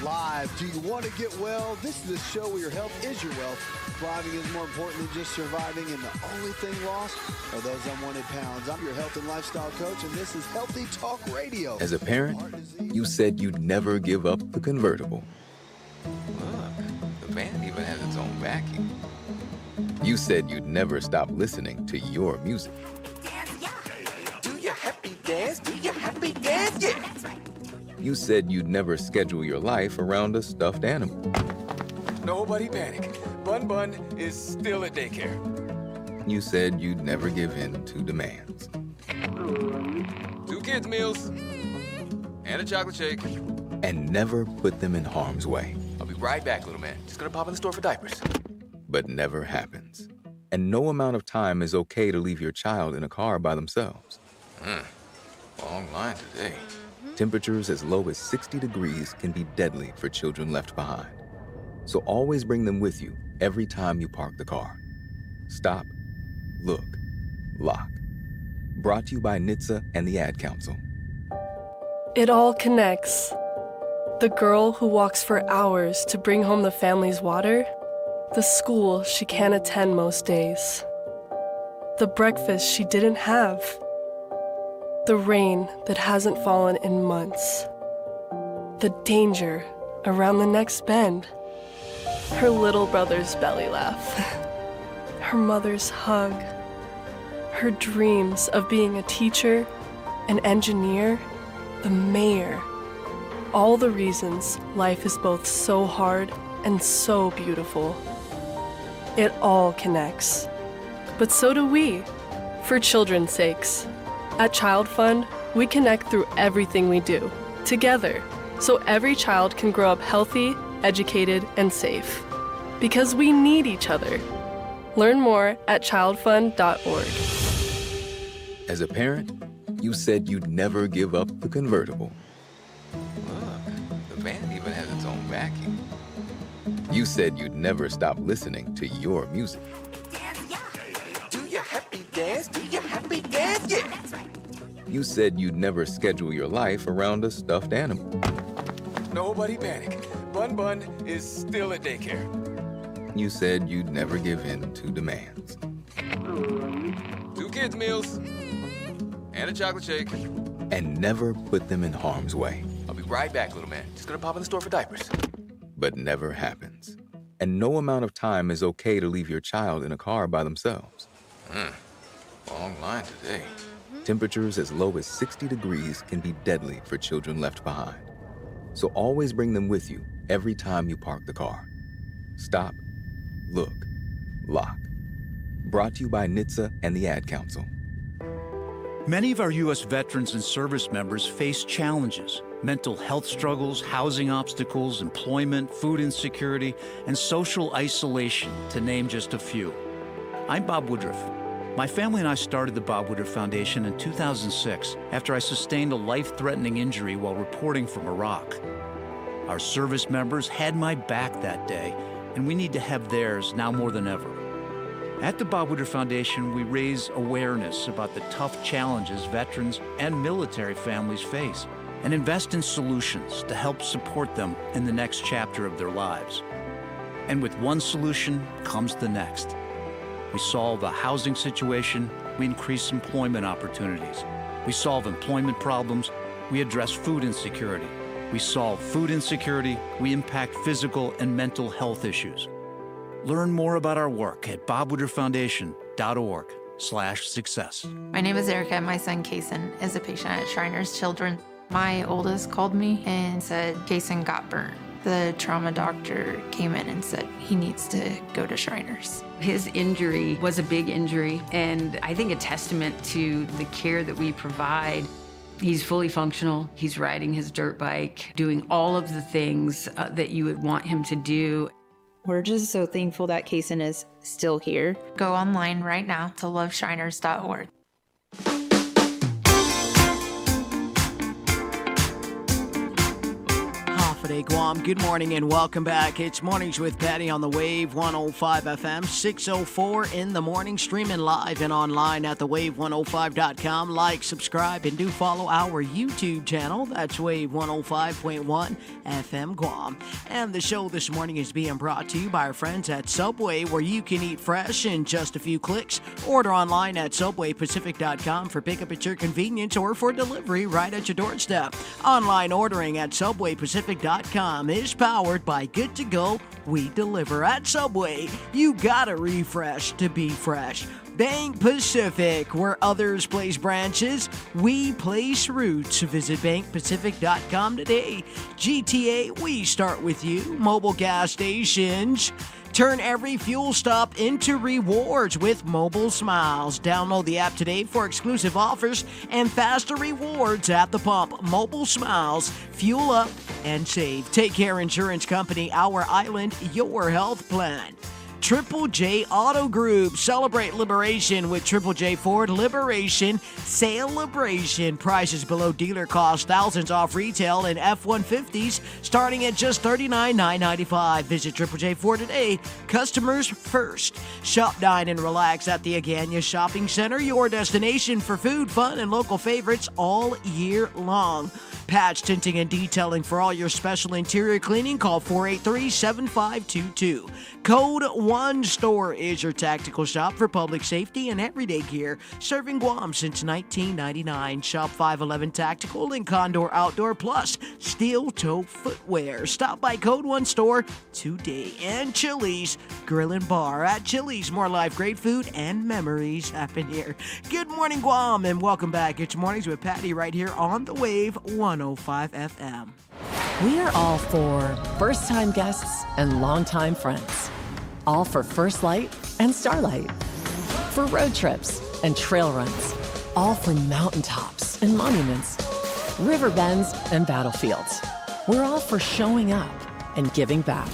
Live. Do you want to get well? This is the show where your health is your wealth. Thriving is more important than just surviving, and the only thing lost are those unwanted pounds. I'm your health and lifestyle coach, and this is Healthy Talk Radio. As a parent, you said you'd never give up the convertible. Look, the van even has its own vacuum. You said you'd never stop listening to your music. Do your happy dance, do your happy dance, yeah. You said you'd never schedule your life around a stuffed animal. Nobody panic. Bun Bun is still at daycare. You said you'd never give in to demands. 2 kids' meals and a chocolate shake. And never put them in harm's way. I'll be right back, little man. Just gonna pop in the store for diapers. But never happens. And no amount of time is okay to leave your child in a car by themselves. Long line today. Temperatures as low as 60 degrees can be deadly for children left behind. So always bring them with you every time you park the car. Stop, look, lock. Brought to you by NHTSA and the Ad Council. It all connects. The girl who walks for hours to bring home the family's water, the school she can't attend most days, the breakfast she didn't have, the rain that hasn't fallen in months, the danger around the next bend, her little brother's belly laugh, her mother's hug, her dreams of being a teacher, an engineer, the mayor. All the reasons life is both so hard and so beautiful. It all connects. But so do we, for children's sakes. At Child Fund, we connect through everything we do, together, so every child can grow up healthy, educated, and safe. Because we need each other. Learn more at childfund.org. As a parent, you said you'd never give up the convertible. Look, the van even has its own vacuum. You said you'd never stop listening to your music. Do your happy dance, do your happy dance, yeah. You said you'd never schedule your life around a stuffed animal. Nobody panic. Bun Bun is still at daycare. You said you'd never give in to demands. 2 kids' meals and a chocolate shake. And never put them in harm's way. I'll be right back, little man. Just gonna pop in the store for diapers. But never happens. And no amount of time is okay to leave your child in a car by themselves. Long line today. Temperatures as low as 60 degrees can be deadly for children left behind. So always bring them with you every time you park the car. Stop, look, lock. Brought to you by NHTSA and the Ad Council. Many of our U.S. veterans and service members face challenges: mental health struggles, housing obstacles, employment, food insecurity, and social isolation, to name just a few. I'm Bob Woodruff. My family and I started the Bob Woodruff Foundation in 2006 after I sustained a life-threatening injury while reporting from Iraq. Our service members had my back that day, and we need to have theirs now more than ever. At the Bob Woodruff Foundation, we raise awareness about the tough challenges veterans and military families face and invest in solutions to help support them in the next chapter of their lives. And with one solution comes the next. We solve a housing situation, we increase employment opportunities. We solve employment problems, we address food insecurity. We solve food insecurity, we impact physical and mental health issues. Learn more about our work at bobwoodrufffoundation.org/success. My name is Erica. My son, Kason, is a patient at Shriners Children. My oldest called me and said Kason got burned. The trauma doctor came in and said he needs to go to Shriners. His injury was a big injury, and I think a testament to the care that we provide. He's fully functional. He's riding his dirt bike, doing all of the things that you would want him to do. We're just so thankful that Kason is still here. Go online right now to loveshriners.org. Day, Guam. Good morning and welcome back. It's Mornings with Patti on the Wave 105 FM, 6:04 in the morning, streaming live and online at thewave105.com. Like, subscribe, and do follow our YouTube channel. That's Wave 105.1 FM Guam. And the show this morning is being brought to you by our friends at Subway, where you can eat fresh in just a few clicks. Order online at subwaypacific.com for pickup at your convenience or for delivery right at your doorstep. Online ordering at subwaypacific.com is powered by Good to Go. We deliver at Subway. You gotta refresh to be fresh. Bank Pacific, where others place branches, we place roots. Visit bankpacific.com today. GTA, we start with you. Mobile gas stations. Turn every fuel stop into rewards with Mobile Smiles. Download the app today for exclusive offers and faster rewards at the pump. Mobile Smiles. Fuel up and save. Take Care Insurance Company, Our Island, Your Health Plan. Triple J Auto Group. Celebrate liberation with Triple J Ford Liberation Celebration. Prices below dealer cost. Thousands off retail in F-150s starting at just $39,995. Visit Triple J Ford today. Customers first. Shop, dine, and relax at the Agania Shopping Center. Your destination for food, fun, and local favorites all year long. Patch Tinting and Detailing for all your special interior cleaning. Call 483-7522. Code 1 Store is your tactical shop for public safety and everyday gear, serving Guam since 1999. Shop 511 Tactical and Condor Outdoor Plus steel toe footwear. Stop by Code 1 Store today. And Chili's Grill and Bar. At Chili's, more live great food and memories happen here. Good morning, Guam, and welcome back. It's Mornings with Patti right here on the Wave 105 FM. We are all for first-time guests and longtime friends. All for First Light and Starlight. For road trips and trail runs. All for mountaintops and monuments. River bends and battlefields. We're all for showing up and giving back.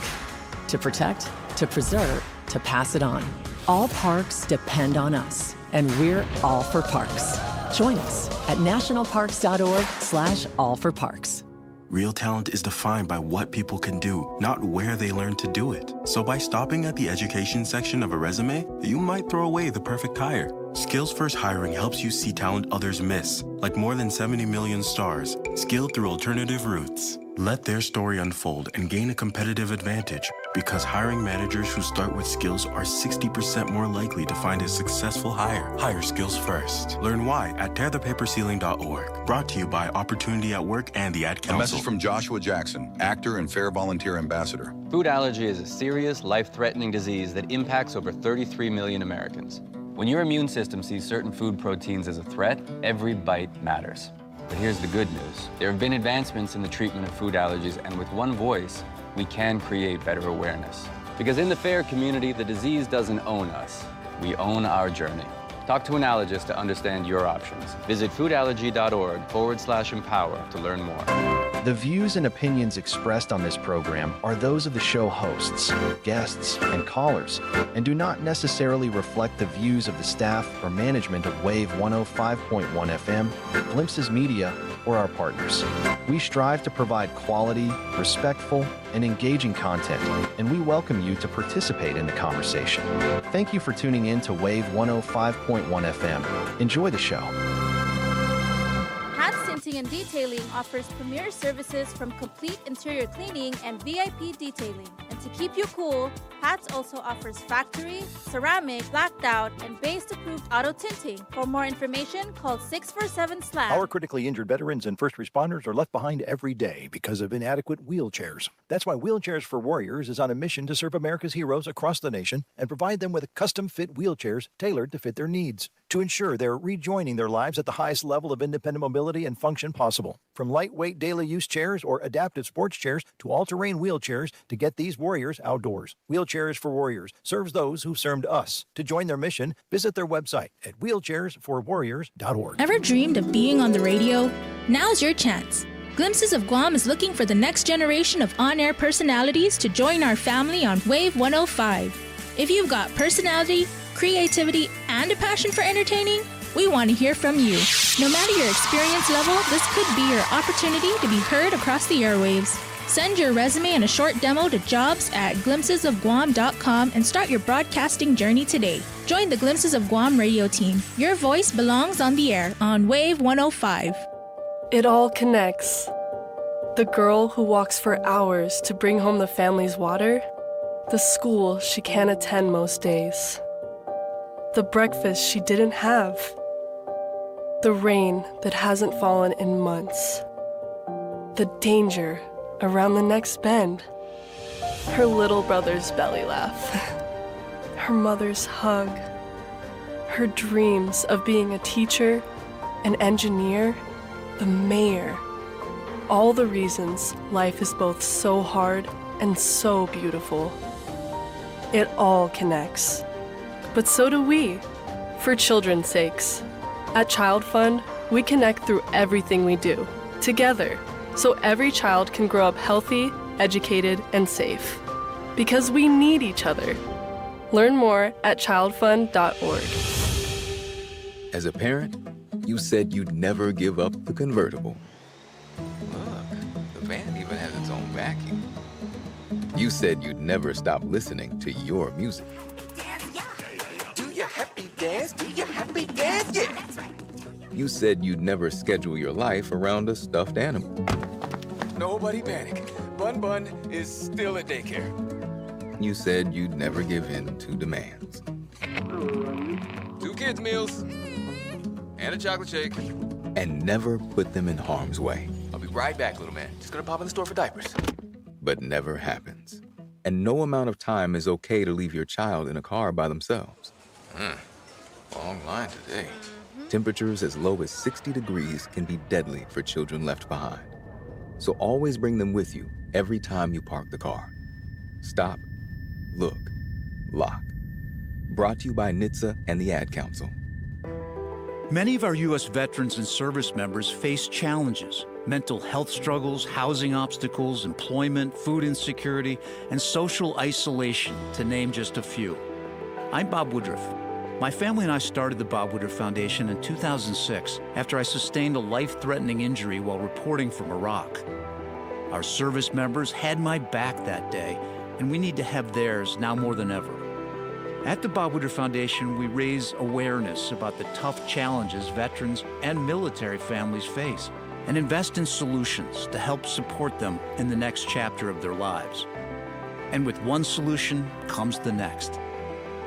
To protect, to preserve, to pass it on. All parks depend on us, and we're all for parks. Join us at nationalparks.org/allforparks. Real talent is defined by what people can do, not where they learn to do it. So by stopping at the education section of a resume, you might throw away the perfect hire. Skills First Hiring helps you see talent others miss, like more than 70 million stars, skilled through alternative routes. Let their story unfold and gain a competitive advantage, because hiring managers who start with skills are 60% more likely to find a successful hire. Hire skills first. Learn why at tearthepaperceiling.org. Brought to you by Opportunity at Work and the Ad Council. A message from Joshua Jackson, actor and Fair Volunteer Ambassador. Food allergy is a serious, life-threatening disease that impacts over 33 million Americans. When your immune system sees certain food proteins as a threat, every bite matters. But here's the good news. There have been advancements in the treatment of food allergies, and with one voice, we can create better awareness. Because in the FAIR community, the disease doesn't own us. We own our journey. Talk to an allergist to understand your options. Visit foodallergy.org/empower to learn more. The views and opinions expressed on this program are those of the show hosts, guests, and callers, and do not necessarily reflect the views of the staff or management of Wave 105.1 FM, Glimpses Media, or our partners. We strive to provide quality, respectful, and engaging content, and we welcome you to participate in the conversation. Thank you for tuning in to Wave 105.1 FM. Enjoy the show. Patti Tinting and Detailing offers premier services from complete interior cleaning and VIP detailing. And to keep you cool, Patti also offers factory, ceramic, blacked out, and base-approved auto tinting. For more information, call 647-SLAM. Our critically injured veterans and first responders are left behind every day because of inadequate wheelchairs. That's why Wheelchairs for Warriors is on a mission to serve America's heroes across the nation and provide them with custom-fit wheelchairs tailored to fit their needs, to ensure they're rejoining their lives at the highest level of independent mobility and function possible. From lightweight daily use chairs or adaptive sports chairs to all-terrain wheelchairs to get these warriors outdoors. Wheelchairs for Warriors serves those who served us. To join their mission, visit their website at wheelchairsforwarriors.org. Ever dreamed of being on the radio? Now's your chance. Glimpses of Guam is looking for the next generation of on-air personalities to join our family on Wave 105. If you've got personality, creativity, and a passion for entertaining, we want to hear from you. No matter your experience level, this could be your opportunity to be heard across the airwaves. Send your resume and a short demo to jobs@glimpsesofguam.com and start your broadcasting journey today. Join the Glimpses of Guam radio team. Your voice belongs on the air on Wave 105. It all connects. The girl who walks for hours to bring home the family's water, the school she can't attend most days, the breakfast she didn't have, the rain that hasn't fallen in months, the danger around the next bend, her little brother's belly laugh, her mother's hug, her dreams of being a teacher, an engineer, the mayor. All the reasons life is both so hard and so beautiful. It all connects. But so do we, for children's sakes. At Child Fund, we connect through everything we do, together, so every child can grow up healthy, educated, and safe. Because we need each other. Learn more at childfund.org. As a parent, you said you'd never give up the convertible. Look, the van even has its own vacuum. You said you'd never stop listening to your music. Do your happy dance, do your happy dance, yeah. You said you'd never schedule your life around a stuffed animal. Nobody panic. Bun Bun is still at daycare. You said you'd never give in to demands. 2 kids' meals and a chocolate shake. And never put them in harm's way. I'll be right back, little man. Just gonna pop in the store for diapers. But never happens. And no amount of time is okay to leave your child in a car by themselves. Long line today. Temperatures as low as 60 degrees can be deadly for children left behind. So always bring them with you every time you park the car. Stop, look, lock. Brought to you by NHTSA and the Ad Council. Many of our U.S. veterans and service members face challenges: mental health struggles, housing obstacles, employment, food insecurity, and social isolation, to name just a few. I'm Bob Woodruff. My family and I started the Bob Woodruff Foundation in 2006 after I sustained a life-threatening injury while reporting from Iraq. Our service members had my back that day, and we need to have theirs now more than ever. At the Bob Woodruff Foundation, we raise awareness about the tough challenges veterans and military families face and invest in solutions to help support them in the next chapter of their lives. And with one solution comes the next.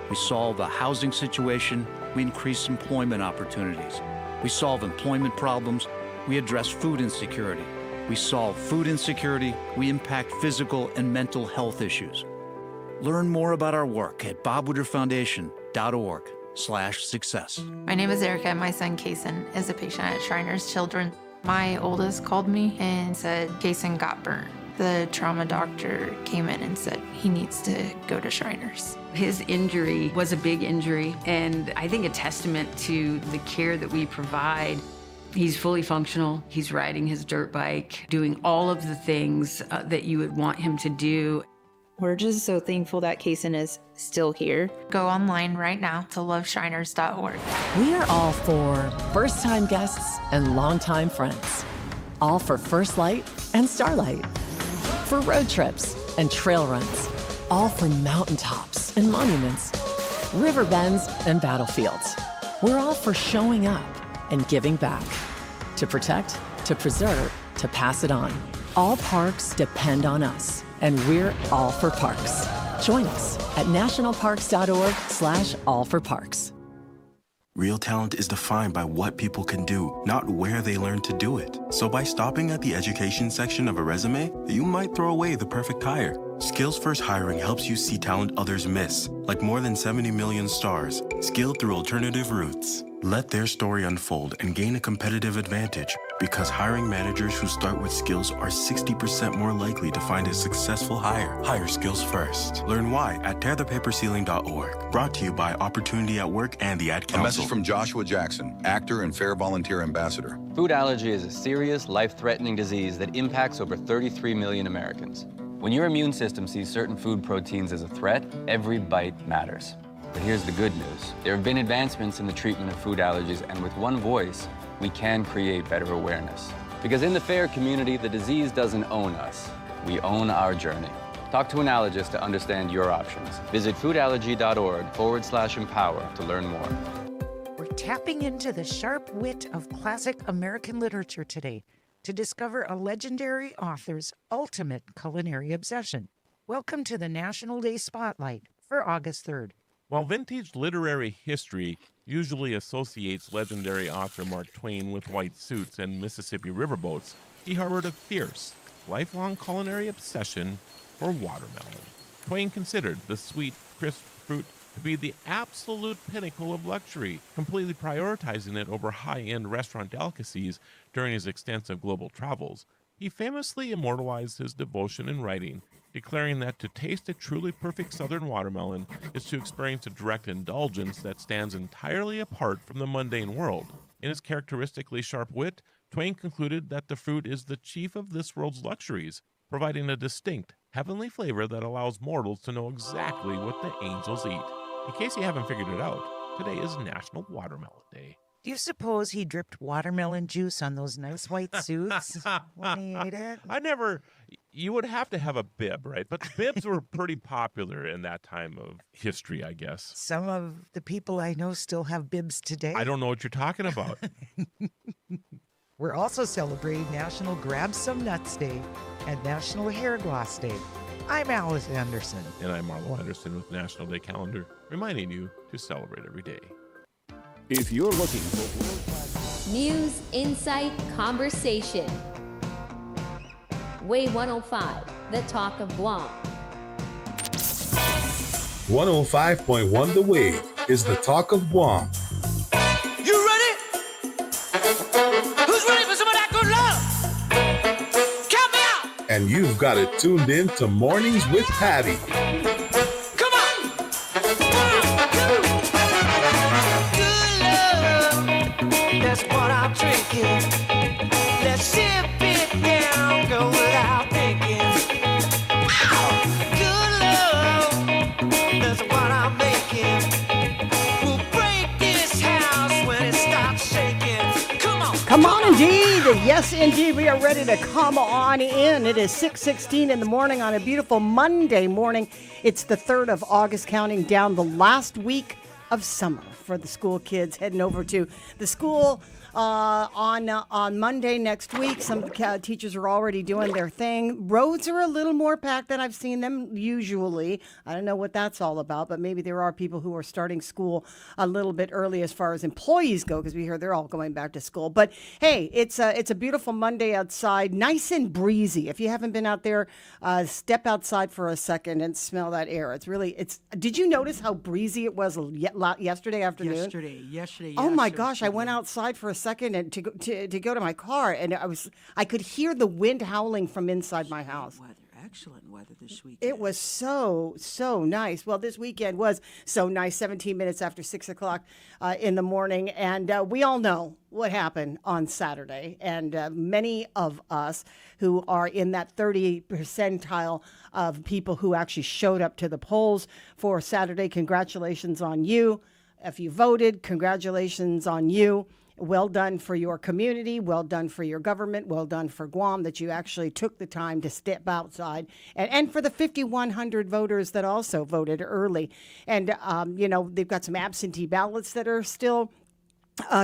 We solve a housing situation, we increase employment opportunities. We solve employment problems, we address food insecurity. We solve food insecurity, we impact physical and mental health issues. Learn more about our work at bobwoodrufffoundation.org/success. My name is Erica, and my son Kason is a patient at Shriners Children. My oldest called me and said Kason got burnt. The trauma doctor came in and said he needs to go to Shriners. His injury was a big injury, and I think a testament to the care that we provide. He's fully functional. He's riding his dirt bike, doing all of the things that you would want him to do. We're just so thankful that Kason is still here. Go online right now to loveshriners.org. We are all for first-time guests and longtime friends. All for First Light and Starlight. For road trips and trail runs. All for mountaintops and monuments. River bends and battlefields. We're all for showing up and giving back. To protect, to preserve, to pass it on. All parks depend on us. And we're all for parks. Join us at nationalparks.org/allforparks. Real talent is defined by what people can do, not where they learn to do it. So by stopping at the education section of a resume, you might throw away the perfect hire. Skills First Hiring helps you see talent others miss, like more than 70 million stars, skilled through alternative routes. Let their story unfold and gain a competitive advantage, because hiring managers who start with skills are 60% more likely to find a successful hire. Hire skills first. Learn why at tearthepaperceiling.org. Brought to you by Opportunity at Work and the Ad Council. A message from Joshua Jackson, actor and Fair Volunteer Ambassador. Food allergy is a serious, life-threatening disease that impacts over 33 million Americans. When your immune system sees certain food proteins as a threat, every bite matters. But here's the good news. There have been advancements in the treatment of food allergies, and with one voice, we can create better awareness. Because in the FAIR community, the disease doesn't own us. We own our journey. Talk to an allergist to understand your options. Visit foodallergy.org/empower to learn more. We're tapping into the sharp wit of classic American literature today to discover a legendary author's ultimate culinary obsession. Welcome to the National Day Spotlight for August 3rd. While vintage literary history usually associates legendary author Mark Twain with white suits and Mississippi riverboats, he harbored a fierce, lifelong culinary obsession for watermelon. Twain considered the sweet, crisp fruit to be the absolute pinnacle of luxury, completely prioritizing it over high-end restaurant delicacies during his extensive global travels. He famously immortalized his devotion in writing, declaring that to taste a truly perfect southern watermelon is to experience a direct indulgence that stands entirely apart from the mundane world. In his characteristically sharp wit, Twain concluded that the fruit is the chief of this world's luxuries, providing a distinct, heavenly flavor that allows mortals to know exactly what the angels eat. In case you haven't figured it out, today is National Watermelon Day. Do you suppose he dripped watermelon juice on those nice white suits when he ate it? You would have to have a bib, right? But bibs were pretty popular in that time of history, I guess. Some of the people I know still have bibs today. I don't know what you're talking about. We're also celebrating National Grab Some Nuts Day and National Hair Gloss Day. I'm Alice Anderson. And I'm Marlo Henderson with National Day Calendar, reminding you to celebrate every day. If you're looking for news, insight, conversation. Wave 105, the talk of Guam. 105.1 The Wave is the talk of Guam. You ready? Who's ready for some of that good love? Count me out! And you've got it tuned in to Mornings with Patti. Come on! 1, 2. Good love, that's what I'm drinking. Let's sip it down, go without thinking. Good love, that's what I'm making. We'll break this house when it stops shaking. Come on. Come on, indeed. Yes, indeed. We are ready to come on in. It is 6:16 in the morning on a beautiful Monday morning. It's the 3rd of August, counting down the last week of summer for the school kids heading over to the school on Monday next week. Some of the teachers are already doing their thing. Roads are a little more packed than I've seen them usually. I don't know what that's all about, but maybe there are people who are starting school a little bit early as far as employees go, because we hear they're all going back to school. But hey, it's a beautiful Monday outside, nice and breezy. If you haven't been out there, step outside for a second and smell that air. Did you notice how breezy it was yesterday afternoon? Yesterday. Oh my gosh! I went outside for a second and to go to my car, and I could hear the wind howling from inside my house. Excellent weather this weekend. It was so nice. Well, this weekend was so nice. 17 minutes after 6 o'clock in the morning, and we all know what happened on Saturday. And many of us who are in that 30 percentile of people who actually showed up to the polls for Saturday, congratulations on you. If you voted, congratulations on you. Well done for your community. Well done for your government. Well done for Guam that you actually took the time to step outside. And for the 5,100 voters that also voted early. And, they've got some absentee ballots that are still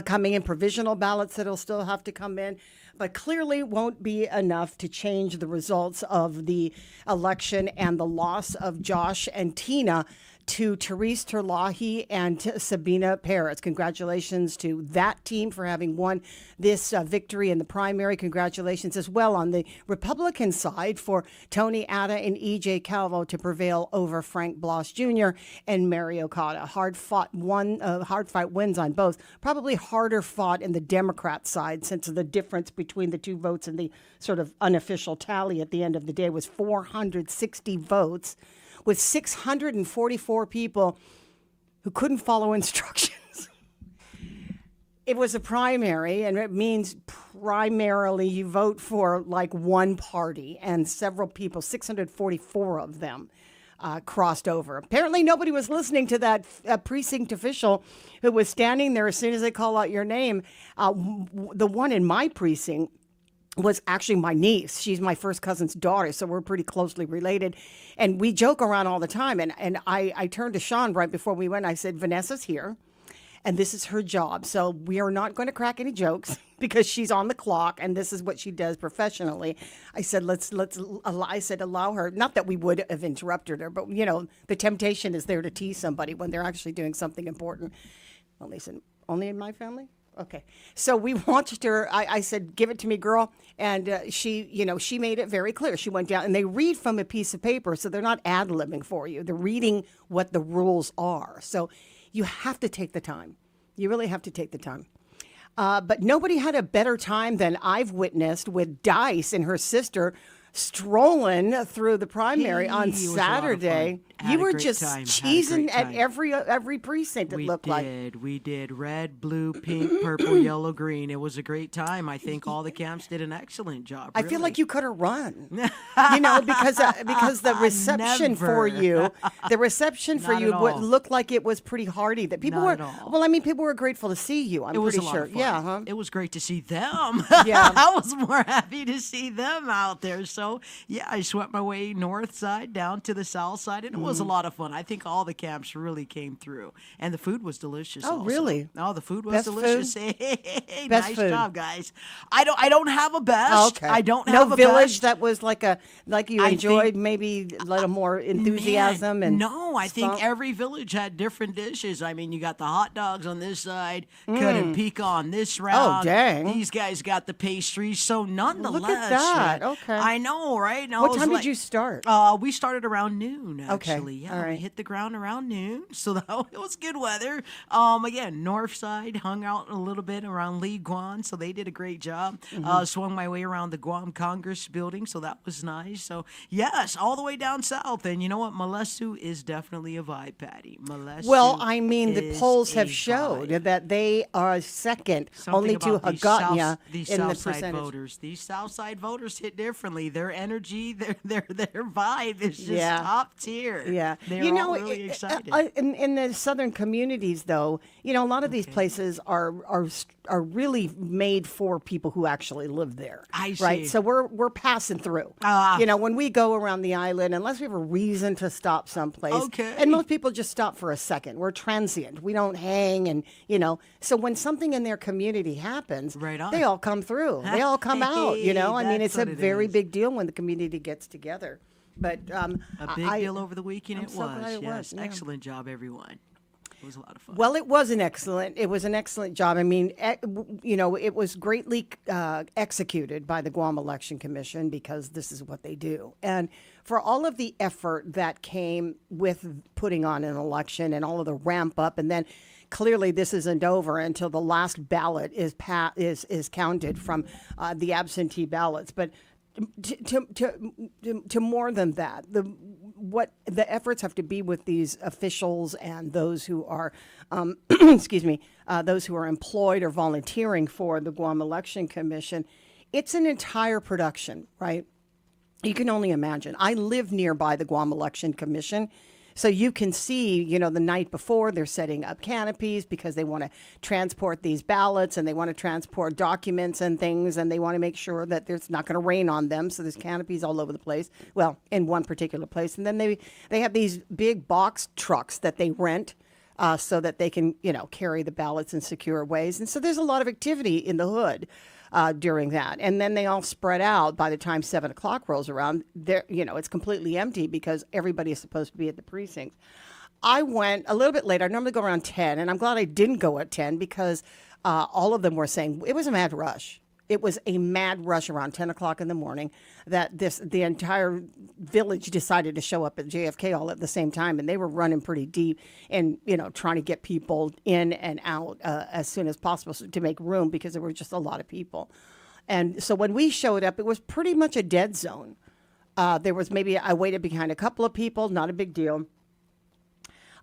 coming in, provisional ballots that'll still have to come in. But clearly won't be enough to change the results of the election and the loss of Josh and Tina to Therese Terlahi and to Sabina Peretz. Congratulations to that team for having won this victory in the primary. Congratulations as well on the Republican side for Tony Atta and E.J. Calvo to prevail over Frank Bloss Jr. and Mary Okada. Hard fight wins on both. Probably harder fought in the Democrat side, since the difference between the two votes and the sort of unofficial tally at the end of the day was 460 votes, with 644 people who couldn't follow instructions. It was a primary, and it means primarily you vote for like one party, and several people, 644 of them, crossed over. Apparently nobody was listening to that precinct official who was standing there as soon as they call out your name. The one in my precinct, was actually my niece. She's my first cousin's daughter, so we're pretty closely related. And we joke around all the time. And I turned to Sean right before we went. I said, Vanessa's here, and this is her job. So we are not going to crack any jokes because she's on the clock, and this is what she does professionally. I said, allow her. Not that we would have interrupted her, but, the temptation is there to tease somebody when they're actually doing something important. Well, they said, only in my family? Okay. So we watched her. I said, give it to me, girl. And she made it very clear. She went down, and they read from a piece of paper, so they're not ad-libbing for you. They're reading what the rules are. So you have to take the time. You really have to take the time. But nobody had a better time than I've witnessed with Dice and her sister strolling through the primary on Saturday. You were just cheesing at every precinct, it looked like. We did. Red, blue, pink, purple, yellow, green. It was a great time. I think all the camps did an excellent job. I feel like you could have run, because the reception for you, would look like it was pretty hearty. That people were, people were grateful to see you. I'm pretty sure. Yeah, huh? It was great to see them. Yeah, I was more happy to see them out there. So yeah, I swept my way north side down to the south side, and it was a lot of fun. I think all the camps really came through, and the food was delicious. Oh, also. Really? Oh, the food was Best delicious. Food? Hey, Best nice food. job, guys. I don't have a best. Oh, okay. I don't no have a village best. that was like you enjoyed, maybe a little more enthusiasm. Man, and no, I think spunk. every village had different dishes. I mean, you got the hot dogs on this side, cut and pica on this round. Oh, dang. These guys got the pastries. So nonetheless, Look at that. Okay. I know, right? Now, What time did you start? We started around noon, Okay. actually. Yeah, All right. we hit the ground around noon, so it was good weather. Again, north side, hung out a little bit around Lee Guan, so they did a great job. Swung my way around the Guam Congress building, so that was nice. So, yes, all the way down south. And you know what? Molesu is definitely a vibe, Patty. Molesu Well, I mean, the is polls have a showed vibe. that they are second, Something only to about Hagatnya these in the Southside percentage. voters. These Southside voters hit differently. Their energy, their vibe is just Yeah. top tier. Yeah. They're all really excited. In the southern communities, though, a lot of these places are really made for people who actually live there. I Right. see. So we're passing through. When we go around the island, unless we have a reason to stop someplace. Okay. And most people just stop for a second. We're transient. We don't hang, and So when something in their community happens, Right on. they all come through. They all come out. I mean, That's it's a what it very is. big deal when the community gets together. But A big deal over the weekend. I'm It so was. glad it Yes. was, yeah. Excellent job, everyone. It was a lot of fun. Well, it was an excellent job. I mean, it was greatly executed by the Guam Election Commission because this is what they do. And for all of the effort that came with putting on an election and all of the ramp up, and then clearly this isn't over until the last ballot is counted from the absentee ballots. But to more than that, the efforts have to be with these officials and those who are, those who are employed or volunteering for the Guam Election Commission. It's an entire production, right? You can only imagine. I live nearby the Guam Election Commission. So you can see, the night before they're setting up canopies because they want to transport these ballots and they want to transport documents and things, and they want to make sure that there's not going to rain on them. So there's canopies all over the place. Well, in one particular place. And then they have these big box trucks that they rent so that they can, carry the ballots in secure ways. And so there's a lot of activity in the hood during that. And then they all spread out by the time 7 o'clock rolls around. It's completely empty because everybody is supposed to be at the precincts. I went a little bit later. I normally go around 10, and I'm glad I didn't go at 10 because all of them were saying it was a mad rush. It was a mad rush around 10 o'clock in the morning that the entire village decided to show up at JFK all at the same time. And they were running pretty deep and, trying to get people in and out as soon as possible to make room because there were just a lot of people. And so when we showed up, it was pretty much a dead zone. There was I waited behind a couple of people, not a big deal.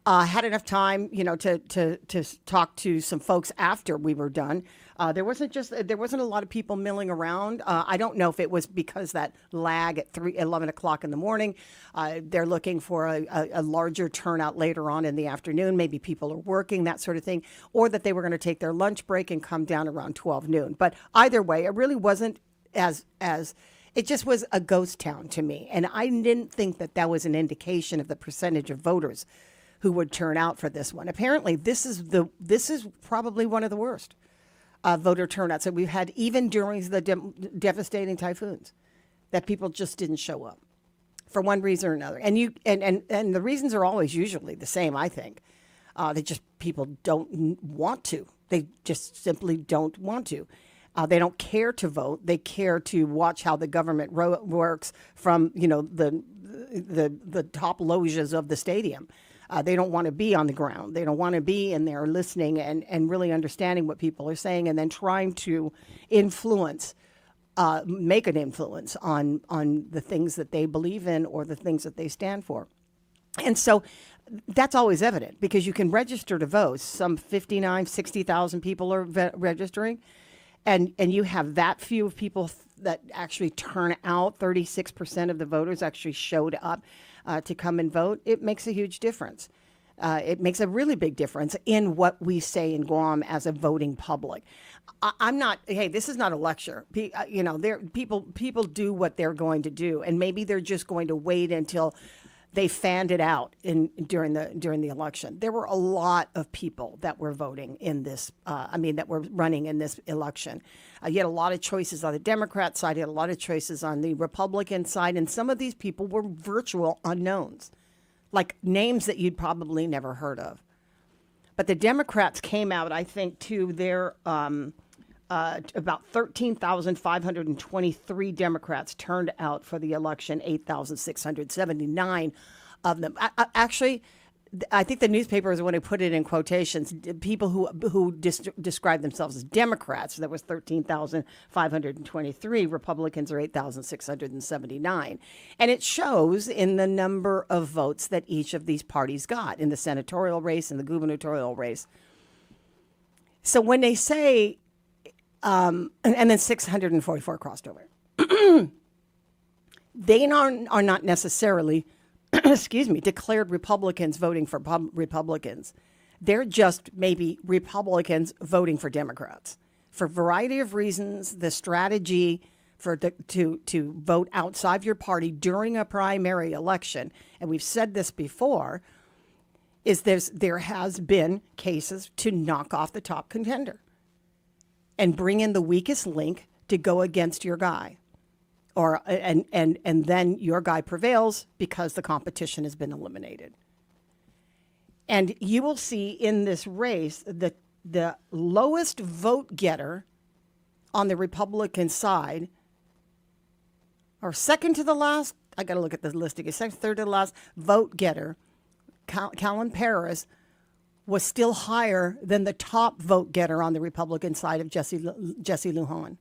Had enough time, to talk to some folks after we were done. There wasn't a lot of people milling around. I don't know if it was because that lag at 11 o'clock in the morning. They're looking for a larger turnout later on in the afternoon. Maybe people are working, that sort of thing, or that they were going to take their lunch break and come down around 12 noon. But either way, it really wasn't as it just was a ghost town to me. And I didn't think that that was an indication of the percentage of voters who would turn out for this one. Apparently, this is probably one of the worst voter turnouts that we've had, even during the devastating typhoons, that people just didn't show up for one reason or another. And the reasons are always usually the same, I think. They just, people don't want to. They just simply don't want to. They don't care to vote. They care to watch how the government works from, the top loges of the stadium. They don't want to be on the ground. They don't want to be in there listening and really understanding what people are saying, and then trying to influence, make an influence on the things that they believe in or the things that they stand for. And so that's always evident because you can register to vote. Some 60,000 people are registering. And you have that few of people that actually turn out. 36% of the voters actually showed up to come and vote. It makes a huge difference. It makes a really big difference in what we say in Guam as a voting public. I'm not. Hey, this is not a lecture. People do what they're going to do, and maybe they're just going to wait until they fanned it out during the election. There were a lot of people that were voting in this. That were running in this election. You had a lot of choices on the Democrat side. You had a lot of choices on the Republican side, and some of these people were virtual unknowns, like names that you'd probably never heard of. But the Democrats came out, I think, to their about 13,523 Democrats turned out for the election. 8,679 of them. Actually, I think the newspaper is the one who put it in quotations. People who describe themselves as Democrats, that was 13,523. Republicans are 8,679. And it shows in the number of votes that each of these parties got in the senatorial race and the gubernatorial race. So when they say, and then 644 crossed over, they are not necessarily declared Republicans voting for Republicans. They're just maybe Republicans voting for Democrats. For a variety of reasons, the strategy to vote outside your party during a primary election, and we've said this before, is there has been cases to knock off the top contender and bring in the weakest link to go against your guy. And then your guy prevails because the competition has been eliminated. And you will see in this race the lowest vote getter on the Republican side, or second to the last, I got to look at the list again, third to the last vote getter, Callan Paris, was still higher than the top vote getter on the Republican side of Jesse Lujan.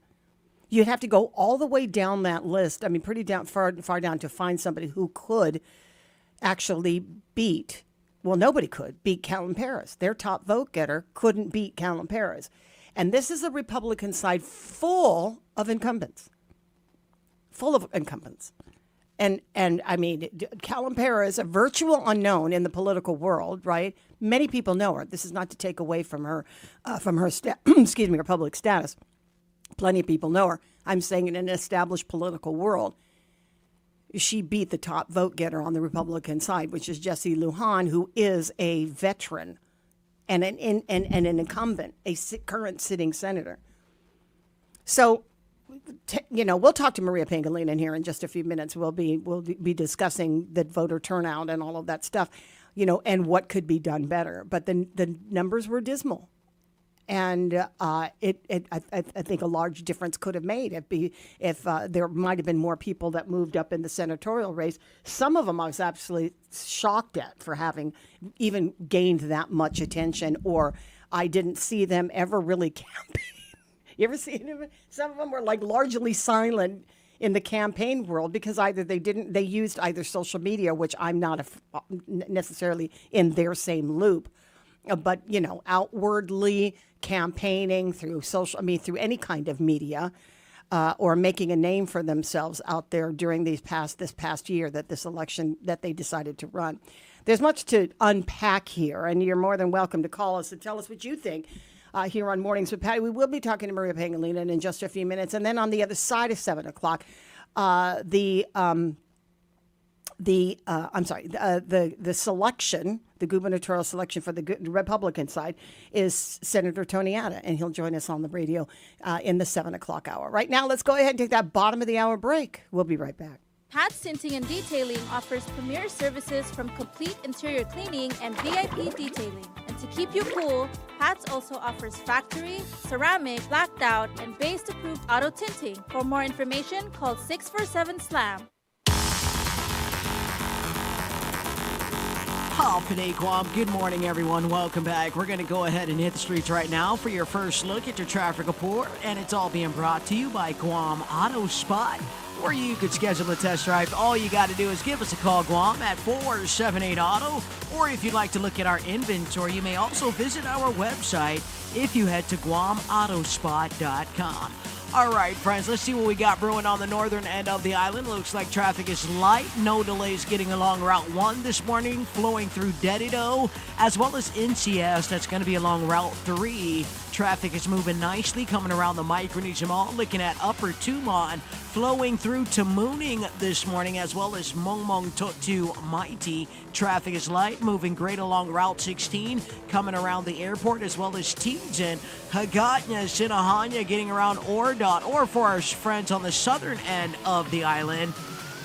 You'd have to go all the way down that list. I mean, pretty far down to find somebody who could actually beat. Well, nobody could beat Callan Paris. Their top vote getter couldn't beat Callan Paris. And this is a Republican side full of incumbents. And I mean, Callan Paris, a virtual unknown in the political world, right? Many people know her. This is not to take away from her her public status. Plenty of people know her. I'm saying in an established political world, she beat the top vote getter on the Republican side, which is Jesse Lujan, who is a veteran and an incumbent, a current sitting senator. So, we'll talk to Maria Pangilinan in here in just a few minutes. We'll be discussing the voter turnout and all of that stuff, and what could be done better. But the numbers were dismal. And I think a large difference could have made if there might have been more people that moved up in the senatorial race. Some of them I was absolutely shocked at for having even gained that much attention, or I didn't see them ever really campaign. You ever see them? Some of them were like largely silent in the campaign world because either they used either social media, which I'm not necessarily in their same loop, but outwardly campaigning through through any kind of media, or making a name for themselves out there during this past year this election that they decided to run. There's much to unpack here, and you're more than welcome to call us and tell us what you think here on Mornings with Patty. We will be talking to Maria Pangolina in just a few minutes. And then on the other side of 7 o'clock, the selection, the gubernatorial selection for the Republican side is Senator Tony Atta, and he'll join us on the radio in the 7 o'clock hour. Right now, let's go ahead and take that bottom of the hour break. We'll be right back. Pat's Tinting and Detailing offers premier services from complete interior cleaning and VIP detailing. And to keep you cool, Pat's also offers factory, ceramic, blacked out, and based approved auto tinting. For more information, call 647-SLAM. Patti, Guam. Good morning, everyone. Welcome back. We're going to go ahead and hit the streets right now for your first look at your traffic report, and it's all being brought to you by Guam Auto Spot, where you could schedule a test drive. All you got to do is give us a call, Guam, at 478-AUTO, or if you'd like to look at our inventory, you may also visit our website if you head to GuamAutospot.com. All right, friends, let's see what we got brewing on the northern end of the island. Looks like traffic is light. No delays getting along Route 1 this morning, flowing through Dedido, as well as NCS. That's going to be along Route 3. Traffic is moving nicely, coming around the Micronesia Mall, looking at Upper Tumon, flowing through to Mooning this morning, as well as Mongmong to Mighty. Traffic is light, moving great along Route 16, coming around the airport, as well as Tianjin, Hagatna, Sinahanya, getting around Ordot, or for our friends on the southern end of the island.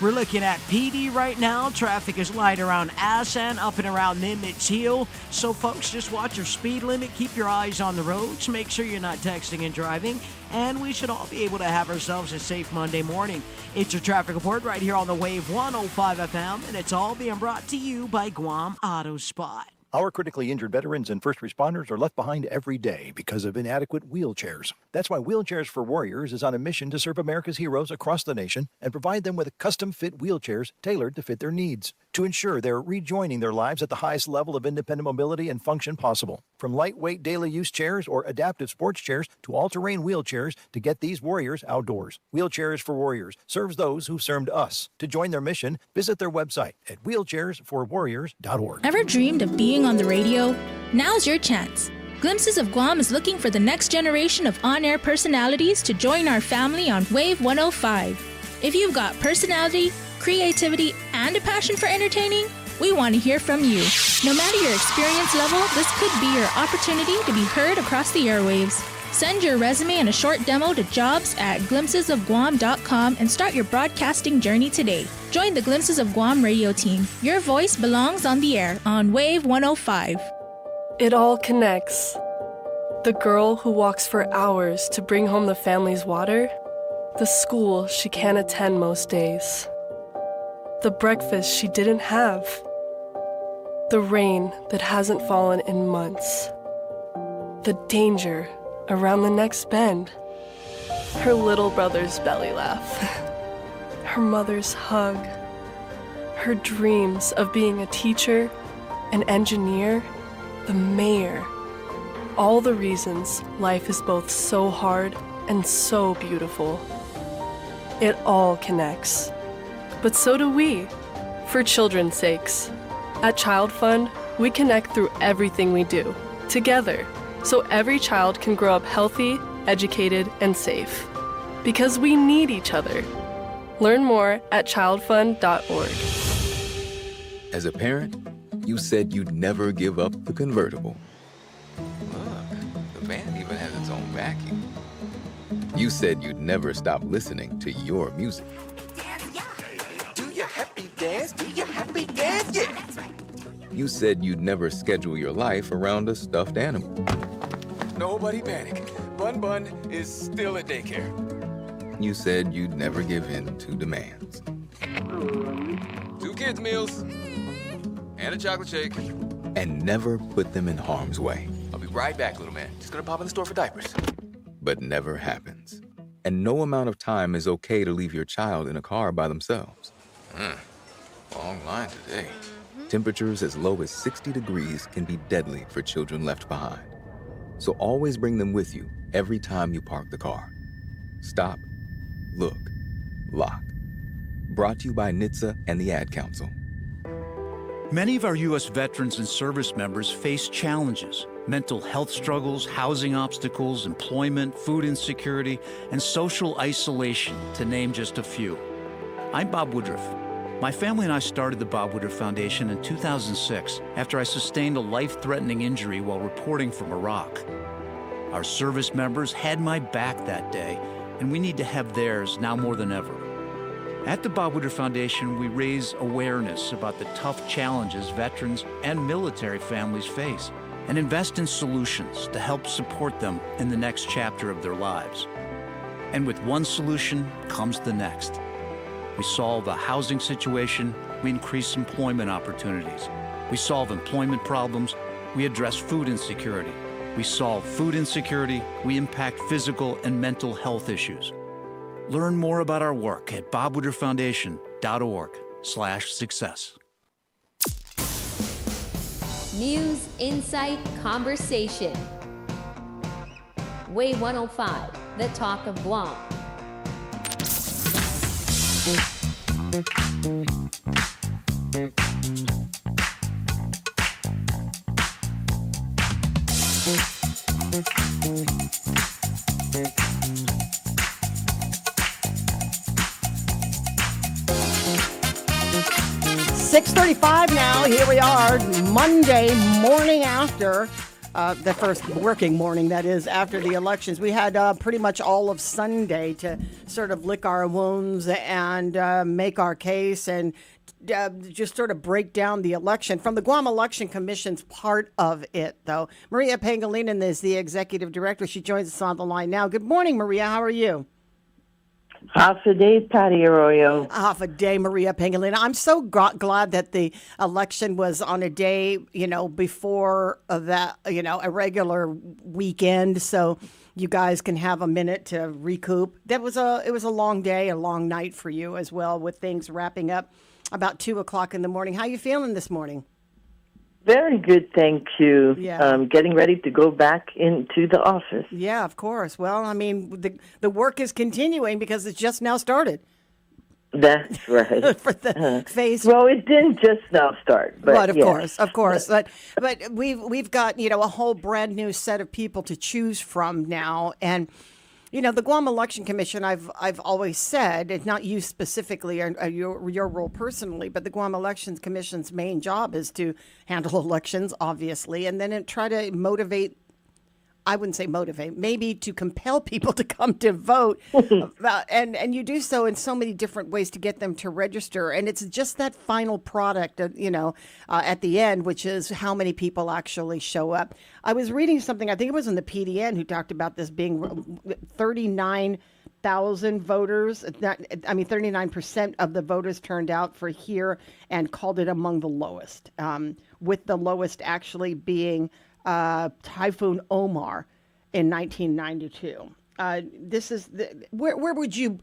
We're looking at PD right now. Traffic is light around Asan, up and around Nimitz Hill. So, folks, just watch your speed limit. Keep your eyes on the roads. Make sure you're not texting and driving. And we should all be able to have ourselves a safe Monday morning. It's your traffic report right here on the Wave 105 FM, and it's all being brought to you by Guam Auto Spot. Our critically injured veterans and first responders are left behind every day because of inadequate wheelchairs. That's why Wheelchairs for Warriors is on a mission to serve America's heroes across the nation and provide them with custom-fit wheelchairs tailored to fit their needs, to ensure they're rejoining their lives at the highest level of independent mobility and function possible. From lightweight daily use chairs or adaptive sports chairs to all-terrain wheelchairs to get these warriors outdoors. Wheelchairs for Warriors serves those who've served us. To join their mission, visit their website at wheelchairsforwarriors.org. Ever dreamed of being on the radio? Now's your chance. Glimpses of Guam is looking for the next generation of on-air personalities to join our family on Wave 105. If you've got personality, creativity, and a passion for entertaining, we want to hear from you. No matter your experience level, this could be your opportunity to be heard across the airwaves. Send your resume and a short demo to jobs@glimpsesofguam.com and start your broadcasting journey today. Join the Glimpses of Guam radio team. Your voice belongs on the air on Wave 105. It all connects. The girl who walks for hours to bring home the family's water, the school she can't attend most days, the breakfast she didn't have, the rain that hasn't fallen in months, the danger around the next bend, her little brother's belly laugh, her mother's hug, her dreams of being a teacher, an engineer, the mayor. All the reasons life is both so hard and so beautiful. It all connects. But so do we, for children's sakes. At Child Fund, we connect through everything we do, together, so every child can grow up healthy, educated, and safe. Because we need each other. Learn more at childfund.org. As a parent, you said you'd never give up the convertible. Look, the van even has its own vacuum. You said you'd never stop listening to your music. Do your happy dance, do your happy dance, yeah. You said you'd never schedule your life around a stuffed animal. Nobody panic. Bun Bun is still at daycare. You said you'd never give in to demands. 2 kids' meals and a chocolate shake. And never put them in harm's way. I'll be right back, little man. Just gonna pop in the store for diapers. But never happens. And no amount of time is okay to leave your child in a car by themselves. Long line today. Temperatures as low as 60 degrees can be deadly for children left behind. So always bring them with you every time you park the car. Stop, look, lock. Brought to you by NHTSA and the Ad Council. Many of our U.S. veterans and service members face challenges: mental health struggles, housing obstacles, employment, food insecurity, and social isolation, to name just a few. I'm Bob Woodruff. My family and I started the Bob Woodruff Foundation in 2006 after I sustained a life-threatening injury while reporting from Iraq. Our service members had my back that day, and we need to have theirs now more than ever. At the Bob Woodruff Foundation, we raise awareness about the tough challenges veterans and military families face and invest in solutions to help support them in the next chapter of their lives. And with one solution comes the next. We solve a housing situation, we increase employment opportunities. We solve employment problems, we address food insecurity. We solve food insecurity, we impact physical and mental health issues. Learn more about our work at bobwoodrufffoundation.org/success. News, insight, conversation. Wave 105, the talk of Guam. .35 now. Here we are, Monday morning after the first working morning, that is, after the elections. We had pretty much all of Sunday to sort of lick our wounds and make our case and just sort of break down the election. From the Guam Election Commission's part of it, though, Maria Pangilinan is the executive director. She joins us on the line now. Good morning, Maria. How are you? Half a day, Patti Arroyo. Half a day, Maria Pangilinan. I'm so glad that the election was on a day, before that, a regular weekend, so you guys can have a minute to recoup. It was a long day, a long night for you as well, with things wrapping up about 2:00 in the morning. How you feeling this morning? Very good, thank you. Yeah. Getting ready to go back into the office. Yeah, of course. Well, I mean, the work is continuing because it's just now started. That's right. For the phase. Well, it didn't just now start, but of yes. course. But we've got a whole brand new set of people to choose from now, and the Guam Election Commission, I've always said, it's not you specifically or your role personally, but the Guam Elections Commission's main job is to handle elections, obviously, and then try to motivate. I wouldn't say motivate, maybe to compel people to come to vote. And you do so in so many different ways to get them to register. And it's just that final product, at the end, which is how many people actually show up. I was reading something, I think it was in the PDN, who talked about this being 39,000 voters. 39% of the voters turned out for here and called it among the lowest, with the lowest actually being Typhoon Omar in 1992. This is where would you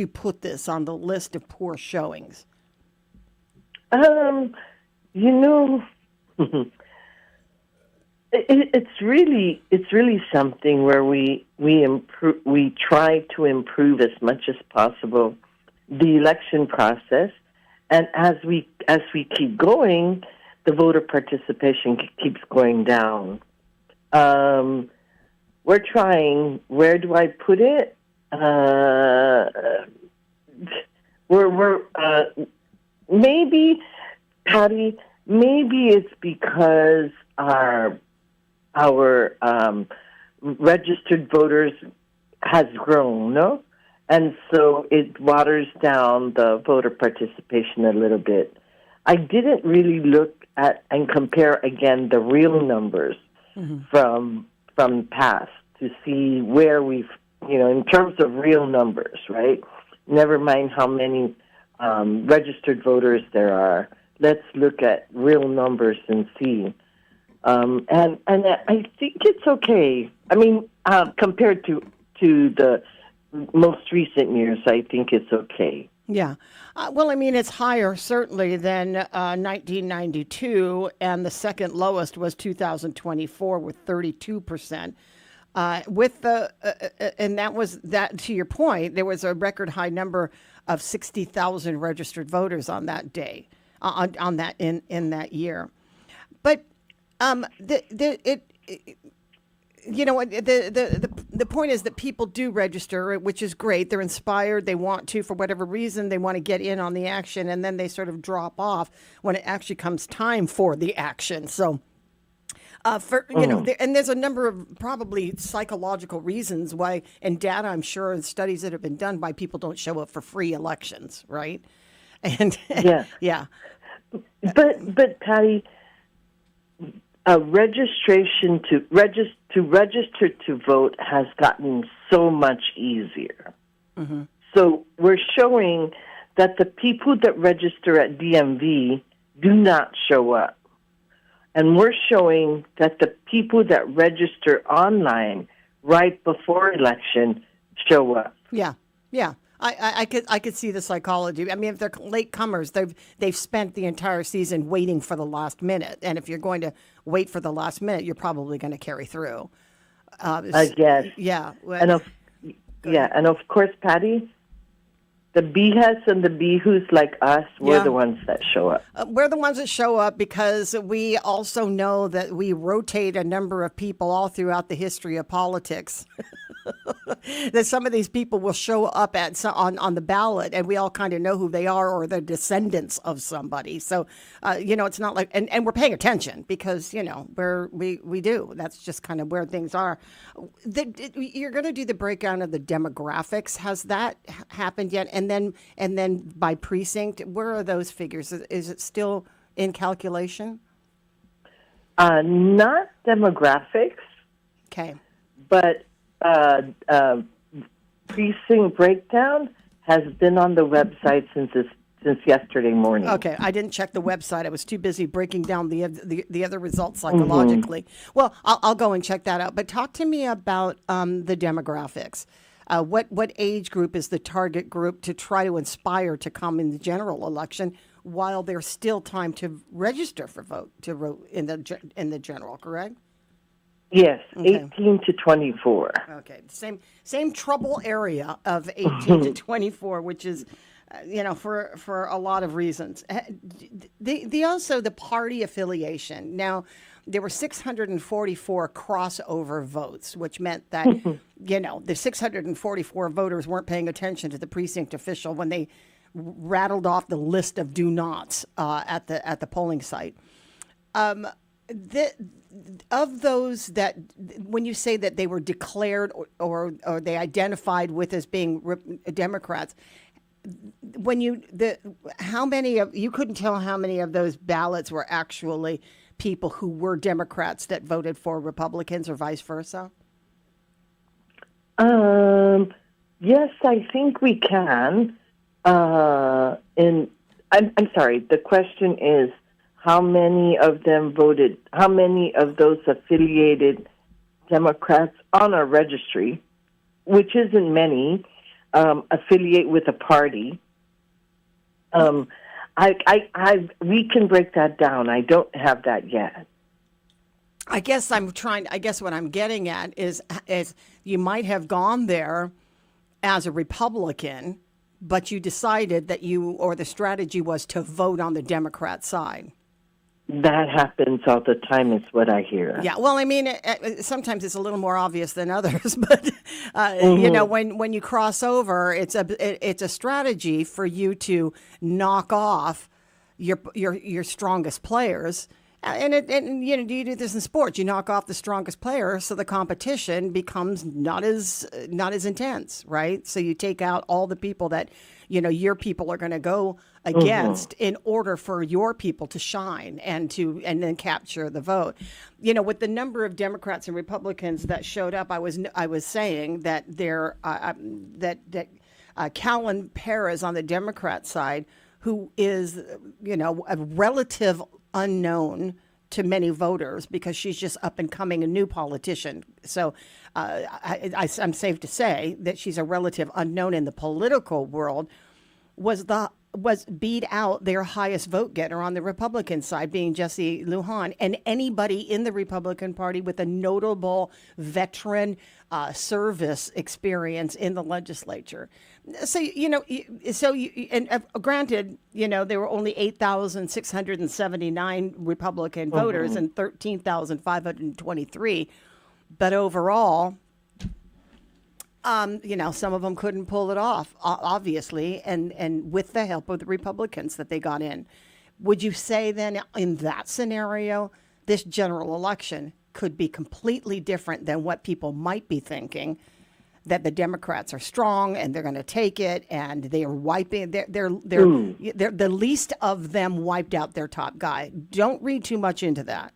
put this on the list of poor showings? It's really something where we try to improve as much as possible the election process, and as we keep going, the voter participation keeps going down. We're trying. Where do I put it? We're maybe, Patty. Maybe it's because our registered voters has grown, no? And so it waters down the voter participation a little bit. I didn't really look at and compare again the real numbers from past to see where we've, in terms of real numbers, right? Never mind how many registered voters there are. Let's look at real numbers and see. And I think it's okay. I mean, compared to the most recent years, I think it's okay. Yeah. Well, I mean, it's higher certainly than 1992, and the second lowest was 2024 with 32%. And that was that. To your point, there was a record high number of 60,000 registered voters on that day, in that year. But you know what, the point is that people do register, which is great. They're inspired. They want to, for whatever reason, they want to get in on the action, and then they sort of drop off when it actually comes time for the action. So, and there's a number of probably psychological reasons why, and data, I'm sure, and studies that have been done, why people don't show up for free elections, right? And yeah. But Patty, registration to register to vote has gotten so much easier. Mm-hmm. So we're showing that the people that register at DMV do not show up. And we're showing that the people that register online right before election show up. Yeah. I could see the psychology. I mean, if they're late comers, they've spent the entire season waiting for the last minute, and if you're going to wait for the last minute, you're probably going to carry through. I guess. Yeah. And of course, Patty, the BHS and the BHOs like us, we're the ones that show up. We're the ones that show up because we also know that we rotate a number of people all throughout the history of politics. That some of these people will show up on the ballot, and we all kind of know who they are, or they're descendants of somebody. So, it's not like, and we're paying attention because, we do. That's just kind of where things are. You're going to do the breakdown of the demographics. Has that happened yet? And then by precinct, where are those figures? Is it still in calculation? Not demographics. Okay. But precinct breakdown has been on the website since yesterday morning. Okay, I didn't check the website. I was too busy breaking down the other results psychologically. Mm-hmm. Well, I'll go and check that out. But talk to me about the demographics. What age group is the target group to try to inspire to come in the general election while there's still time to register for vote in the general? Correct. Yes, okay. 18 to 24. Okay, same trouble area of 18 to 24, which is, for a lot of reasons. The party affiliation. Now, there were 644 crossover votes, which meant that, the 644 voters weren't paying attention to the precinct official when they rattled off the list of do-nots at the polling site. Of those that, when you say that they were declared or they identified with as being Democrats, how many of you couldn't tell how many of those ballots were actually people who were Democrats that voted for Republicans or vice versa? Yes, I think we can. I'm sorry. The question is, how many of them voted? How many of those affiliated Democrats on our registry, which isn't many, affiliate with a party? We can break that down. I don't have that yet. I guess what I'm getting at is you might have gone there as a Republican, but you decided that the strategy was to vote on the Democrat side. That happens all the time, is what I hear. Yeah, well, I mean, sometimes it's a little more obvious than others, but when you cross over, it's a strategy for you to knock off your strongest players. And you do this in sports. You knock off the strongest player, so the competition becomes not as intense, right? So you take out all the people that your people are going to go against in order for your people to shine and then capture the vote. With the number of Democrats and Republicans that showed up, I was saying that Callan Perez on the Democrat side, who is a relative unknown to many voters because she's just up and coming, a new politician. So I'm safe to say that she's a relative unknown in the political world, was the was beat out their highest vote getter on the Republican side, being Jesse Lujan, and anybody in the Republican Party with a notable veteran service experience in the legislature. So, granted, there were only 8,679 Republican voters and 13,523, but overall, some of them couldn't pull it off, obviously, and with the help of the Republicans that they got in. Would you say then, in that scenario, this general election could be completely different than what people might be thinking, that the Democrats are strong and they're going to take it and they are wiping, they're the least of them wiped out their top guy? Don't read too much into that.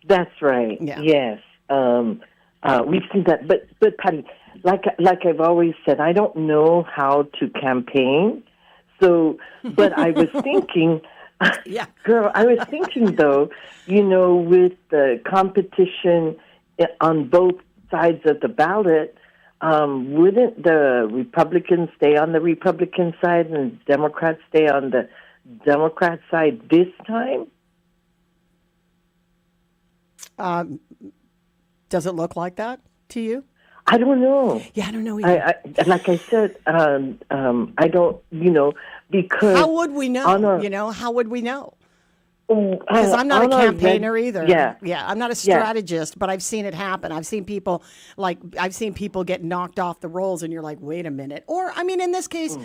That's right. Yeah. Yes. We've seen that, but Patti, like I've always said, I don't know how to campaign. So, but I was thinking, girl, I was thinking though, with the competition on both sides of the ballot, wouldn't the Republicans stay on the Republican side and Democrats stay on the Democrat side this time? Does it look like that to you? I don't know. Yeah, I don't know either. Like I said, I don't, because... How would we know? How would we know? Because I'm not a campaigner either. Yeah. I'm not a strategist, but I've seen it happen. I've seen people get knocked off the rolls, and you're like, wait a minute. Or in this case,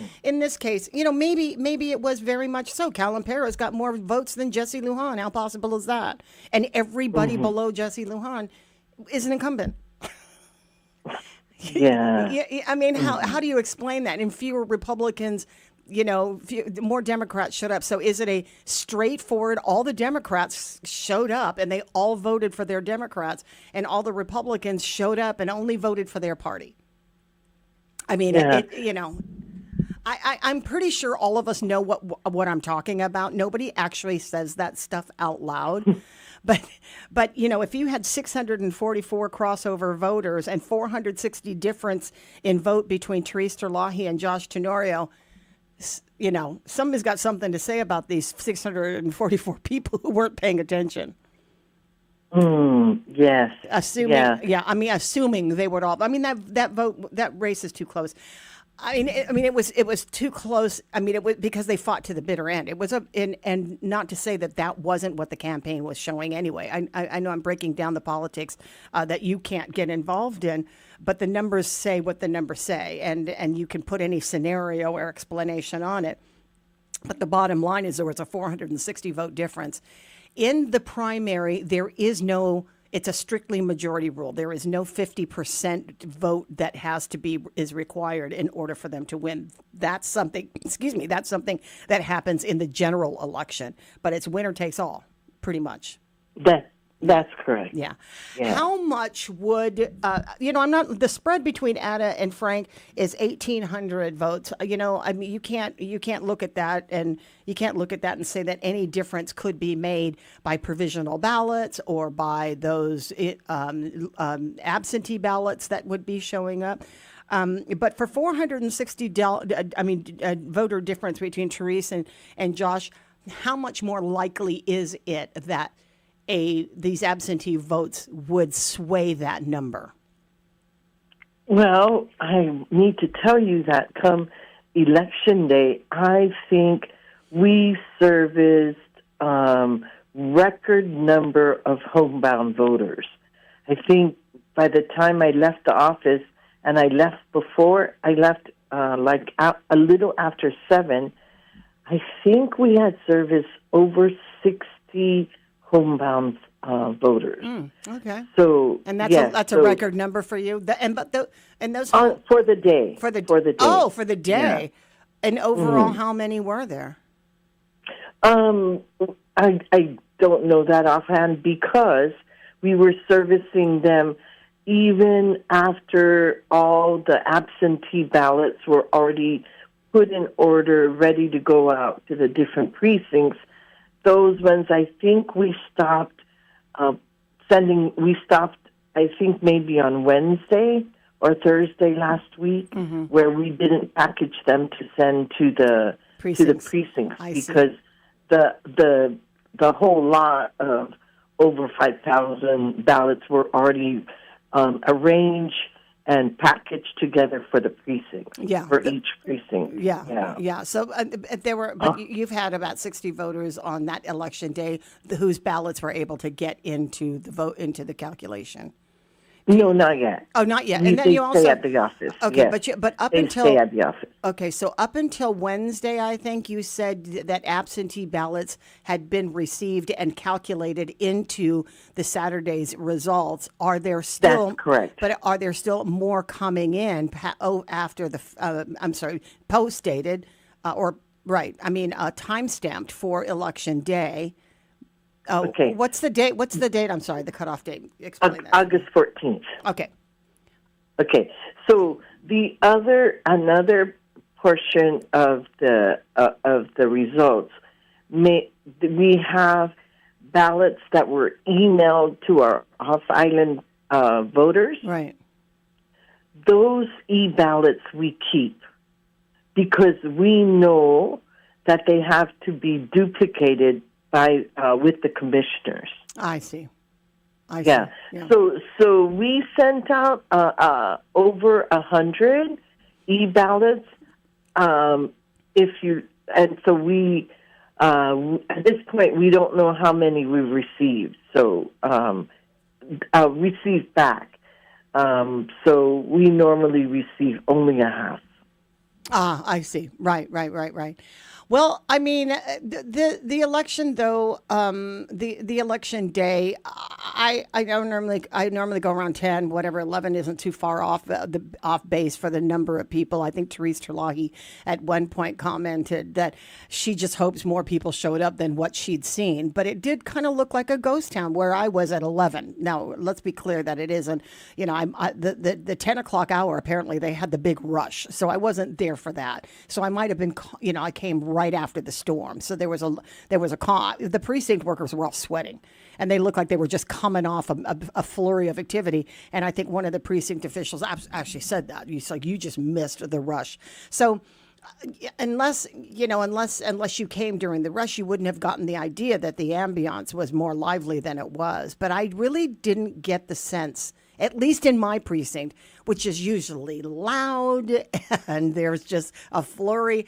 maybe it was very much so. Calipara's got more votes than Jesse Lujan. How possible is that? And everybody below Jesse Lujan is an incumbent. Yeah. How do you explain that? And fewer Republicans, more Democrats showed up. So is it a straightforward, all the Democrats showed up and they all voted for their Democrats, and all the Republicans showed up and only voted for their party? I'm pretty sure all of us know what I'm talking about. Nobody actually says that stuff out loud. But if you had 644 crossover voters and 460 difference in vote between Therese Terlahi and Josh Tenorio, somebody's got something to say about these 644 people who weren't paying attention. Yes. Assuming they would all. That race is too close. It was too close. It was because they fought to the bitter end. It was and not to say that wasn't what the campaign was showing anyway. I know I'm breaking down the politics that you can't get involved in, but the numbers say what the numbers say, and you can put any scenario or explanation on it. But the bottom line is there was a 460 vote difference. In the primary, it's a strictly majority rule. There is no 50% vote that is required in order for them to win. That's something that happens in the general election, but it's winner takes all, pretty much. That's correct. Yeah. How much would the spread between Ada and Frank is 1,800 votes. You can't look at that and say that any difference could be made by provisional ballots or by those absentee ballots that would be showing up. But for 460 voter difference between Therese and Josh, how much more likely is it that these absentee votes would sway that number? Well, I need to tell you that come Election Day, I think we serviced record number of homebound voters. I think by the time I left the office, and I left a little after 7, I think we had serviced over 60 homebound voters. Okay. So that's a record number for you. Those for the day. For the day. Oh, for the day. Yeah. And overall, how many were there? I don't know that offhand because we were servicing them even after all the absentee ballots were already put in order, ready to go out to the different precincts. Those ones, I think we stopped sending. We stopped, I think, maybe on Wednesday or Thursday last week, where we didn't package them to send to the Precincts. precincts I see. because the whole lot of over 5,000 ballots were already arranged and packaged together for the precinct, for each precinct. Yeah. So there were, but you've had about 60 voters on that election day whose ballots were able to get into the calculation. No, not yet. Oh, not yet. You- And then they you also stay at the office. Okay, Yes. but up They until stay at the office. Okay, so up until Wednesday, I think you said that absentee ballots had been received and calculated into the Saturday's results. Are there still? That's correct. But are there still more coming in after the? Post dated, time stamped for election day. Oh, Okay. What's the date? What's the date? I'm sorry, the cutoff date. Explain that. August 14th. Okay. Okay, so another portion of the results, we have ballots that were emailed to our off-island voters. Right. Those e-ballots we keep because we know that they have to be duplicated with the commissioners. I see. Yeah. So we sent out over 100 e-ballots. So we at this point we don't know how many we've received. So received back. So we normally receive only a half. I see. Right. Well, I mean, the election though, the election day, I normally go around 10, whatever, 11 isn't too far off off base for the number of people. I think Therese Terlahi at one point commented that she just hopes more people showed up than what she'd seen, but it did kind of look like a ghost town where I was at 11. Now, let's be clear that it isn't, the 10 o'clock hour, apparently they had the big rush. So I wasn't there for that. So I might have been, I came right after the storm. So there was the precinct workers were all sweating and they looked like they were just coming off a flurry of activity. And I think one of the precinct officials actually said that. He's like, you just missed the rush. So unless you came during the rush, you wouldn't have gotten the idea that the ambiance was more lively than it was. But I really didn't get the sense, at least in my precinct, which is usually loud and there's just a flurry.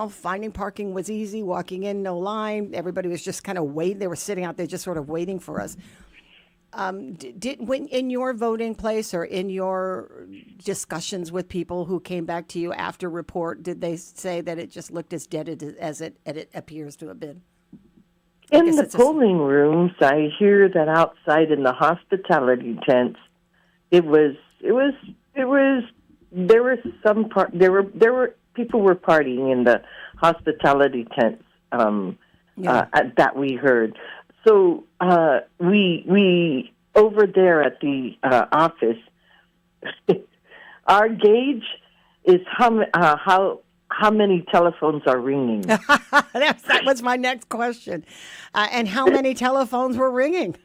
Finding parking was easy. Walking in, no line. Everybody was just kind of waiting. They were sitting out there just sort of waiting for us. When in your voting place or in your discussions with people who came back to you after report, did they say that it just looked as dead as it appears to have been? In the polling rooms, I hear that outside in the hospitality tents, there were people were partying in the hospitality tents that we heard. So we over there at the office, our gauge is how many telephones are ringing. That was my next question. And how many telephones were ringing?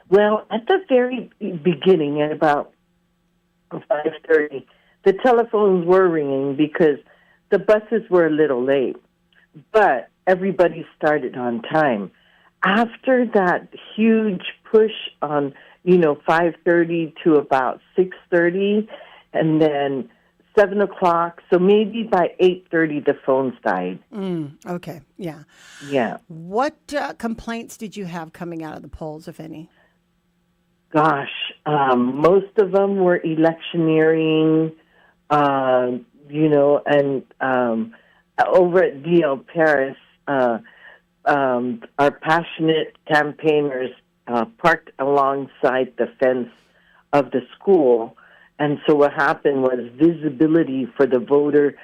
Well, at the very beginning, at about 5:30, the telephones were ringing because the buses were a little late, but everybody started on time. After that huge push on, 5:30 to about 6:30, and then 7 o'clock, so maybe by 8:30 the phones died. Okay, yeah. Yeah. What complaints did you have coming out of the polls, if any? Gosh, most of them were electioneering, and over at DL Paris, our passionate campaigners parked alongside the fence of the school. And so what happened was visibility for the voter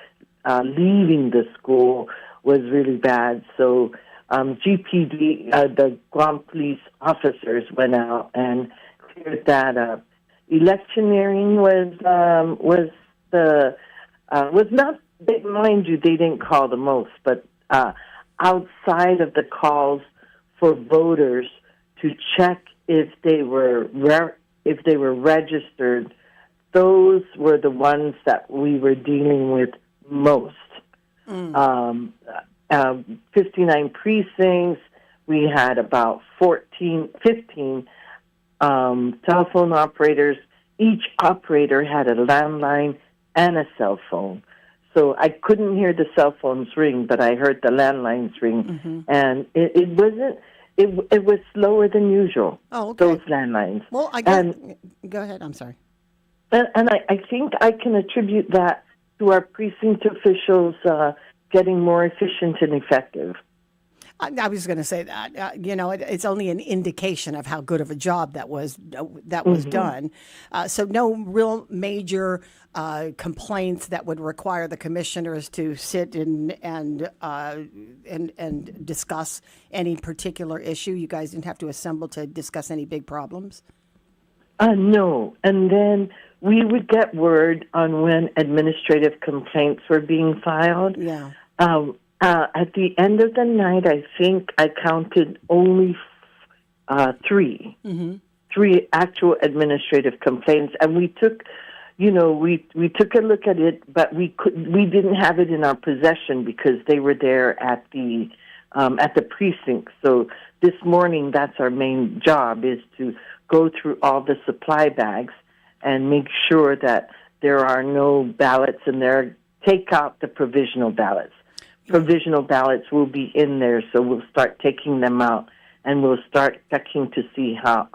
leaving the school was really bad. So GPD, the Guam police officers went out and cleared that up. Electioneering was not, mind you, they didn't call the most, but outside of the calls for voters to check if they were registered, those were the ones that we were dealing with most. 59 precincts. We had about 15 telephone operators. Each operator had a landline and a cell phone. So I couldn't hear the cell phones ring, but I heard the landlines ring, and it wasn't. It was slower than usual. Oh, okay. Those landlines. Well, I guess. Go ahead. I'm sorry. And I think I can attribute that to our precinct officials getting more efficient and effective. I was going to say that. It's only an indication of how good of a job that was done. So no real major complaints that would require the commissioners to sit and discuss any particular issue. You guys didn't have to assemble to discuss any big problems. No, and then we would get word on when administrative complaints were being filed. Yeah. At the end of the night, I think I counted only three actual administrative complaints, and we took, we took a look at it, but we didn't have it in our possession because they were there at the precinct. So this morning, that's our main job, is to go through all the supply bags and make sure that there are no ballots in there. Take out the provisional ballots. Provisional ballots will be in there, so we'll start taking them out, and we'll start checking to see how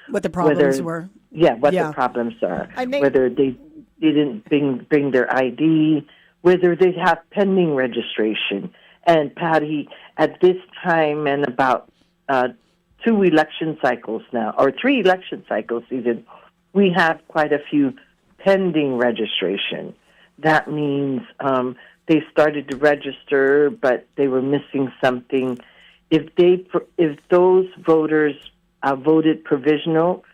what the problems were. Yeah, the problems are. Whether they didn't bring their ID, whether they have pending registration. And Patty, at this time, and about 2 election cycles now, or 3 election cycles even, we have quite a few pending registration. That means they started to register, but they were missing something. If those voters voted provisional,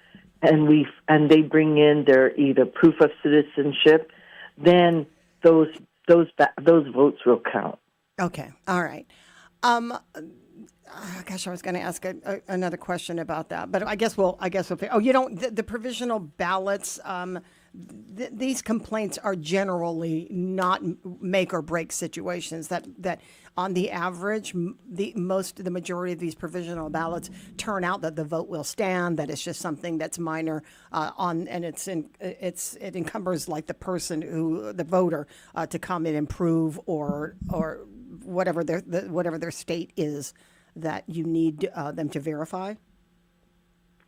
and they bring in their either proof of citizenship, then those votes will count. Okay, all right. Gosh, I was going to ask another question about that, but I guess we'll. The provisional ballots. These complaints are generally not make or break situations. That on the average, the majority of these provisional ballots turn out that the vote will stand. That it's just something that's minor and it encumbers like the voter to come and improve or whatever their state is that you need them to verify.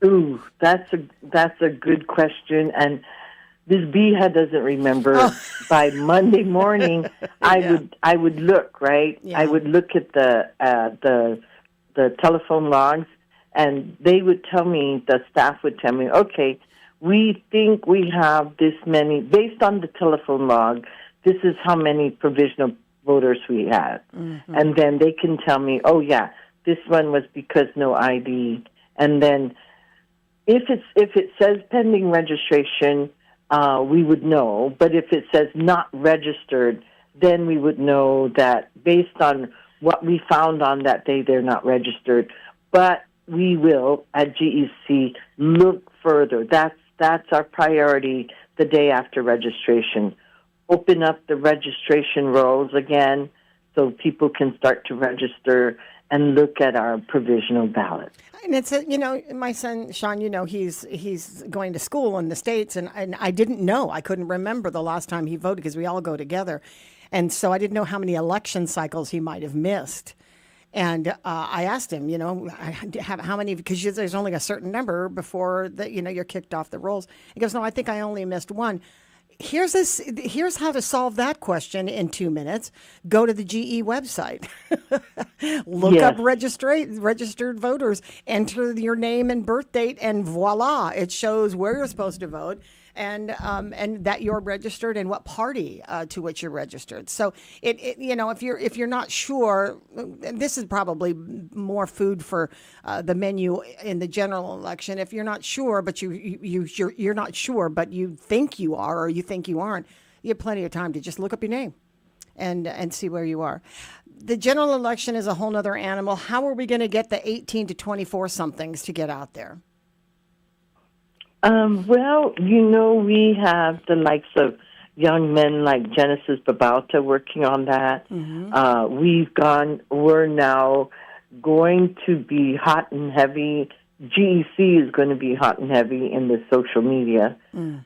Ooh, that's a good question. And Ms. Beha doesn't remember. By Monday morning, I would look, right? Yeah. I would look at the telephone logs, and they would tell me, the staff would tell me, okay, we think we have this many, based on the telephone log, this is how many provisional voters we have. Mm-hmm. And then they can tell me, oh yeah, this one was because no ID. And then if it says pending registration, we would know. But if it says not registered, then we would know that based on what we found on that day, they're not registered. But we will, at GEC, look further. That's our priority the day after registration. Open up the registration rolls again so people can start to register and look at our provisional ballots. And it's my son Sean. He's going to school in the States, and I didn't know. I couldn't remember the last time he voted because we all go together, and so I didn't know how many election cycles he might have missed. And I asked him, how many? Because there's only a certain number before you're kicked off the rolls. He goes, no, I think I only missed one. Here's how to solve that question in 2 minutes. Go to the GE website. Look up registered voters, enter your name and birth date, and voila, it shows where you're supposed to vote and that you're registered and what party to which you're registered. So if you're not sure, this is probably more food for the menu in the general election. If you're not sure, but you're not sure, but you think you are or you think you aren't, you have plenty of time to just look up your name and see where you are. The general election is a whole nother animal. How are we going to get the 18 to 24 somethings to get out there? Well, we have the likes of, young men like Genesis Babauta working on that. We're now going to be hot and heavy. GEC is going to be hot and heavy in the social media.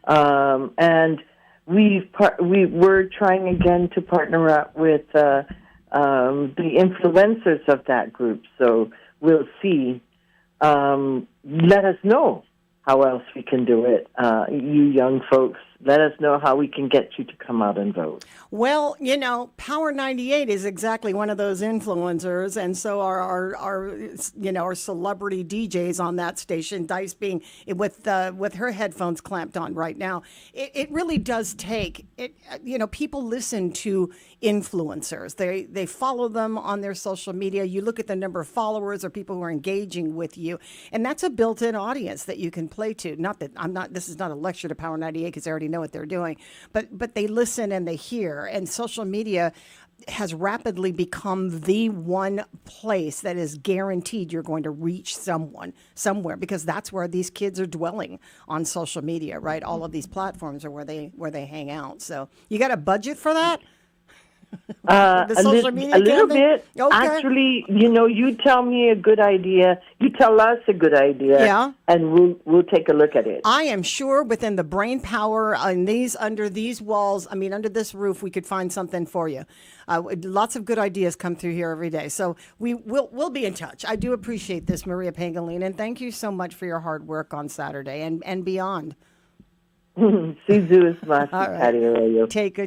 And we're trying again to partner up with the influencers of that group. So we'll see. Let us know how else we can do it. You young folks, let us know how we can get you to come out and vote. Well, Power 98 is exactly one of those influencers, and so our celebrity DJs on that station, Dice being with her headphones clamped on right now. It really does take it. People listen to influencers. They follow them on their social media. You look at the number of followers or people who are engaging with you, and that's a built-in audience that you can play to. Not that this is not a lecture to Power 98 because they already know what they're doing, but they listen and they hear. And social media has rapidly become the one place that is guaranteed you're going to reach someone somewhere, because that's where these kids are dwelling on social media, right? All of these platforms are where they hang out. So you got a budget for that? The social media a little campaign? bit. Okay. Actually, you tell me a good idea. You tell us a good idea. Yeah. And we'll take a look at it. I am sure within the brain power under these walls, under this roof, we could find something for you. Lots of good ideas come through here every day. So we'll be in touch. I do appreciate this, Maria Pangolin, and thank you so much for your hard work on Saturday and beyond. Take good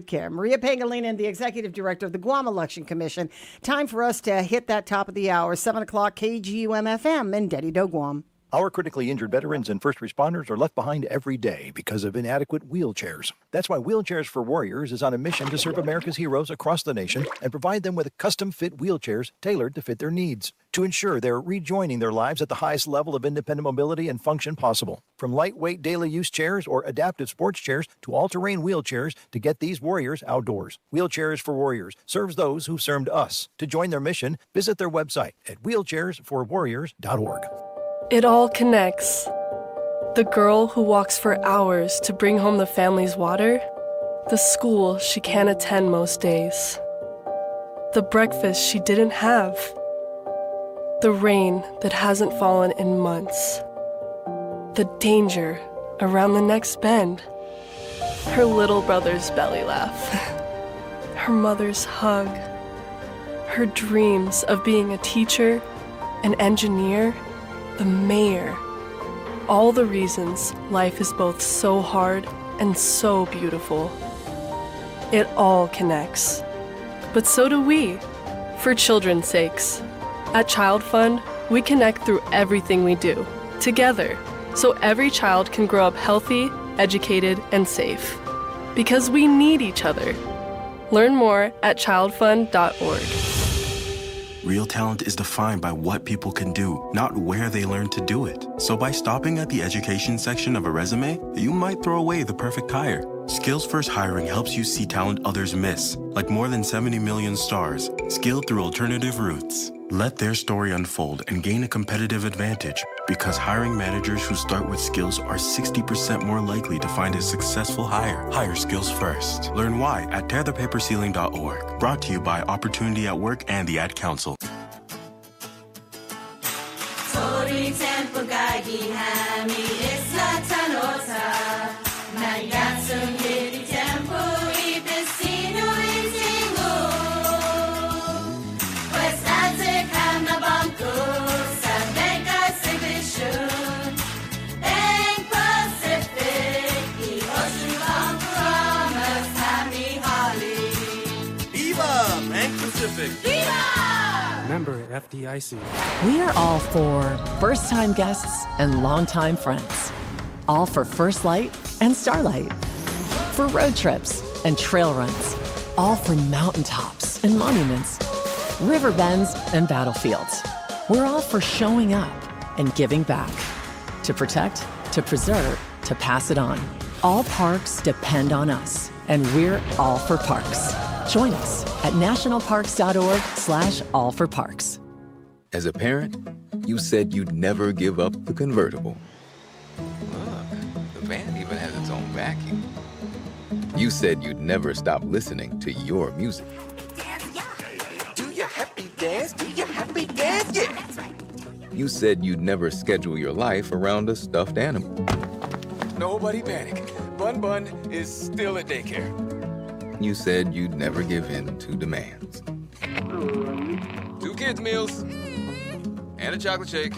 care. Maria Pangolin, the Executive Director of the Guam Election Commission. Time for us to hit that top of the hour, 7 o'clock KGUM-FM in Dedido, Guam. Our critically injured veterans and first responders are left behind every day because of inadequate wheelchairs. That's why Wheelchairs for Warriors is on a mission to serve America's heroes across the nation and provide them with custom-fit wheelchairs tailored to fit their needs, to ensure they're rejoining their lives at the highest level of independent mobility and function possible. From lightweight daily use chairs or adaptive sports chairs to all-terrain wheelchairs to get these warriors outdoors. Wheelchairs for Warriors serves those who've served us. To join their mission, visit their website at wheelchairsforwarriors.org. It all connects. The girl who walks for hours to bring home the family's water, the school she can't attend most days, the breakfast she didn't have, the rain that hasn't fallen in months, the danger around the next bend, her little brother's belly laugh, her mother's hug, her dreams of being a teacher, an engineer, the mayor. All the reasons life is both so hard and so beautiful. It all connects. But so do we, for children's sakes. At Child Fund, we connect through everything we do, together, so every child can grow up healthy, educated, and safe. Because we need each other. Learn more at childfund.org. Real talent is defined by what people can do, not where they learn to do it. So by stopping at the education section of a resume, you might throw away the perfect hire. Skills First Hiring helps you see talent others miss, like more than 70 million stars, skilled through alternative routes. Let their story unfold and gain a competitive advantage, because hiring managers who start with skills are 60% more likely to find a successful hire. Hire skills first. Learn why at tearthepaperceiling.org. Brought to you by Opportunity at Work and the Ad Council. Member FDIC. We are all for first-time guests and longtime friends. All for First Light and Starlight. For road trips and trail runs. All for mountaintops and monuments. River bends and battlefields. We're all for showing up and giving back. To protect, to preserve, to pass it on. All parks depend on us, and we're all for parks. Join us at nationalparks.org/allforparks. As a parent, you said you'd never give up the convertible. Look, the van even has its own vacuum. You said you'd never stop listening to your music. Do your happy dance, do your happy dance, yeah. You said you'd never schedule your life around a stuffed animal. Nobody panic. Bun Bun is still at daycare. You said you'd never give in to demands. 2 kids' meals and a chocolate shake.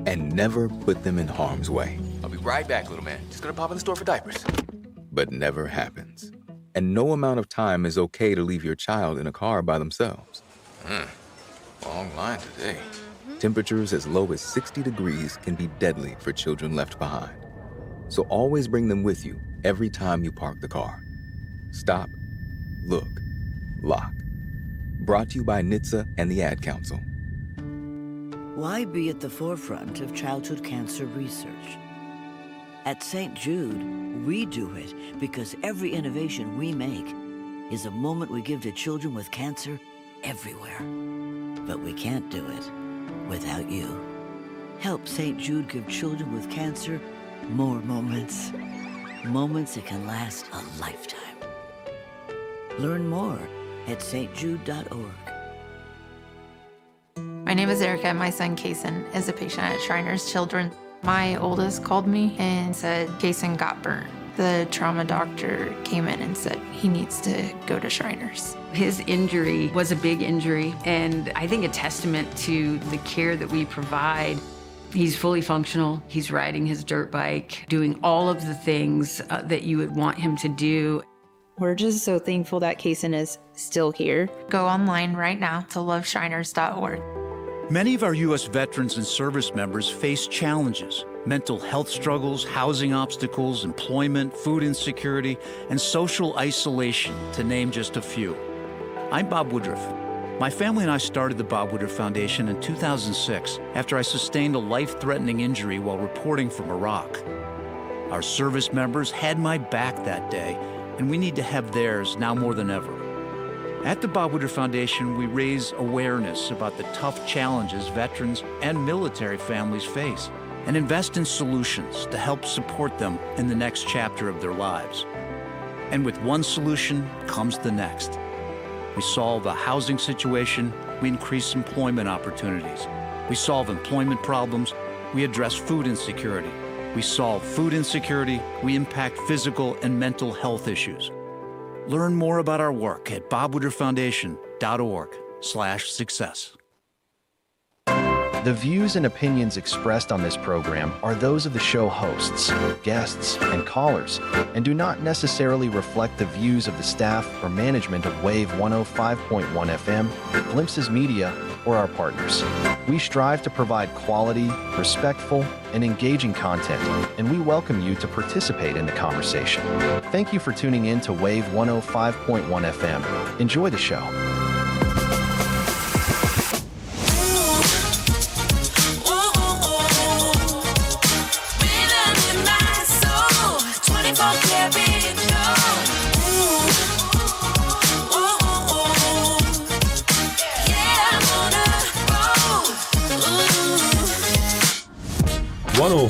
And never put them in harm's way. I'll be right back, little man. Just gonna pop in the store for diapers. But never happens. And no amount of time is okay to leave your child in a car by themselves. Long line today. Temperatures as low as 60 degrees can be deadly for children left behind. So always bring them with you every time you park the car. Stop, look, lock. Brought to you by NHTSA and the Ad Council. Why be at the forefront of childhood cancer research? At St. Jude, we do it because every innovation we make is a moment we give to children with cancer everywhere. But we can't do it without you. Help St. Jude give children with cancer more moments. Moments that can last a lifetime. Learn more at stjude.org. My name is Erica, and my son Kason is a patient at Shriners Children. My oldest called me and said Kason got burned. The trauma doctor came in and said he needs to go to Shriners. His injury was a big injury, and I think a testament to the care that we provide. He's fully functional. He's riding his dirt bike, doing all of the things that you would want him to do. We're just so thankful that Kason is still here. Go online right now to loveshriners.org. Many of our U.S. veterans and service members face challenges: mental health struggles, housing obstacles, employment, food insecurity, and social isolation, to name just a few. I'm Bob Woodruff. My family and I started the Bob Woodruff Foundation in 2006 after I sustained a life-threatening injury while reporting from Iraq. Our service members had my back that day, and we need to have theirs now more than ever. At the Bob Woodruff Foundation, we raise awareness about the tough challenges veterans and military families face and invest in solutions to help support them in the next chapter of their lives. And with one solution comes the next. We solve a housing situation, we increase employment opportunities. We solve employment problems, we address food insecurity. We solve food insecurity, we impact physical and mental health issues. Learn more about our work at bobwoodrufffoundation.org/success. The views and opinions expressed on this program are those of the show hosts, guests, and callers, and do not necessarily reflect the views of the staff or management of Wave 105.1 FM, Glimpses Media, or our partners. We strive to provide quality, respectful, and engaging content, and we welcome you to participate in the conversation. Thank you for tuning in to Wave 105.1 FM. Enjoy the show.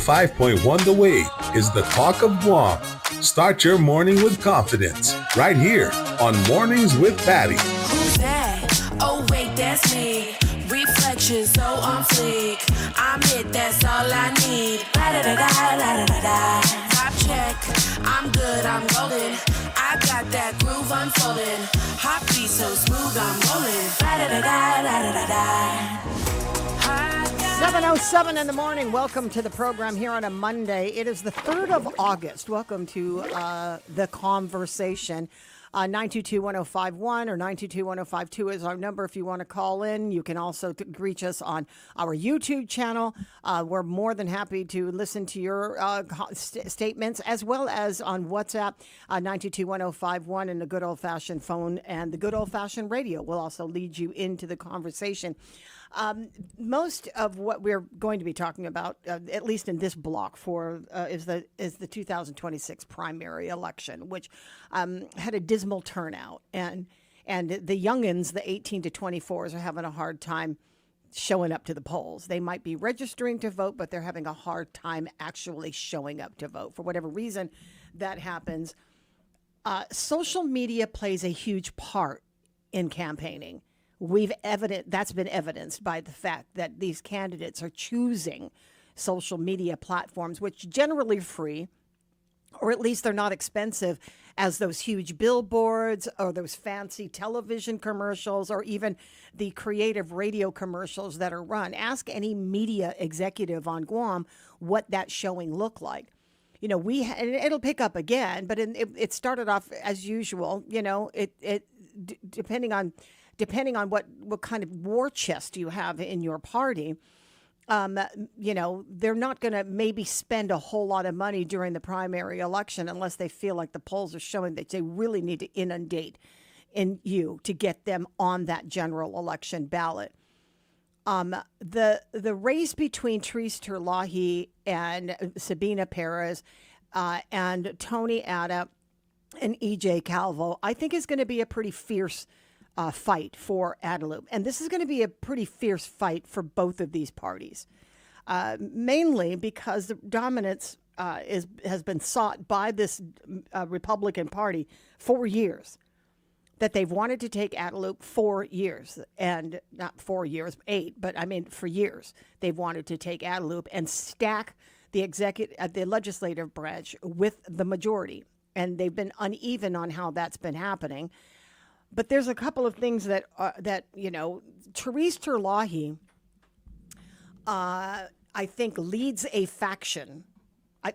.1 The Wave is the talk of Guam. Start your morning with confidence right here on Mornings with Patti. Who's that? Oh wait, that's me. Reflections so on fleek. I'm it, that's all I need. La-da-da-da-da-da-da. Top check, I'm good, I'm golden. I got that groove unfolding. Hot beat so smooth, I'm rolling. La-da-da-da-da-da-da. 7:07 in the morning. Welcome to the program here on a Monday. It is the 3rd of August. Welcome to the conversation. 922-1051 or 922-1052 is our number if you want to call in. You can also reach us on our YouTube channel. We're more than happy to listen to your statements, as well as on WhatsApp, 922-1051, and the good old-fashioned phone and the good old-fashioned radio will also lead you into the conversation. Most of what we're going to be talking about, at least in this block, is the 2026 primary election, which had a dismal turnout, and the youngins, the 18 to 24s, are having a hard time showing up to the polls. They might be registering to vote, but they're having a hard time actually showing up to vote. For whatever reason that happens, Social media plays a huge part in campaigning. That's been evidenced by the fact that these candidates are choosing social media platforms, which generally are free, or at least they're not expensive as those huge billboards or those fancy television commercials or even the creative radio commercials that are run. Ask any media executive on Guam what that showing looked like. You know, and it'll pick up again, but it started off as usual. You know, depending on what kind of war chest you have in your party. You know, they're not going to maybe spend a whole lot of money during the primary election unless they feel like the polls are showing that they really need to inundate in you to get them on that general election ballot. The race between Therese Terlahi and Sabina Perez and Tony Atta and EJ Calvo, I think is going to be a pretty fierce fight for Adelup. And this is going to be a pretty fierce fight for both of these parties, mainly because the dominance has been sought by this Republican Party for years, that they've wanted to take Adelup for years, and not 4 years, 8, but I mean for years. They've wanted to take Adelup and stack the legislative branch with the majority. And they've been uneven on how that's been happening. But there's a couple of things that you know, Therese Terlahi, I think, leads a faction.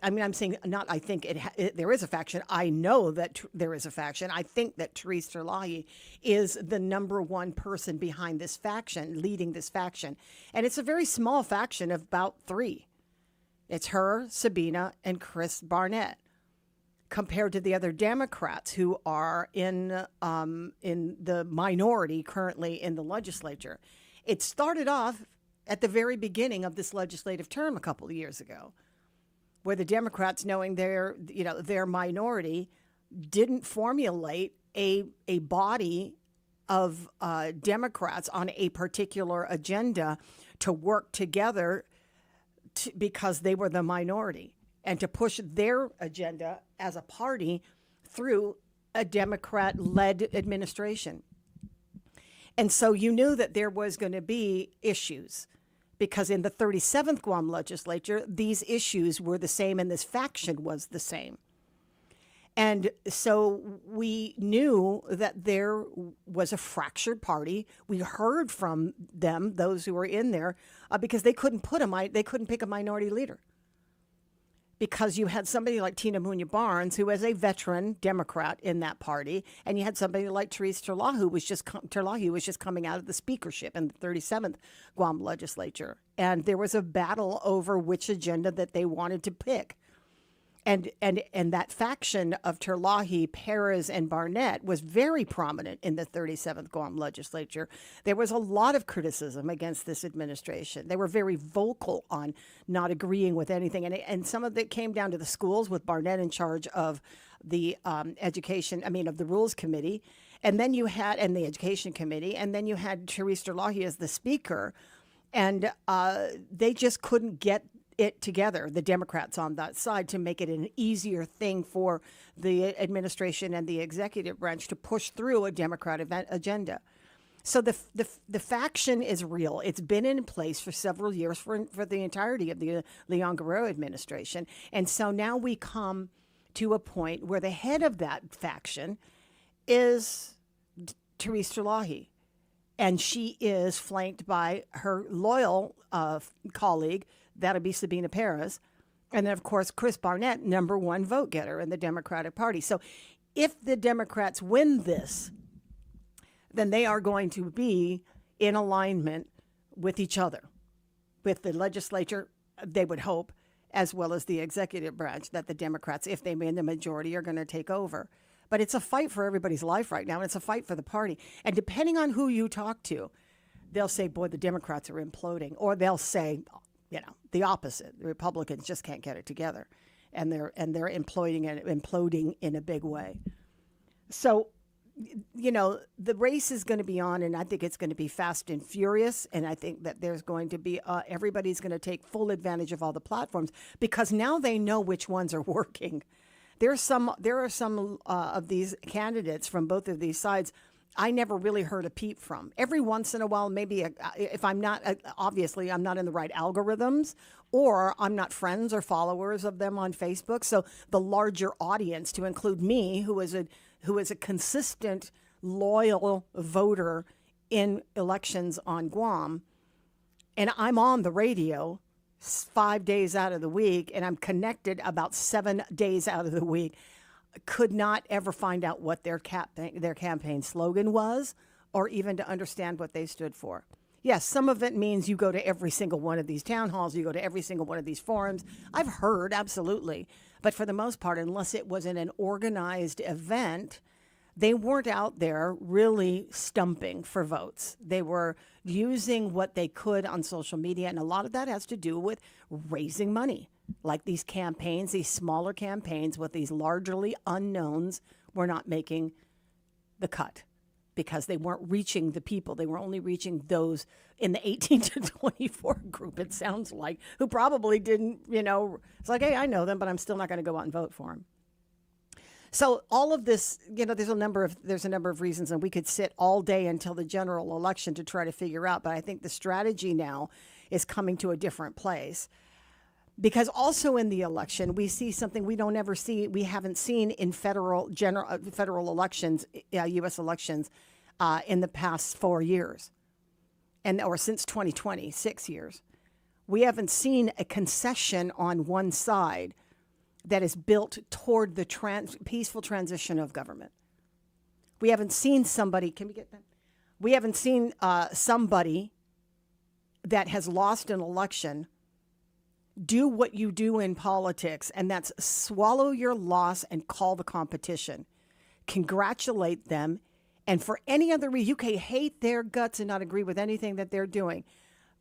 I mean, I'm saying not. I think there is a faction. I know that there is a faction. I think that Therese Terlahi is the number one person behind this faction, leading this faction, and it's a very small faction of about 3. It's her, Sabina, and Chris Barnett, compared to the other Democrats who are in the minority currently in the legislature. It started off at the very beginning of this legislative term a couple of years ago, where the Democrats, knowing their minority, didn't formulate a body of Democrats on a particular agenda to work together because they were the minority, and to push their agenda as a party through a Democrat-led administration. And so you knew that there was going to be issues, because in the 37th Guam legislature, these issues were the same and this faction was the same. And so we knew that there was a fractured party. We heard from them, those who were in there, because they couldn't pick a minority leader. Because you had somebody like Tina Munya Barnes, who was a veteran Democrat in that party, and you had somebody like Therese Terlahi, who was just coming out of the speakership in the 37th Guam legislature. And there was a battle over which agenda that they wanted to pick. And that faction of Terlahi, Perez, and Barnett was very prominent in the 37th Guam legislature. There was a lot of criticism against this administration. They were very vocal on not agreeing with anything. And some of it came down to the schools, with Barnett in charge of the of the Rules Committee. And then you had, and the Education Committee, and then you had Therese Terlahi as the speaker. And they just couldn't get it together, the Democrats on that side, to make it an easier thing for the administration and the executive branch to push through a Democratic agenda. So the faction is real. It's been in place for several years, for the entirety of the Leon Guerrero administration. And so now we come to a point where the head of that faction is Therese Terlahi. And she is flanked by her loyal colleague, that'll be Sabina Perez. And then, of course, Chris Barnett, number one vote getter in the Democratic Party. So if the Democrats win this, then they are going to be in alignment with each other, with the legislature, they would hope, as well as the executive branch, that the Democrats, if they win the majority, are going to take over. But it's a fight for everybody's life right now, and it's a fight for the party. And depending on who you talk to, they'll say, boy, the Democrats are imploding. Or they'll say, the opposite. The Republicans just can't get it together, and they're imploding in a big way. So, the race is going to be on, and I think it's going to be fast and furious. And I think that there's going to be everybody's going to take full advantage of all the platforms, because now they know which ones are working. There are some of these candidates from both of these sides I never really heard a peep from. Every once in a while, maybe if I'm not, obviously I'm not in the right algorithms, or I'm not friends or followers of them on Facebook. So the larger audience, to include me, who is a consistent, loyal voter in elections on Guam, and I'm on the radio 5 days out of the week, and I'm connected about 7 days out of the week, could not ever find out what their campaign slogan was, or even to understand what they stood for. Yes, some of it means you go to every single one of these town halls, you go to every single one of these forums. I've heard, absolutely. But for the most part, unless it was in an organized event, they weren't out there really stumping for votes. They were using what they could on social media, and a lot of that has to do with raising money. Like these campaigns, these smaller campaigns with these largely unknowns were not making the cut because they weren't reaching the people. They were only reaching those in the 18 to 24 group, it sounds like, who probably didn't, it's like, hey, I know them, but I'm still not going to go out and vote for them. So all of this, there's a number of reasons, and we could sit all day until the general election to try to figure out. But I think the strategy now is coming to a different place. Because also in the election, we see something we haven't seen in federal elections, U.S. elections, in the past 4 years, or since 2020, 6 years. We haven't seen a concession on one side that is built toward the peaceful transition of government. We haven't seen somebody. Can we get that? We haven't seen somebody that has lost an election do what you do in politics, and that's swallow your loss and call the competition. Congratulate them. And for any other reason, you can hate their guts and not agree with anything that they're doing.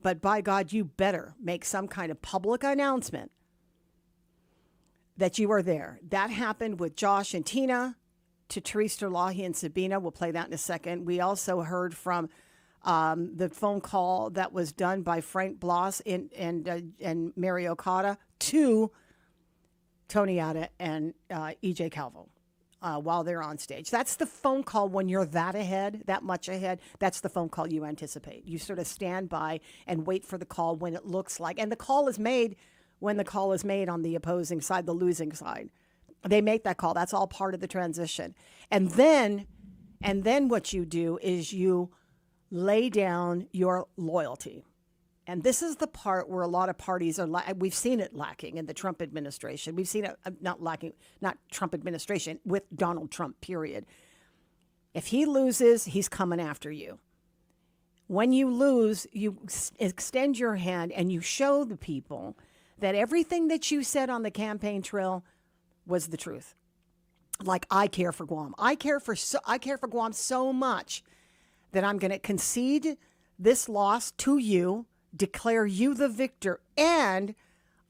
But by God, you better make some kind of public announcement that you are there. That happened with Josh and Tina, to Therese Terlahi and Sabina. We'll play that in a second. We also heard from the phone call that was done by Frank Bloss and Mary Okada to Tony Atta and EJ Calvo while they're on stage. That's the phone call when you're that much ahead. That's the phone call you anticipate. You sort of stand by and wait for the call when it looks like, and the call is made when the call is made on the opposing side, the losing side. They make that call. That's all part of the transition. And then what you do is you lay down your loyalty. And this is the part where a lot of parties are, we've seen it lacking in the Trump administration. We've seen it not Trump administration, with Donald Trump, period. If he loses, he's coming after you. When you lose, you extend your hand and you show the people that everything that you said on the campaign trail was the truth. Like, I care for Guam. I care for Guam so much that I'm going to concede this loss to you, declare you the victor, and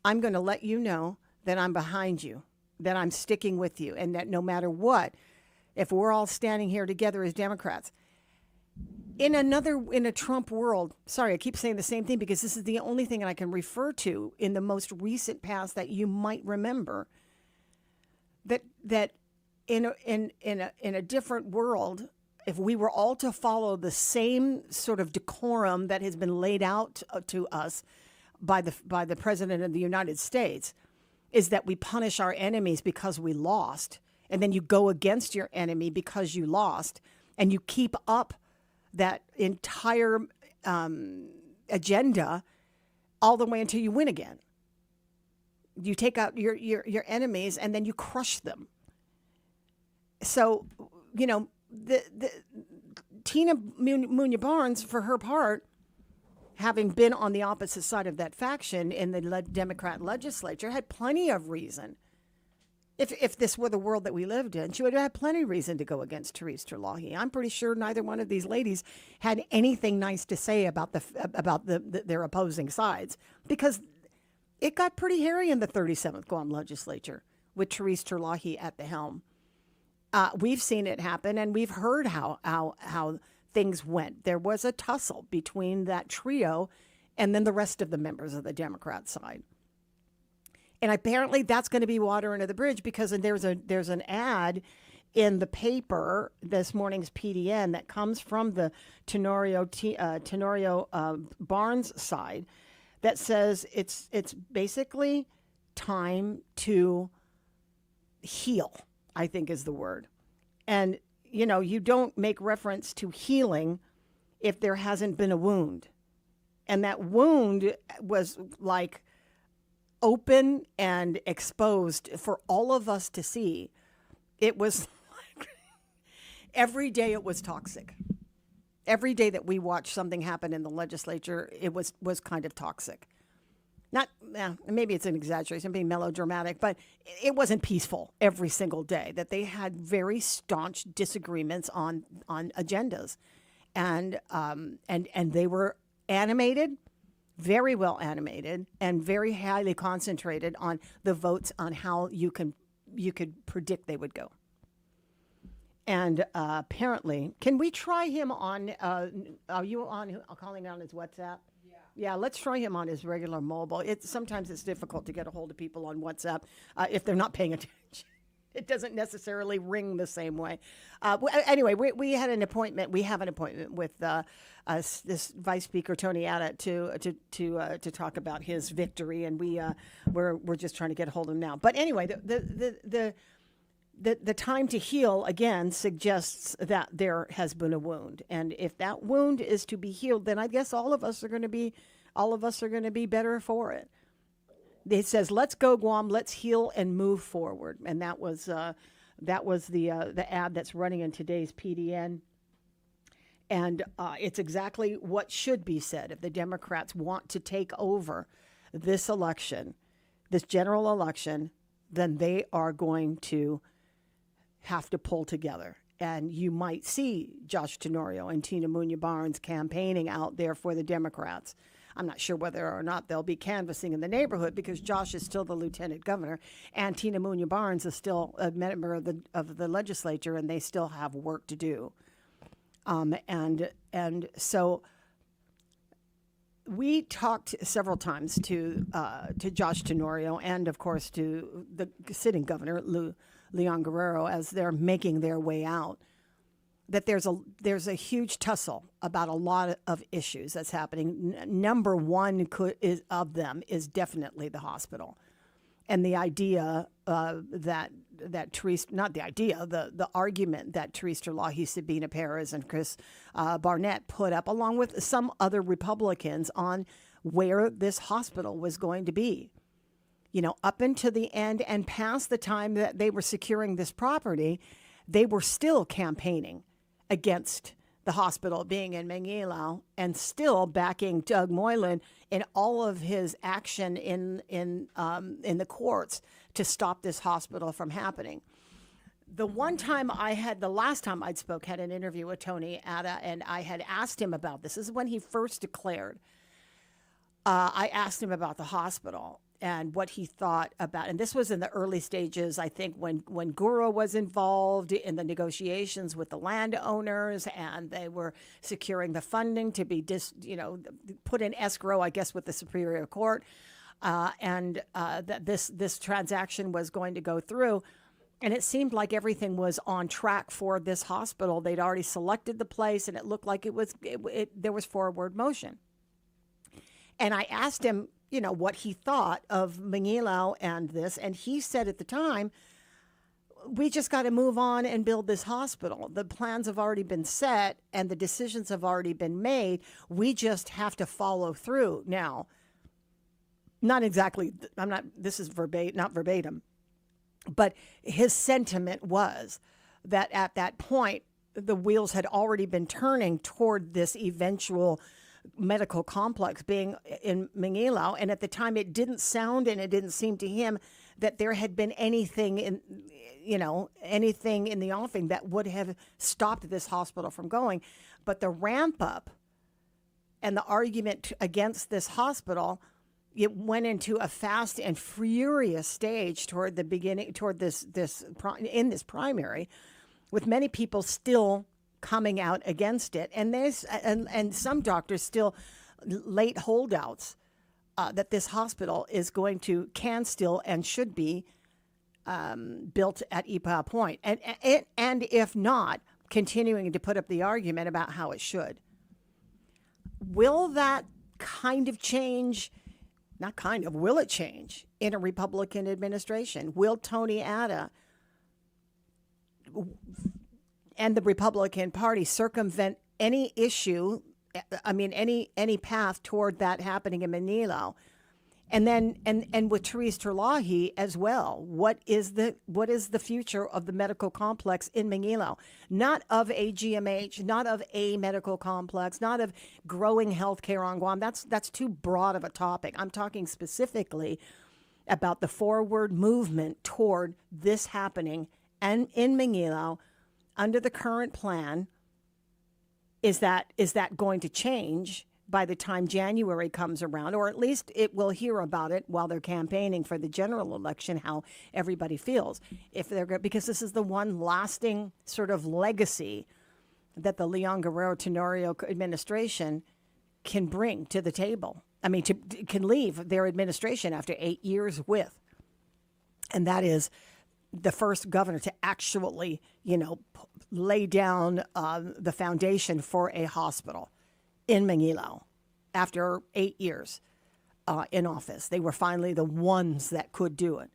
I'm going to let you know that I'm behind you, that I'm sticking with you, and that no matter what, if we're all standing here together as Democrats, in a Trump world, sorry, I keep saying the same thing because this is the only thing I can refer to in the most recent past that you might remember, that in a different world, if we were all to follow the same sort of decorum that has been laid out to us by the President of the United States, is that we punish our enemies because we lost, and then you go against your enemy because you lost, and you keep up that entire agenda all the way until you win again. You take out your enemies and then you crush them. So, Tina Munya Barnes, for her part, having been on the opposite side of that faction in the Democrat legislature, had plenty of reason. If this were the world that we lived in, she would have had plenty of reason to go against Therese Terlahi. I'm pretty sure neither one of these ladies had anything nice to say about their opposing sides, because it got pretty hairy in the 37th Guam legislature with Therese Terlahi at the helm. We've seen it happen, and we've heard how things went. There was a tussle between that trio and then the rest of the members of the Democrat side. And apparently that's going to be water under the bridge because there's an ad in the paper, this morning's PDN, that comes from the Tenorio Barnes side that says it's basically time to heal, I think is the word. And, you know, you don't make reference to healing if there hasn't been a wound. And that wound was like open and exposed for all of us to see. It was like every day it was toxic. Every day that we watched something happen in the legislature, it was kind of toxic. Not, maybe it's an exaggeration, being melodramatic, but it wasn't peaceful every single day. That they had very staunch disagreements on agendas, and they were animated, very well animated, and very highly concentrated on the votes on how you could predict they would go. And apparently, can we try him on? Are you on calling on his WhatsApp? Yeah, let's try him on his regular mobile. Sometimes it's difficult to get a hold of people on WhatsApp if they're not paying attention. It doesn't necessarily ring the same way. Anyway, we had an appointment. We have an appointment with this Vice Speaker Tony Atta to talk about his victory, and we're just trying to get a hold of him now. But anyway, the time to heal again suggests that there has been a wound, and if that wound is to be healed, then I guess all of us are going to be better for it. It says, "Let's go, Guam. Let's heal and move forward," and that was the ad that's running in today's PDN. And it's exactly what should be said. If the Democrats want to take over this election, this general election, then they are going to have to pull together. And you might see Josh Tenorio and Tina Munoz Barnes campaigning out there for the Democrats. I'm not sure whether or not they'll be canvassing in the neighborhood because Josh is still the lieutenant governor and Tina Munoz Barnes is still a member of the legislature, and they still have work to do. And so we talked several times to Josh Tenorio and, of course, to the sitting governor, Leon Guerrero, as they're making their way out, that there's a huge tussle about a lot of issues that's happening. Number one of them is definitely the hospital, and the idea that Therese, not the idea, the argument that Therese Terlahi, Sabina Perez, and Chris Barnett put up, along with some other Republicans, on where this hospital was going to be. You know, up until the end and past the time that they were securing this property, they were still campaigning against the hospital being in Manguilao and still backing Doug Moylan in all of his action in the courts to stop this hospital from happening. The last time I'd spoke, had an interview with Tony Atta, and I had asked him about this. This is when he first declared. I asked him about the hospital and what he thought about, and this was in the early stages, I think, when Gura was involved in the negotiations with the landowners, and they were securing the funding to be put in escrow, I guess, with the Superior Court, and that this transaction was going to go through. And it seemed like everything was on track for this hospital. They'd already selected the place, and it looked like there was forward motion. And I asked him, what he thought of Manguilao and this. And he said at the time, we just got to move on and build this hospital. The plans have already been set and the decisions have already been made. We just have to follow through. Now, not exactly, this is not verbatim, but his sentiment was that at that point, the wheels had already been turning toward this eventual medical complex being in Manguilao, and at the time it didn't sound and it didn't seem to him that there had been anything in the offing that would have stopped this hospital from going. But the ramp up and the argument against this hospital, it went into a fast and furious stage toward the beginning, toward this primary, with many people still coming out against it, and some doctors still late holdouts that this hospital can still and should be built at Ipoh Point. And if not, continuing to put up the argument about how it should. Will that kind of change? Not kind of, will it change in a Republican administration? Will Tony Atta and the Republican Party circumvent any issue, any path toward that happening in Manila? And then and with Therese Terlahi as well, what is the future of the medical complex in Manila? Not of a GMH, not of a medical complex, not of growing healthcare on Guam. That's too broad of a topic. I'm talking specifically about the forward movement toward this happening and in Manila under the current plan. Is that going to change by the time January comes around, or at least it will hear about it while they're campaigning for the general election, how everybody feels. Because this is the one lasting sort of legacy that the Leon Guerrero Tenorio administration can bring to the table. Can leave their administration after 8 years with. And that is the first governor to actually, lay down the foundation for a hospital in Manila after 8 years in office. They were finally the ones that could do it.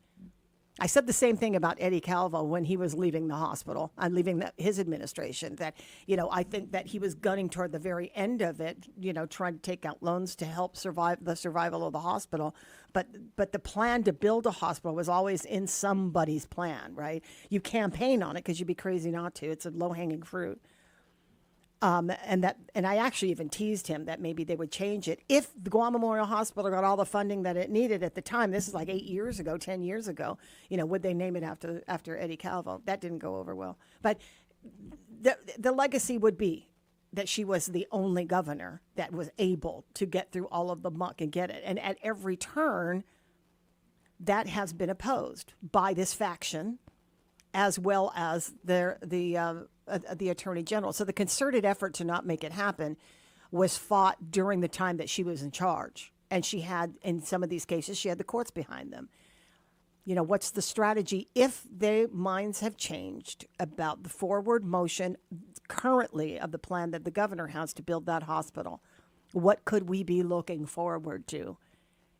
I said the same thing about Eddie Calvo when he was leaving the hospital, leaving his administration, that, I think that he was gunning toward the very end of it, trying to take out loans to help survive the survival of the hospital. But the plan to build a hospital was always in somebody's plan, right? You campaign on it because you'd be crazy not to. It's a low-hanging fruit. And I actually even teased him that maybe they would change it if the Guam Memorial Hospital got all the funding that it needed at the time. This is like 8 years ago, 10 years ago. Would they name it after Eddie Calvo? That didn't go over well. But the legacy would be that she was the only governor that was able to get through all of the muck and get it. And at every turn, that has been opposed by this faction, as well as the Attorney General. So the concerted effort to not make it happen was fought during the time that she was in charge. And she had, in some of these cases, she had the courts behind them. What's the strategy if their minds have changed about the forward motion currently of the plan that the governor has to build that hospital? What could we be looking forward to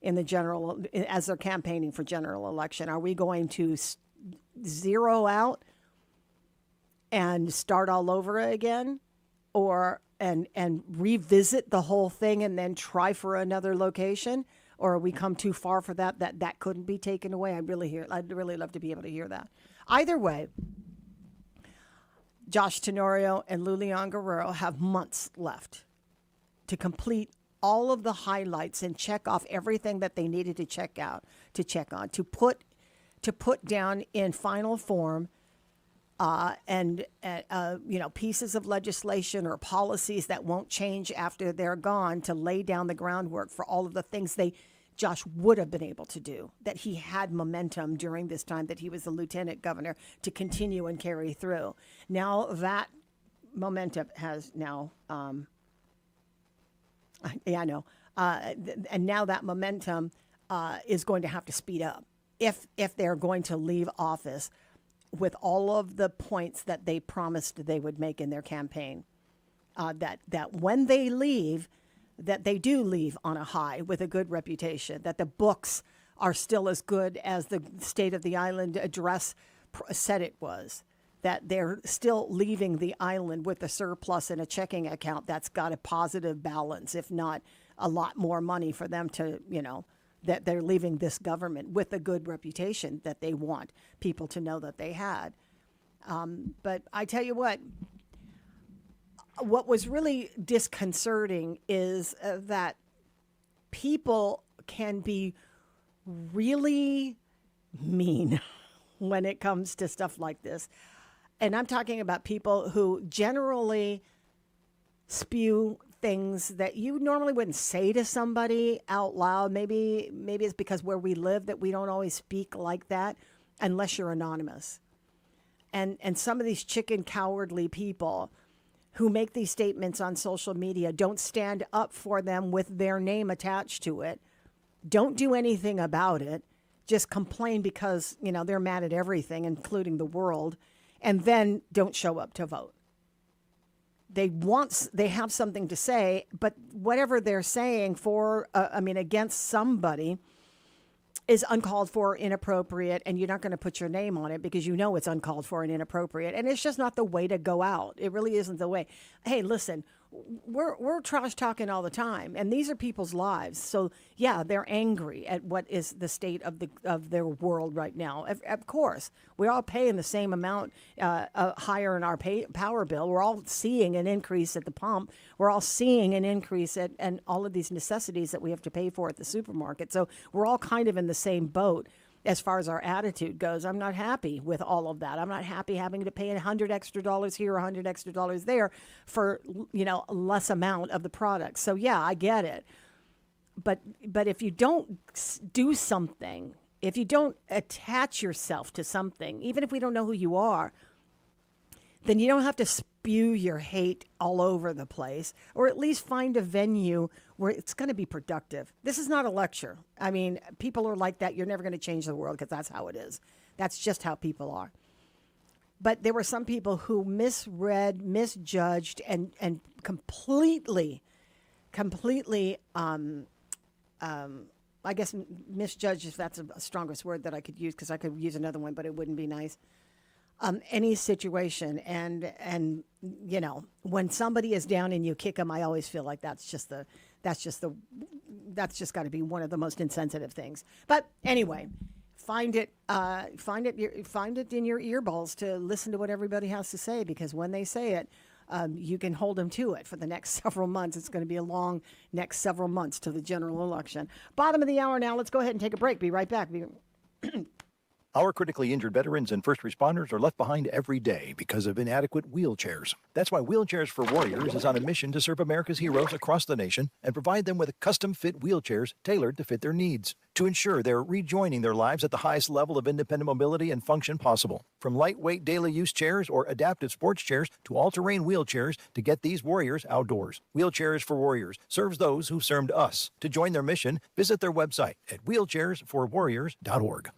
in the general, as they're campaigning for general election? Are we going to zero out and start all over again, or and revisit the whole thing and then try for another location? Or we come too far for that couldn't be taken away? I'd really love to be able to hear that. Either way, Josh Tenorio and Lulian Guerrero have months left to complete all of the highlights and check off everything that they needed to check on, to put down in final form pieces of legislation or policies that won't change after they're gone, to lay down the groundwork for all of the things Josh would have been able to do, that he had momentum during this time that he was the lieutenant governor to continue and carry through. Now that momentum has now, and now that momentum is going to have to speed up if they're going to leave office with all of the points that they promised they would make in their campaign, that when they leave, that they do leave on a high with a good reputation, that the books are still as good as the State of the Island address said it was, that they're still leaving the island with a surplus in a checking account that's got a positive balance, if not a lot more money for them to, that they're leaving this government with a good reputation that they want people to know that they had. But I tell you what was really disconcerting is that people can be really mean when it comes to stuff like this. And I'm talking about people who generally spew things that you normally wouldn't say to somebody out loud. Maybe it's because where we live that we don't always speak like that unless you're anonymous. And some of these chicken cowardly people who make these statements on social media don't stand up for them with their name attached to it Don't do anything about it. Just complain because, they're mad at everything, including the world, and then don't show up to vote. They have something to say, but whatever they're saying against somebody is uncalled for, inappropriate, and you're not going to put your name on it because it's uncalled for and inappropriate. And it's just not the way to go out. It really isn't the way. Hey, listen, we're trash talking all the time, and these are people's lives. So yeah, they're angry at what is the state of their world right now. Of course, we're all paying the same amount higher in our power bill. We're all seeing an increase at the pump. We're all seeing an increase and all of these necessities that we have to pay for at the supermarket. So we're all kind of in the same boat. As far as our attitude goes, I'm not happy with all of that. I'm not happy having to pay $100 extra here, $100 extra there for, less amount of the product. So yeah, I get it. But if you don't do something, if you don't attach yourself to something, even if we don't know who you are, then you don't have to spew your hate all over the place, or at least find a venue where it's going to be productive. This is not a lecture. I mean, people are like that. You're never going to change the world because that's how it is. That's just how people are. But there were some people who misread, misjudged, and completely, I guess misjudged, if that's a strongest word that I could use, because I could use another one, but it wouldn't be nice. Any situation, and when somebody is down and you kick them, I always feel like that's just got to be one of the most insensitive things. But anyway, find it in your earballs to listen to what everybody has to say, because when they say it, you can hold them to it for the next several months. It's going to be a long next several months to the general election. Bottom of the hour now. Let's go ahead and take a break. Be right back. Our critically injured veterans and first responders are left behind every day because of inadequate wheelchairs. That's why Wheelchairs for Warriors is on a mission to serve America's heroes across the nation and provide them with custom-fit wheelchairs tailored to fit their needs, to ensure they're rejoining their lives at the highest level of independent mobility and function possible. From lightweight daily use chairs or adaptive sports chairs to all-terrain wheelchairs to get these warriors outdoors. Wheelchairs for Warriors serves those who served us. To join their mission, visit their website at wheelchairsforwarriors.org.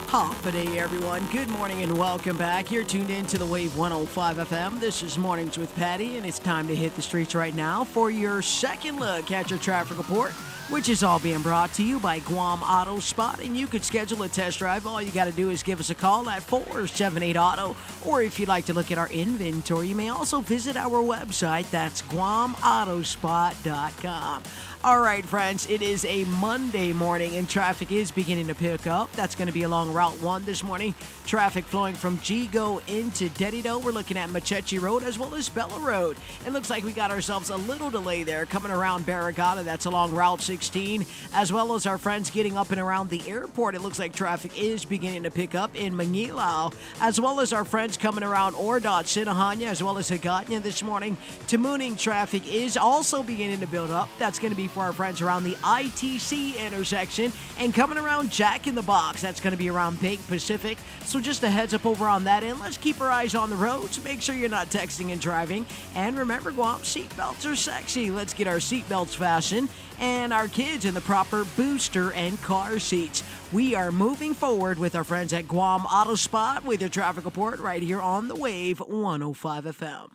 Top of the day, everyone. Good morning and welcome back. You're tuned in to the Wave 105 FM. This is Mornings with Patti, and it's time to hit the streets right now for your second look at your traffic report, which is all being brought to you by Guam Auto Spot. And you could schedule a test drive. All you got to do is give us a call at 478-AUTO. Or if you'd like to look at our inventory, you may also visit our website. That's GuamAutospot.com. All right, friends, it is a Monday morning and traffic is beginning to pick up. That's going to be along Route 1 this morning. Traffic flowing from Gigo into Dedido. We're looking at Machechi Road as well as Bella Road. It looks like we got ourselves a little delay there coming around Barragata. That's along Route 16, as well as our friends getting up and around the airport. It looks like traffic is beginning to pick up in Manilao, as well as our friends coming around Ordot, Sinahanya, as well as Hagåtña this morning. Tamuning traffic is also beginning to build up. That's going to be for our friends around the ITC intersection, and coming around Jack in the Box. That's going to be around Bank Pacific. So just a heads up over on that end. Let's keep our eyes on the roads. Make sure you're not texting and driving. And remember, Guam, seatbelts are sexy. Let's get our seatbelts fastened and our kids in the proper booster and car seats. We are moving forward with our friends at Guam Auto Spot with your traffic report right here on the Wave 105 FM.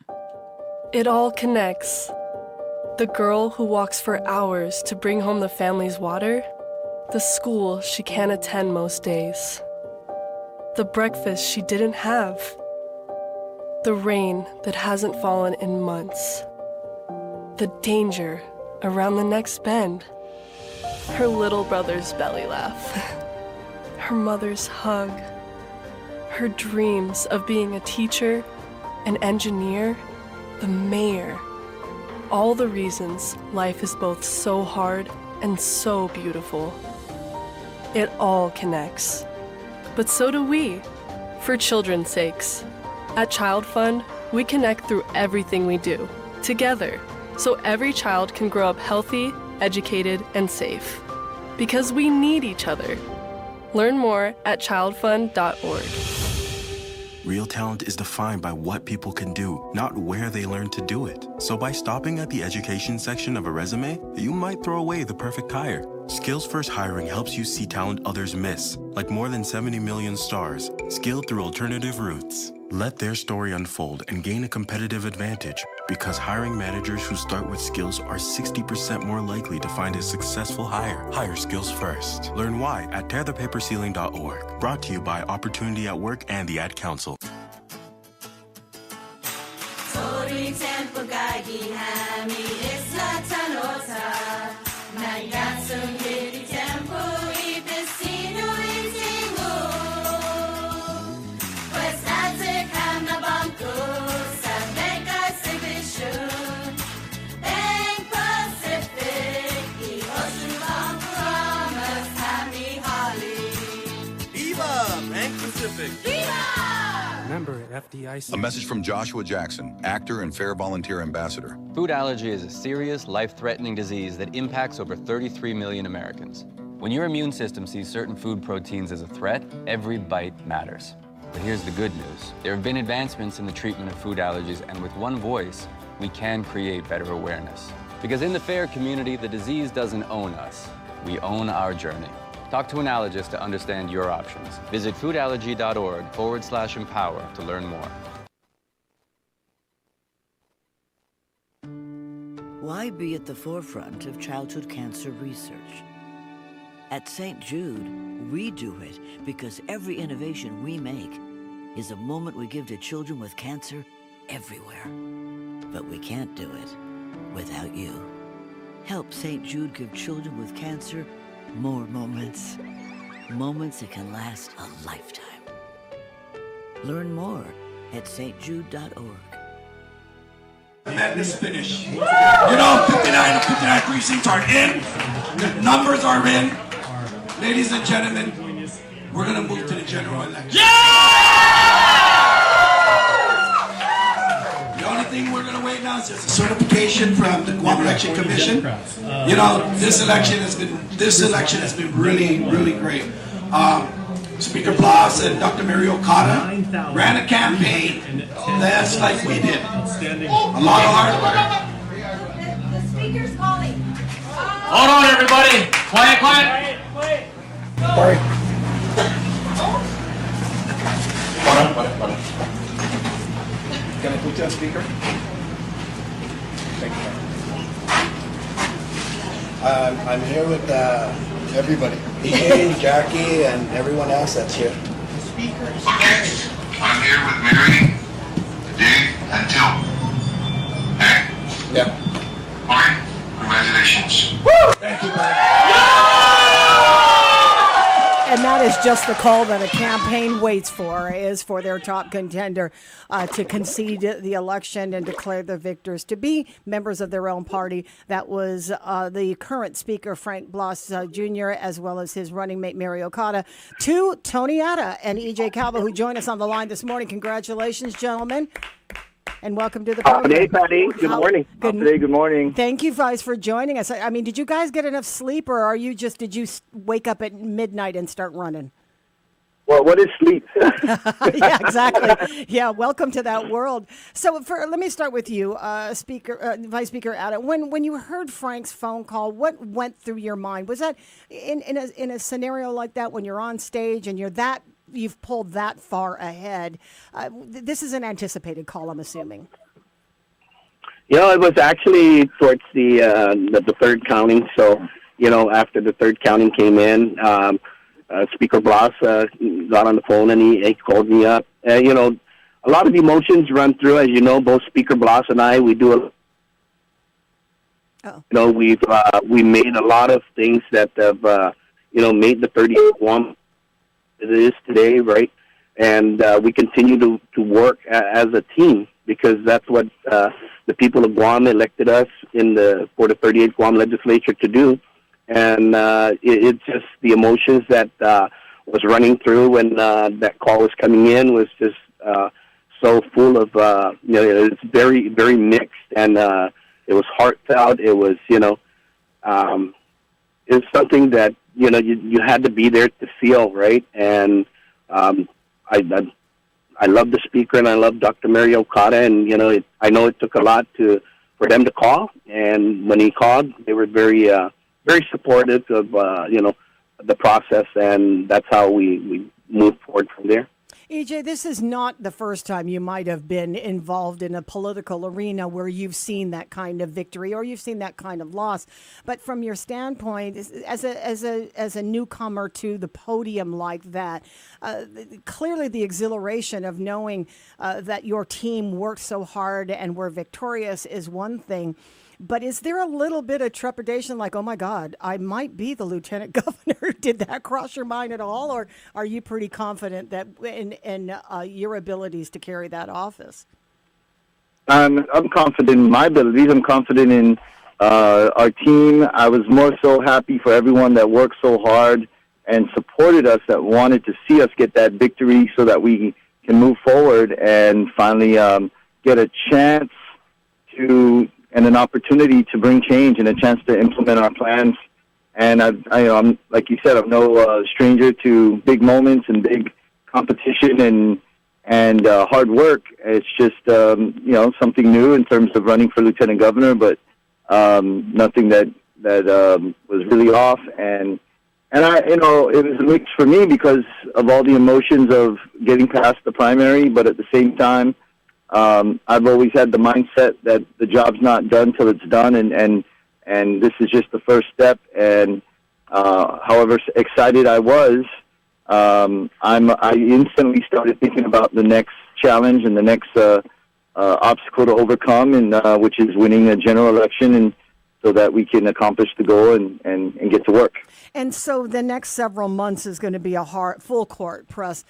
It all connects. The girl who walks for hours to bring home the family's water, the school she can't attend most days, the breakfast she didn't have, the rain that hasn't fallen in months, the danger around the next bend, her little brother's belly laugh, her mother's hug, her dreams of being a teacher, an engineer, the mayor. All the reasons life is both so hard and so beautiful. It all connects. But so do we, for children's sakes. At Child Fund, we connect through everything we do, together, so every child can grow up healthy, educated, and safe. Because we need each other. Learn more at childfund.org. Real talent is defined by what people can do, not where they learn to do it. So by stopping at the education section of a resume, you might throw away the perfect hire. Skills First Hiring helps you see talent others miss, like more than 70 million stars, skilled through alternative routes. Let their story unfold and gain a competitive advantage, because hiring managers who start with skills are 60% more likely to find a successful hire. Hire skills first. Learn why at tearthepaperceiling.org. Brought to you by Opportunity at Work and the Ad Council. Member FDIC. A message from Joshua Jackson, actor and Fair Volunteer Ambassador. Food allergy is a serious, life-threatening disease that impacts over 33 million Americans. When your immune system sees certain food proteins as a threat, every bite matters. But here's the good news. There have been advancements in the treatment of food allergies, and with one voice, we can create better awareness. Because in the FAIR community, the disease doesn't own us. We own our journey. Talk to an allergist to understand your options. Visit foodallergy.org/empower to learn more. Why be at the forefront of childhood cancer research? At St. Jude, we do it because every innovation we make is a moment we give to children with cancer everywhere. But we can't do it without you. Help St. Jude give children with cancer more moments. Moments that can last a lifetime. Learn more at stjude.org. The madness finish. You know, 59 of 59 precincts are in. The numbers are in. Ladies and gentlemen, we're going to move to the general election. The only thing we're going to wait now is just a certification from the Guam Election Commission. You know, this election has been really, really great. Speaker Blas and Dr. Mary Okada ran a campaign that's like we did. A lot of hard work. The speaker's calling. Hold on, everybody. Quiet, quiet. Sorry. Hold on. Can I put you on speaker? Thank you. I'm here with everybody. EA, Jackie, and everyone else that's here. Okay, I'm here with Mary, Dave, and Till. Okay? Yeah. Martin, congratulations. Woo! Thank you, man. And that is just the call that a campaign waits for, is for their top contender to concede the election and declare the victors, to be members of their own party. That was the current speaker, Frank Blas Jr., as well as his running mate, Mary Okada, to Tony Atta and E.J. Calvo, who joined us on the line this morning. Congratulations, gentlemen. And welcome to the program. Hey, Patty. Good morning. Good morning. Thank you guys for joining us. I mean, did you guys get enough sleep, or did you wake up at midnight and start running? Well, what is sleep? Yeah, exactly. Yeah, welcome to that world. So let me start with you, Vice Speaker Atta. When you heard Frank's phone call, what went through your mind? Was that in a scenario like that, when you're on stage and you've pulled that far ahead? This is an anticipated call, I'm assuming. You know, it was actually towards the third counting. So, you know, after the third counting came in, Speaker Blas got on the phone and he called me up. You know, a lot of emotions run through, as you know. Both Speaker Blas and I, we do you know, we made a lot of things that have made the 38th Guam it is today, right? And we continue to work as a team, because that's what the people of Guam elected us for the 38th Guam legislature to do. And it's just the emotions that was running through when that call was coming in was just so full of, it's very, very mixed, and it was heartfelt. It was, it's something that, you had to be there to feel, right? And I I love the speaker, and I love Dr. Mary Okada, and I know it took a lot for them to call, and when he called, they were very very supportive of the process, and that's how we moved forward from there. EJ, this is not the first time you might have been involved in a political arena where you've seen that kind of victory or you've seen that kind of loss. But from your standpoint, as a newcomer to the podium like that, clearly the exhilaration of knowing that your team worked so hard and were victorious is one thing. But is there a little bit of trepidation, like, oh my God, I might be the lieutenant governor? Did that cross your mind at all, or are you pretty confident that in your abilities to carry that office? I'm confident in my abilities. I'm confident in our team. I was more so happy for everyone that worked so hard and supported us, that wanted to see us get that victory so that we can move forward and finally get a chance to and an opportunity to bring change and a chance to implement our plans. And I'm like you said, I'm no stranger to big moments and big competition and hard work. It's just something new in terms of running for lieutenant governor, but nothing that was really off. And it was a mix for me because of all the emotions of getting past the primary, but at the same time, I've always had the mindset that the job's not done till it's done, and this is just the first step. And however excited I was, I instantly started thinking about the next challenge and the next obstacle to overcome, and which is winning a general election, and so that we can accomplish the goal and get to work. And so the next several months is going to be a full court press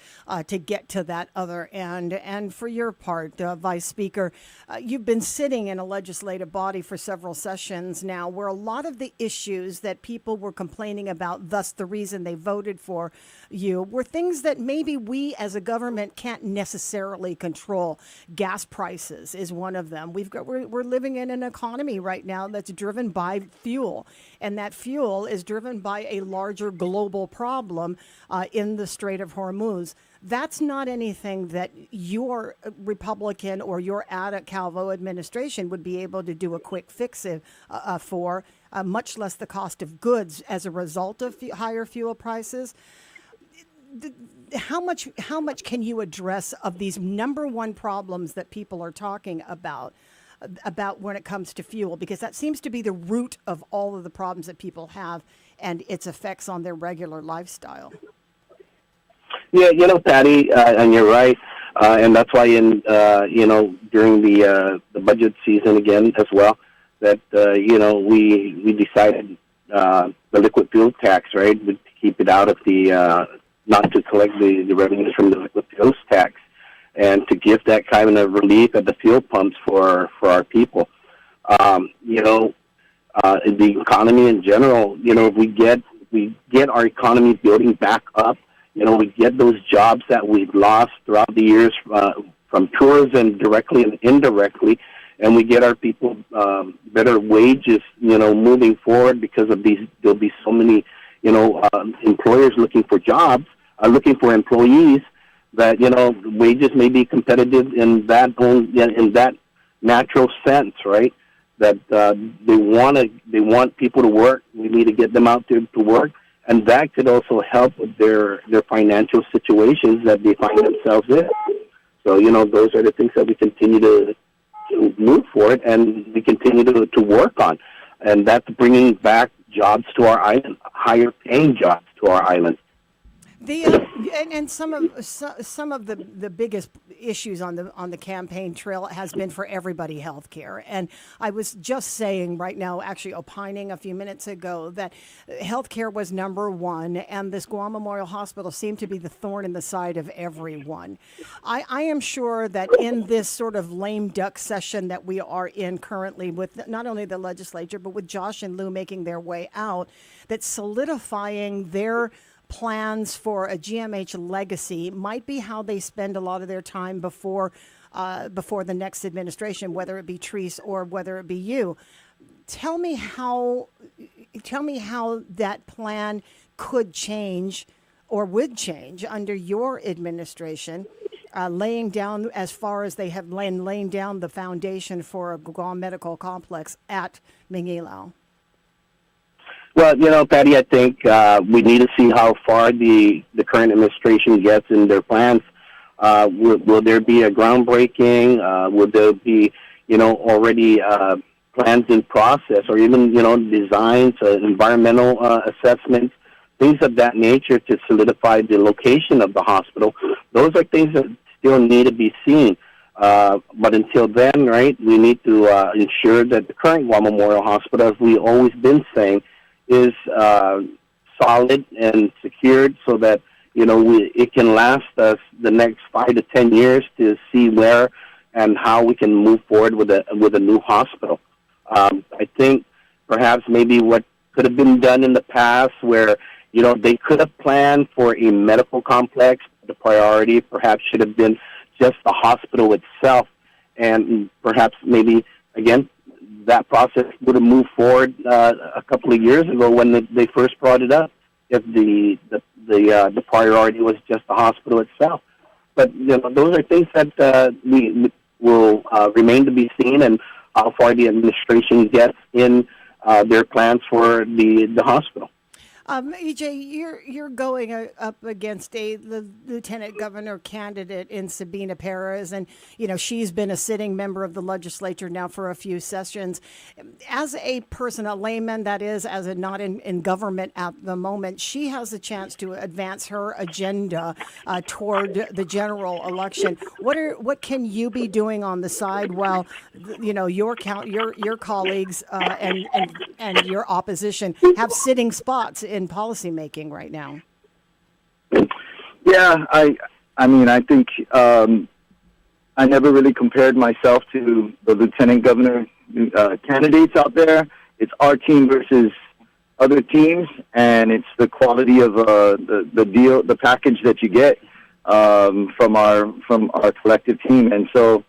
to get to that other end. And for your part, Vice Speaker, you've been sitting in a legislative body for several sessions now where a lot of the issues that people were complaining about, thus the reason they voted for you, were things that maybe we as a government can't necessarily control. Gas prices is one of them. We're living in an economy right now that's driven by fuel, and that fuel is driven by a larger global problem in the Strait of Hormuz. That's not anything that your Republican or your Ada Calvo administration would be able to do a quick fix for, much less the cost of goods as a result of higher fuel prices. How much can you address of these number one problems that people are talking about when it comes to fuel? Because that seems to be the root of all of the problems that people have and its effects on their regular lifestyle. Yeah, Patty, and you're right. And that's why during the budget season again as well, that, we decided the liquid fuel tax, right, to keep it out of not to collect the revenues from the liquid fuels tax, and to give that kind of relief at the fuel pumps for our people. The economy in general, if we get our economy building back up, we get those jobs that we've lost throughout the years from tourism directly and indirectly, and we get our people better wages, moving forward, because of there'll be so many, employers looking for jobs, looking for employees, that, wages may be competitive in that natural sense, right? That they want people to work. We need to get them out there to work, and that could also help with their financial situations that they find themselves in. So, those are the things that we continue to move forward, and we continue to work on, and that's bringing back jobs to our island, higher paying jobs to our island. And some of the biggest issues on the campaign trail has been for everybody healthcare. And I was just saying right now, actually opining a few minutes ago, that healthcare was number one, and this Guam Memorial Hospital seemed to be the thorn in the side of everyone. I am sure that in this sort of lame duck session that we are in currently, with not only the legislature but with Josh and Lou making their way out, that solidifying their plans for a GMH legacy might be how they spend a lot of their time before the next administration, whether it be Treese or whether it be you. Tell me how that plan could change or would change under your administration, laying down, as far as they have laying down the foundation for a Guam Medical Complex at Mingilao? Well, Patty, I think we need to see how far the current administration gets in their plans. Will there be a groundbreaking? Will there be, already plans in process, or even, designs, environmental assessments, things of that nature to solidify the location of the hospital? Those are things that still need to be seen. But until then, right, we need to ensure that the current Guam Memorial Hospital, as we've always been saying, is solid and secured so that, it can last us the next 5 to 10 years to see where and how we can move forward with a new hospital. I think perhaps maybe what could have been done in the past where, they could have planned for a medical complex. The priority perhaps should have been just the hospital itself. And perhaps maybe, again, that process would have moved forward a couple of years ago when they first brought it up, if the priority was just the hospital itself. But those are things that we will remain to be seen, and how far the administration gets in their plans for the hospital. EJ, you're going up against the lieutenant governor candidate in Sabina Perez, and she's been a sitting member of the legislature now for a few sessions. As a person, a layman, that is, as a not in government at the moment, she has a chance to advance her agenda toward the general election. What can you be doing on the side while your colleagues and your opposition have sitting spots in policymaking right now? Yeah, I mean, I think I never really compared myself to the lieutenant governor candidates out there. It's our team versus other teams, and it's the quality of the package that you get from our collective team. And so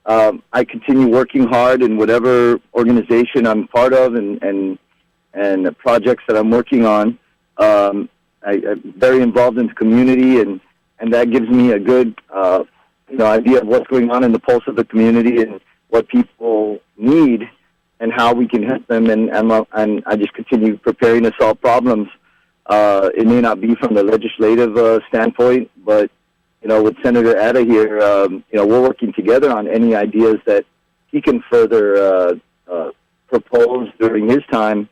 I continue working hard in whatever organization I'm part of and the projects that I'm working on. I'm very involved in the community, and that gives me a good idea of what's going on in the pulse of the community and what people need and how we can help them. And I just continue preparing to solve problems. It may not be from the legislative standpoint, but with Senator Atta here, we're working together on any ideas that he can further propose during his time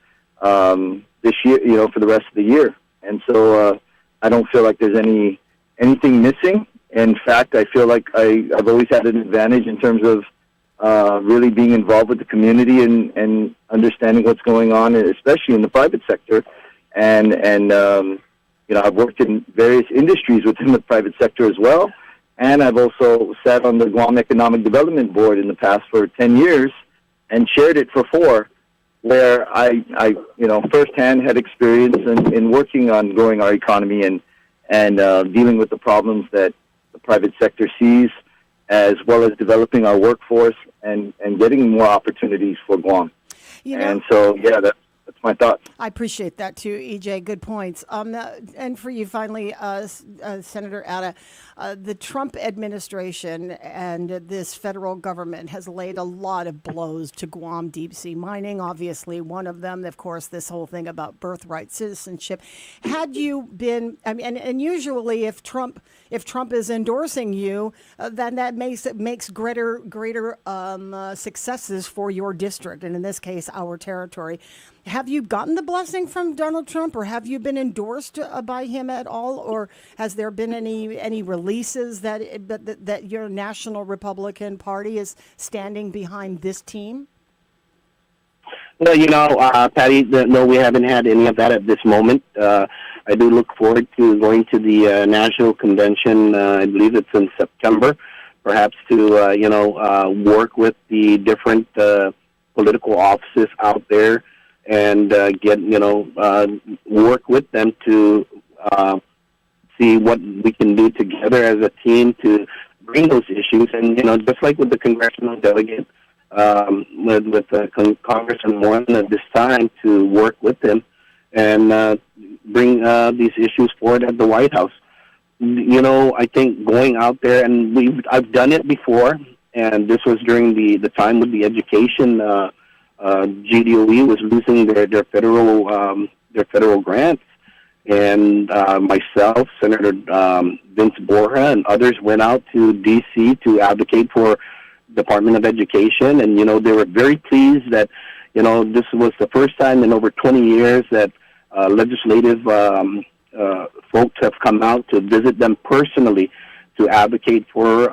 this year, for the rest of the year. And so I don't feel like there's anything missing. In fact, I feel like I've always had an advantage in terms of really being involved with the community and understanding what's going on, especially in the private sector. And I've worked in various industries within the private sector as well. And I've also sat on the Guam Economic Development Board in the past for 10 years and chaired it for 4, where I firsthand had experience in working on growing our economy and dealing with the problems that the private sector sees, as well as developing our workforce and getting more opportunities for Guam. And so, yeah, that's my thoughts. I appreciate that too, EJ. Good points. And for you, finally, Senator Atta, the Trump administration and this federal government has laid a lot of blows to Guam deep sea mining. Obviously, one of them, of course, this whole thing about birthright citizenship. Had you been, and usually, if Trump is endorsing you, then that makes greater successes for your district, and in this case, our territory. Have you gotten the blessing from Donald Trump, or have you been endorsed by him at all, or has there been any releases that your National Republican Party is standing behind this team? Well, Patty, no, we haven't had any of that at this moment. I do look forward to going to the national convention. I believe it's in September, perhaps to work with the different political offices out there and work with them to see what we can do together as a team to bring those issues. And just like with the congressional delegate, with Congressman Warren at this time, to work with them and bring these issues forward at the White House. I think going out there, and I've done it before, and this was during the time with the education. GDOE was losing their federal grants, and myself, Senator Vince Borja, and others went out to D.C. to advocate for Department of Education, and they were very pleased that this was the first time in over 20 years that legislative folks have come out to visit them personally to advocate for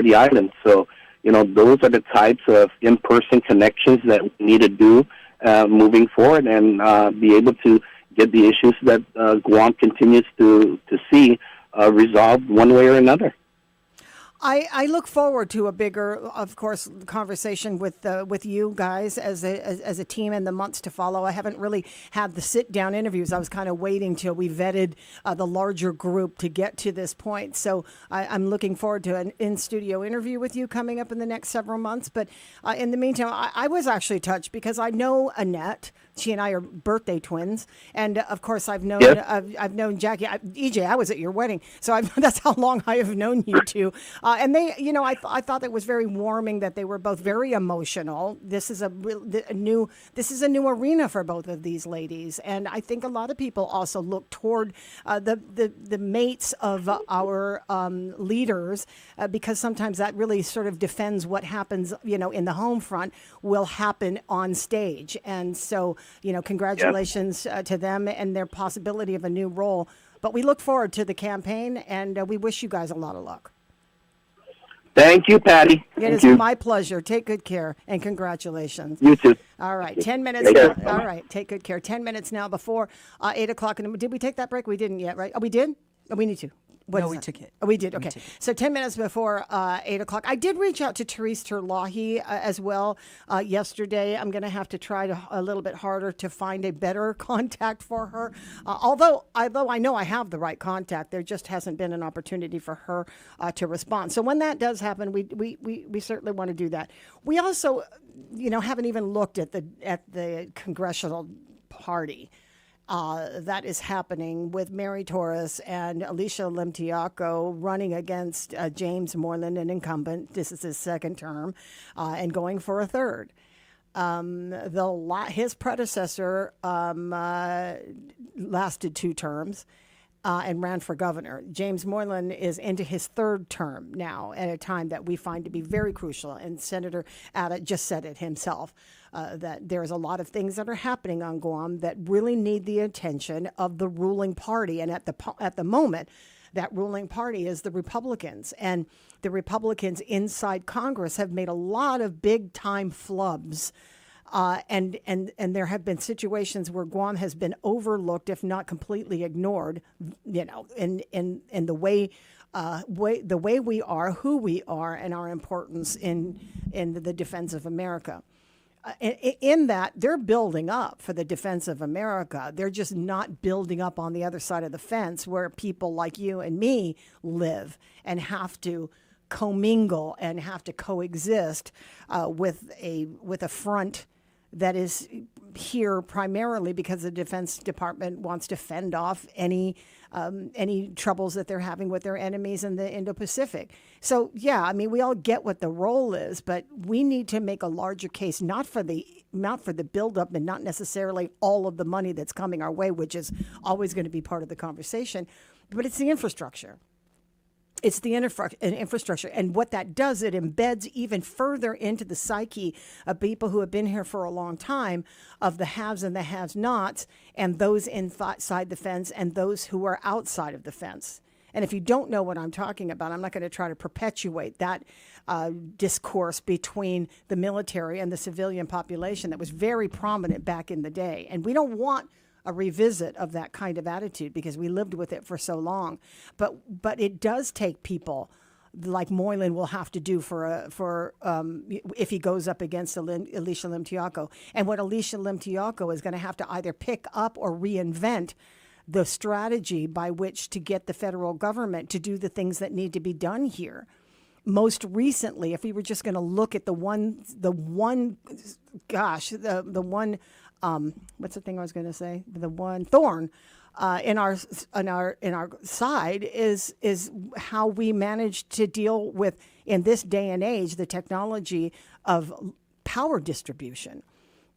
the island. So, those are the types of in-person connections that we need to do moving forward, and be able to get the issues that Guam continues to see resolved one way or another. I look forward to a bigger, of course, conversation with you guys as a team in the months to follow. I haven't really had the sit-down interviews. I was kind of waiting till we vetted the larger group to get to this point. So I'm looking forward to an in-studio interview with you coming up in the next several months. But in the meantime, I was actually touched because I know Annette. She and I are birthday twins, and of course, I've known I've known Jackie. EJ, I was at your wedding, so that's how long I have known you two. And they, I thought it was very warming that they were both very emotional. This is a new arena for both of these ladies, and I think a lot of people also look toward the mates of our leaders because sometimes that really sort of defends what happens, in the home front will happen on stage, and so. Congratulations to them and their possibility of a new role. But we look forward to the campaign, and we wish you guys a lot of luck. Thank you, Patti. It is my pleasure. Take good care, and congratulations. You too. All right, 10 minutes now. All right, take good care. 10 minutes now before 8 o'clock. Did we take that break? We didn't yet, right? Oh, we did? Oh, we need to. We took it. Oh, we did. Okay. So 10 minutes before 8 o'clock. I did reach out to Therese Terlahi as well yesterday. I'm going to have to try a little bit harder to find a better contact for her. Although I know I have the right contact, there just hasn't been an opportunity for her to respond. So when that does happen, we certainly want to do that. We also, haven't even looked at the congressional party. That is happening with Mary Torres and Alicia Limtiaco running against James Moreland, an incumbent. This is his second term, and going for a third. His predecessor lasted 2 terms and ran for governor. James Moreland is into his 3rd term now at a time that we find to be very crucial, and Senator Abbott just said it himself. That there's a lot of things that are happening on Guam that really need the attention of the ruling party. And at the moment, that ruling party is the Republicans. And the Republicans inside Congress have made a lot of big-time flubs. And there have been situations where Guam has been overlooked, if not completely ignored, in the way we are, who we are, and our importance in the defense of America. In that, they're building up for the defense of America. They're just not building up on the other side of the fence where people like you and me live and have to commingle and have to coexist with a front that is here primarily because the Defense Department wants to fend off any troubles that they're having with their enemies in the Indo-Pacific. So, we all get what the role is, but we need to make a larger case, not for the buildup and not necessarily all of the money that's coming our way, which is always going to be part of the conversation, but it's the infrastructure. It's the infrastructure. And what that does, it embeds even further into the psyche of people who have been here for a long time, of the haves and the have-nots, and those inside the fence and those who are outside of the fence. And if you don't know what I'm talking about, I'm not going to try to perpetuate that discourse between the military and the civilian population that was very prominent back in the day. And we don't want a revisit of that kind of attitude because we lived with it for so long. But it does take people like Moylan will have to do for if he goes up against Alicia Limtiaco. And what Alicia Limtiaco is going to have to either pick up or reinvent the strategy by which to get the federal government to do the things that need to be done here. Most recently, if we were just going to look at the one what's the thing I was going to say? The one thorn in our side is how we manage to deal with, in this day and age, the technology of power distribution.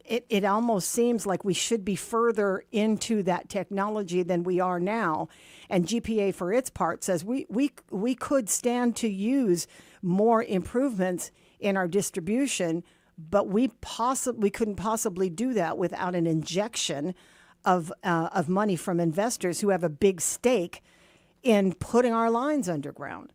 It almost seems like we should be further into that technology than we are now. And GPA, for its part, says we could stand to use more improvements in our distribution, but we couldn't possibly do that without an injection of money from investors who have a big stake in putting our lines underground.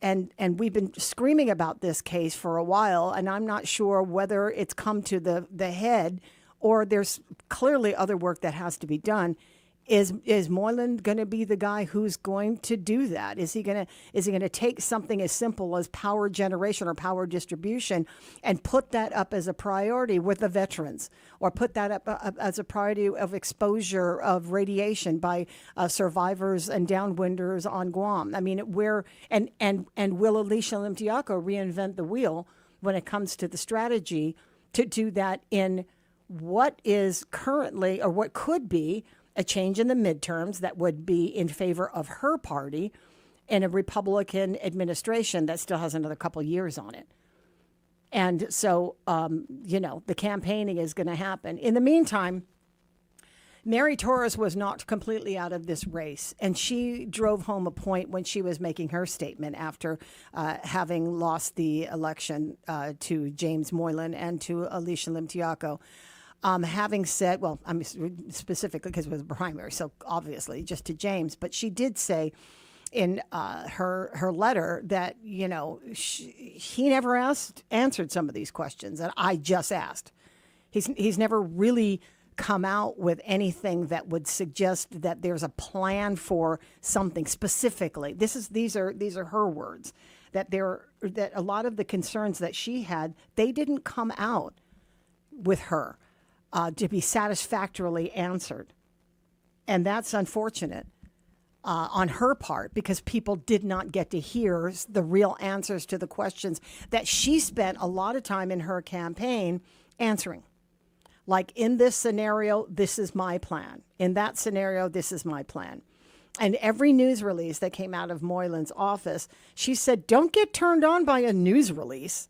And we've been screaming about this case for a while, and I'm not sure whether it's come to the head or there's clearly other work that has to be done. Is Moylan going to be the guy who's going to do that? Is he going to take something as simple as power generation or power distribution and put that up as a priority with the veterans, or put that up as a priority of exposure of radiation by survivors and downwinders on Guam? I mean, will Alicia Limtiaco reinvent the wheel when it comes to the strategy to do that in what is currently, or what could be, a change in the midterms that would be in favor of her party in a Republican administration that still has another couple years on it? And so, the campaigning is going to happen. In the meantime, Mary Torres was not completely out of this race, and she drove home a point when she was making her statement after having lost the election to James Moylan and to Alicia Limtiaco. Having said, well, I mean, specifically because it was a primary, so obviously just to James, but she did say in her letter that, he never answered some of these questions that I just asked. He's never really come out with anything that would suggest that there's a plan for something specifically. These are her words, that a lot of the concerns that she had, they didn't come out with her to be satisfactorily answered. And that's unfortunate on her part, because people did not get to hear the real answers to the questions that she spent a lot of time in her campaign answering. Like, in this scenario, this is my plan. In that scenario, this is my plan. And every news release that came out of Moylan's office, she said, don't get turned on by a news release.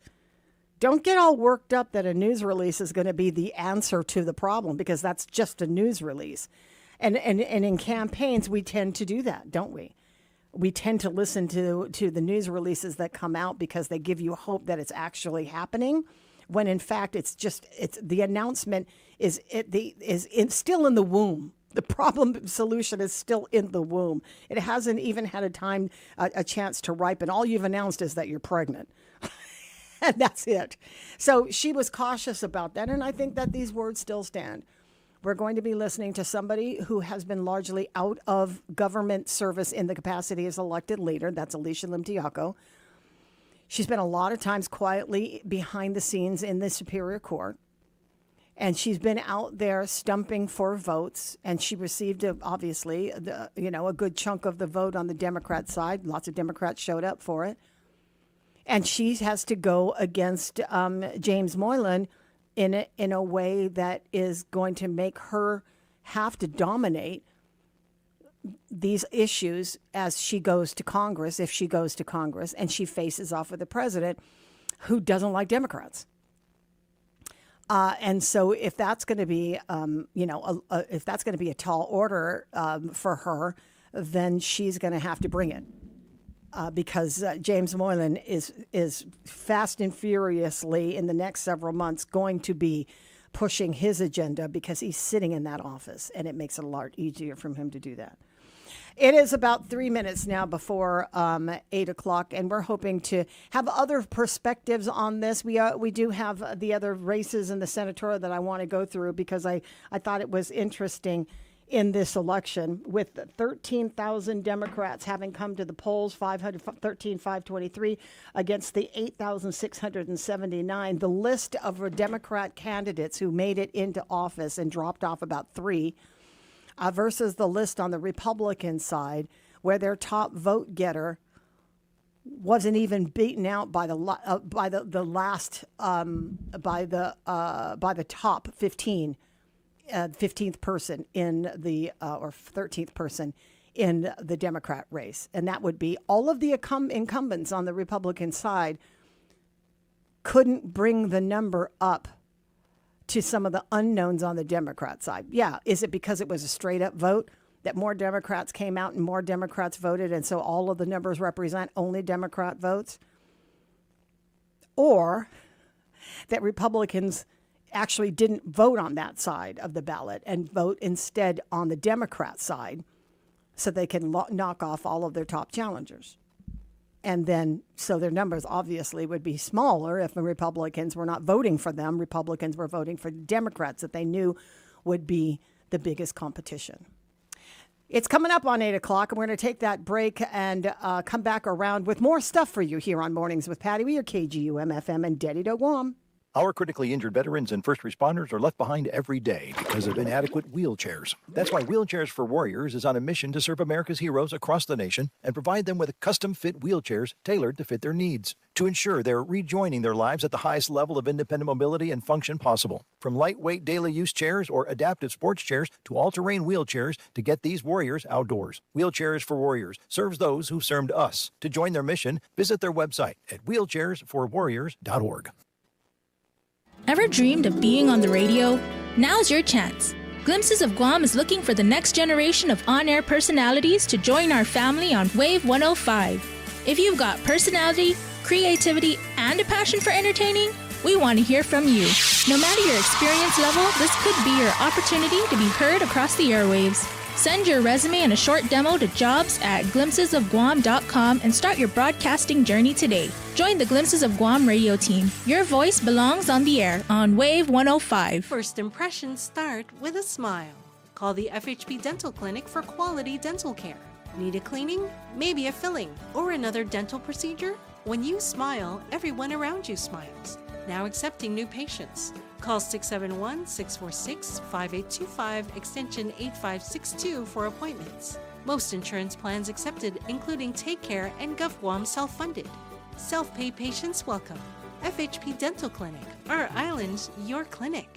Don't get all worked up that a news release is going to be the answer to the problem, because that's just a news release. And in campaigns, we tend to do that, don't we? We tend to listen to the news releases that come out because they give you hope that it's actually happening, when in fact it's the announcement is still in the womb. The problem solution is still in the womb. It hasn't even had a chance to ripen. All you've announced is that you're pregnant. And that's it. So she was cautious about that, and I think that these words still stand. We're going to be listening to somebody who has been largely out of government service in the capacity as elected leader. That's Alicia Limtiaco. She spent a lot of times quietly behind the scenes in the Superior Court, and she's been out there stumping for votes, and she received, obviously, a good chunk of the vote on the Democrat side. Lots of Democrats showed up for it. And she has to go against James Moylan in a way that is going to make her have to dominate these issues as she goes to Congress, if she goes to Congress, and she faces off with the president who doesn't like Democrats. And so if that's going to be, if that's going to be a tall order for her, then she's going to have to bring it. Because James Moylan is fast and furiously in the next several months going to be pushing his agenda, because he's sitting in that office, and it makes it a lot easier for him to do that. It is about 3 minutes now before 8 o'clock, and we're hoping to have other perspectives on this. We do have the other races in the senatorial that I want to go through, because I thought it was interesting in this election, with 13,000 Democrats having come to the polls, 13,523 against the 8,679. The list of Democrat candidates who made it into office and dropped off about 3 versus the list on the Republican side, where their top vote getter wasn't even beaten out by the top 15 15th person in the, or 13th person in the Democrat race. And that would be all of the incumbents on the Republican side couldn't bring the number up to some of the unknowns on the Democrat side. Yeah. Is it because it was a straight up vote that more Democrats came out and more Democrats voted, and so all of the numbers represent only Democrat votes? Or that Republicans actually didn't vote on that side of the ballot and vote instead on the Democrat side so they can knock off all of their top challengers. And then, so their numbers obviously would be smaller if the Republicans were not voting for them. Republicans were voting for Democrats that they knew would be the biggest competition. It's coming up on 8 o'clock, and we're going to take that break and come back around with more stuff for you here on Mornings with Patti. We are KGUM FM and Daddy to Guam. Our critically injured veterans and first responders are left behind every day because of inadequate wheelchairs. That's why Wheelchairs for Warriors is on a mission to serve America's heroes across the nation and provide them with custom-fit wheelchairs tailored to fit their needs to ensure they're rejoining their lives at the highest level of independent mobility and function possible. From lightweight daily use chairs or adaptive sports chairs to all-terrain wheelchairs to get these warriors outdoors. Wheelchairs for Warriors serves those who served us. To join their mission, visit their website at wheelchairsforwarriors.org. Ever dreamed of being on the radio? Now's your chance. Glimpses of Guam is looking for the next generation of on-air personalities to join our family on Wave 105. If you've got personality, creativity, and a passion for entertaining, we want to hear from you. No matter your experience level, this could be your opportunity to be heard across the airwaves. Send your resume and a short demo to jobs@glimpsesofguam.com and start your broadcasting journey today. Join the Glimpses of Guam radio team. Your voice belongs on the air on Wave 105. First impressions start with a smile. Call the FHP Dental Clinic for quality dental care. Need a cleaning? Maybe a filling or another dental procedure? When you smile, everyone around you smiles. Now accepting new patients. Call 671-646-5825, extension 8562 for appointments. Most insurance plans accepted, including Take Care and GovGuam self-funded. Self-pay patients welcome. FHP Dental Clinic. Our island, your clinic.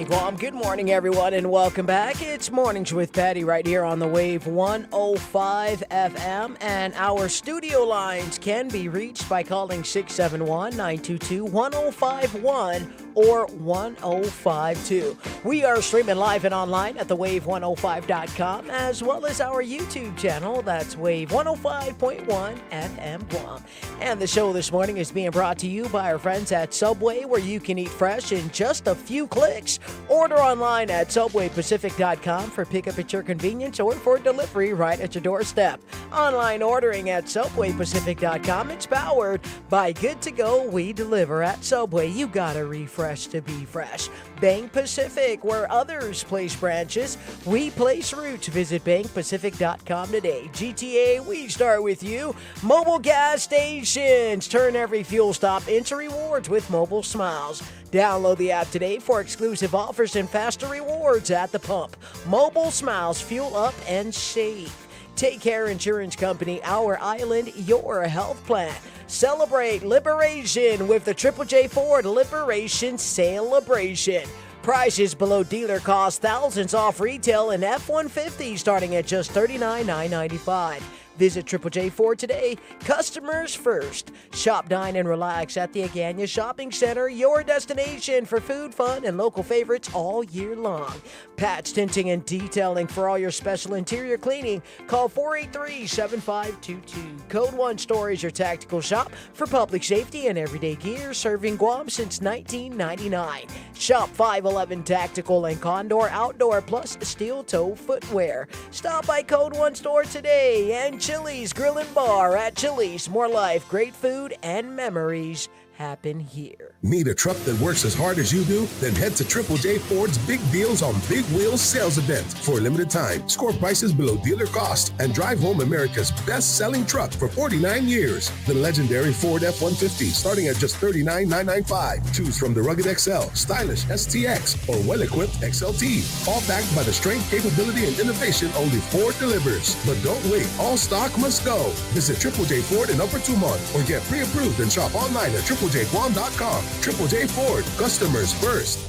Guam. Good morning, everyone, and welcome back. It's Mornings with Patti right here on the Wave 105 FM, and our studio lines can be reached by calling 671-922-1051 or 1052. We are streaming live and online at thewave105.com, as well as our YouTube channel. That's Wave 105.1 FM Guam. And the show this morning is being brought to you by our friends at Subway, where you can eat fresh in just a few clicks. Order online at subwaypacific.com for pickup at your convenience or for delivery right at your doorstep. Online ordering at subwaypacific.com. It's powered by Good to Go. We deliver at Subway. You gotta refresh to be fresh. Bank Pacific, where others place branches, we place roots. Visit bankpacific.com today. GTA, we start with you. Mobile gas stations. Turn every fuel stop into rewards with Mobile Smiles. Download the app today for exclusive offers and faster rewards at the pump. Mobile Smiles, fuel up and save. Take Care Insurance Company, our island, your health plan. Celebrate liberation with the Triple J Ford Liberation Celebration. Prices below dealer cost, thousands off retail and F-150 starting at just $39,995. Visit Triple J Ford today. Customers first. Shop, dine, and relax at the Agania Shopping Center, your destination for food, fun, and local favorites all year long. Patch Tinting and Detailing for all your special interior cleaning. Call 483-7522. Code 1 Store is your tactical shop for public safety and everyday gear, serving Guam since 1999. Shop 511 Tactical and Condor Outdoor plus steel toe footwear. Stop by Code 1 Store today. And Chili's Grill and Bar at Chili's. More life, great food, and memories. happen here. Need a truck that works as hard as you do? Then head to Triple J Ford's Big Deals on Big Wheels sales event. For a limited time, score prices below dealer cost and drive home America's best-selling truck for 49 years. The legendary Ford F-150 starting at just $39,995. Choose from the rugged XL, stylish STX, or well-equipped XLT. All backed by the strength, capability, and innovation only Ford delivers. But don't wait. All stock must go. Visit Triple J Ford in Upper Tumon or get pre-approved and shop online at triplejguam.com. Triple J Ford, customers first.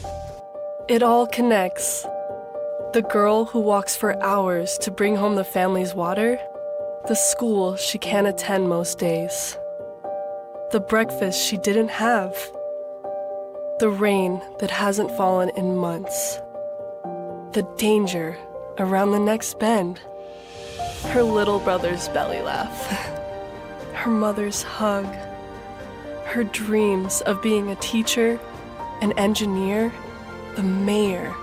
It all connects. The girl who walks for hours to bring home the family's water, the school she can't attend most days, the breakfast she didn't have, the rain that hasn't fallen in months, the danger around the next bend, her little brother's belly laugh, her mother's hug, her dreams of being a teacher, an engineer, the mayor.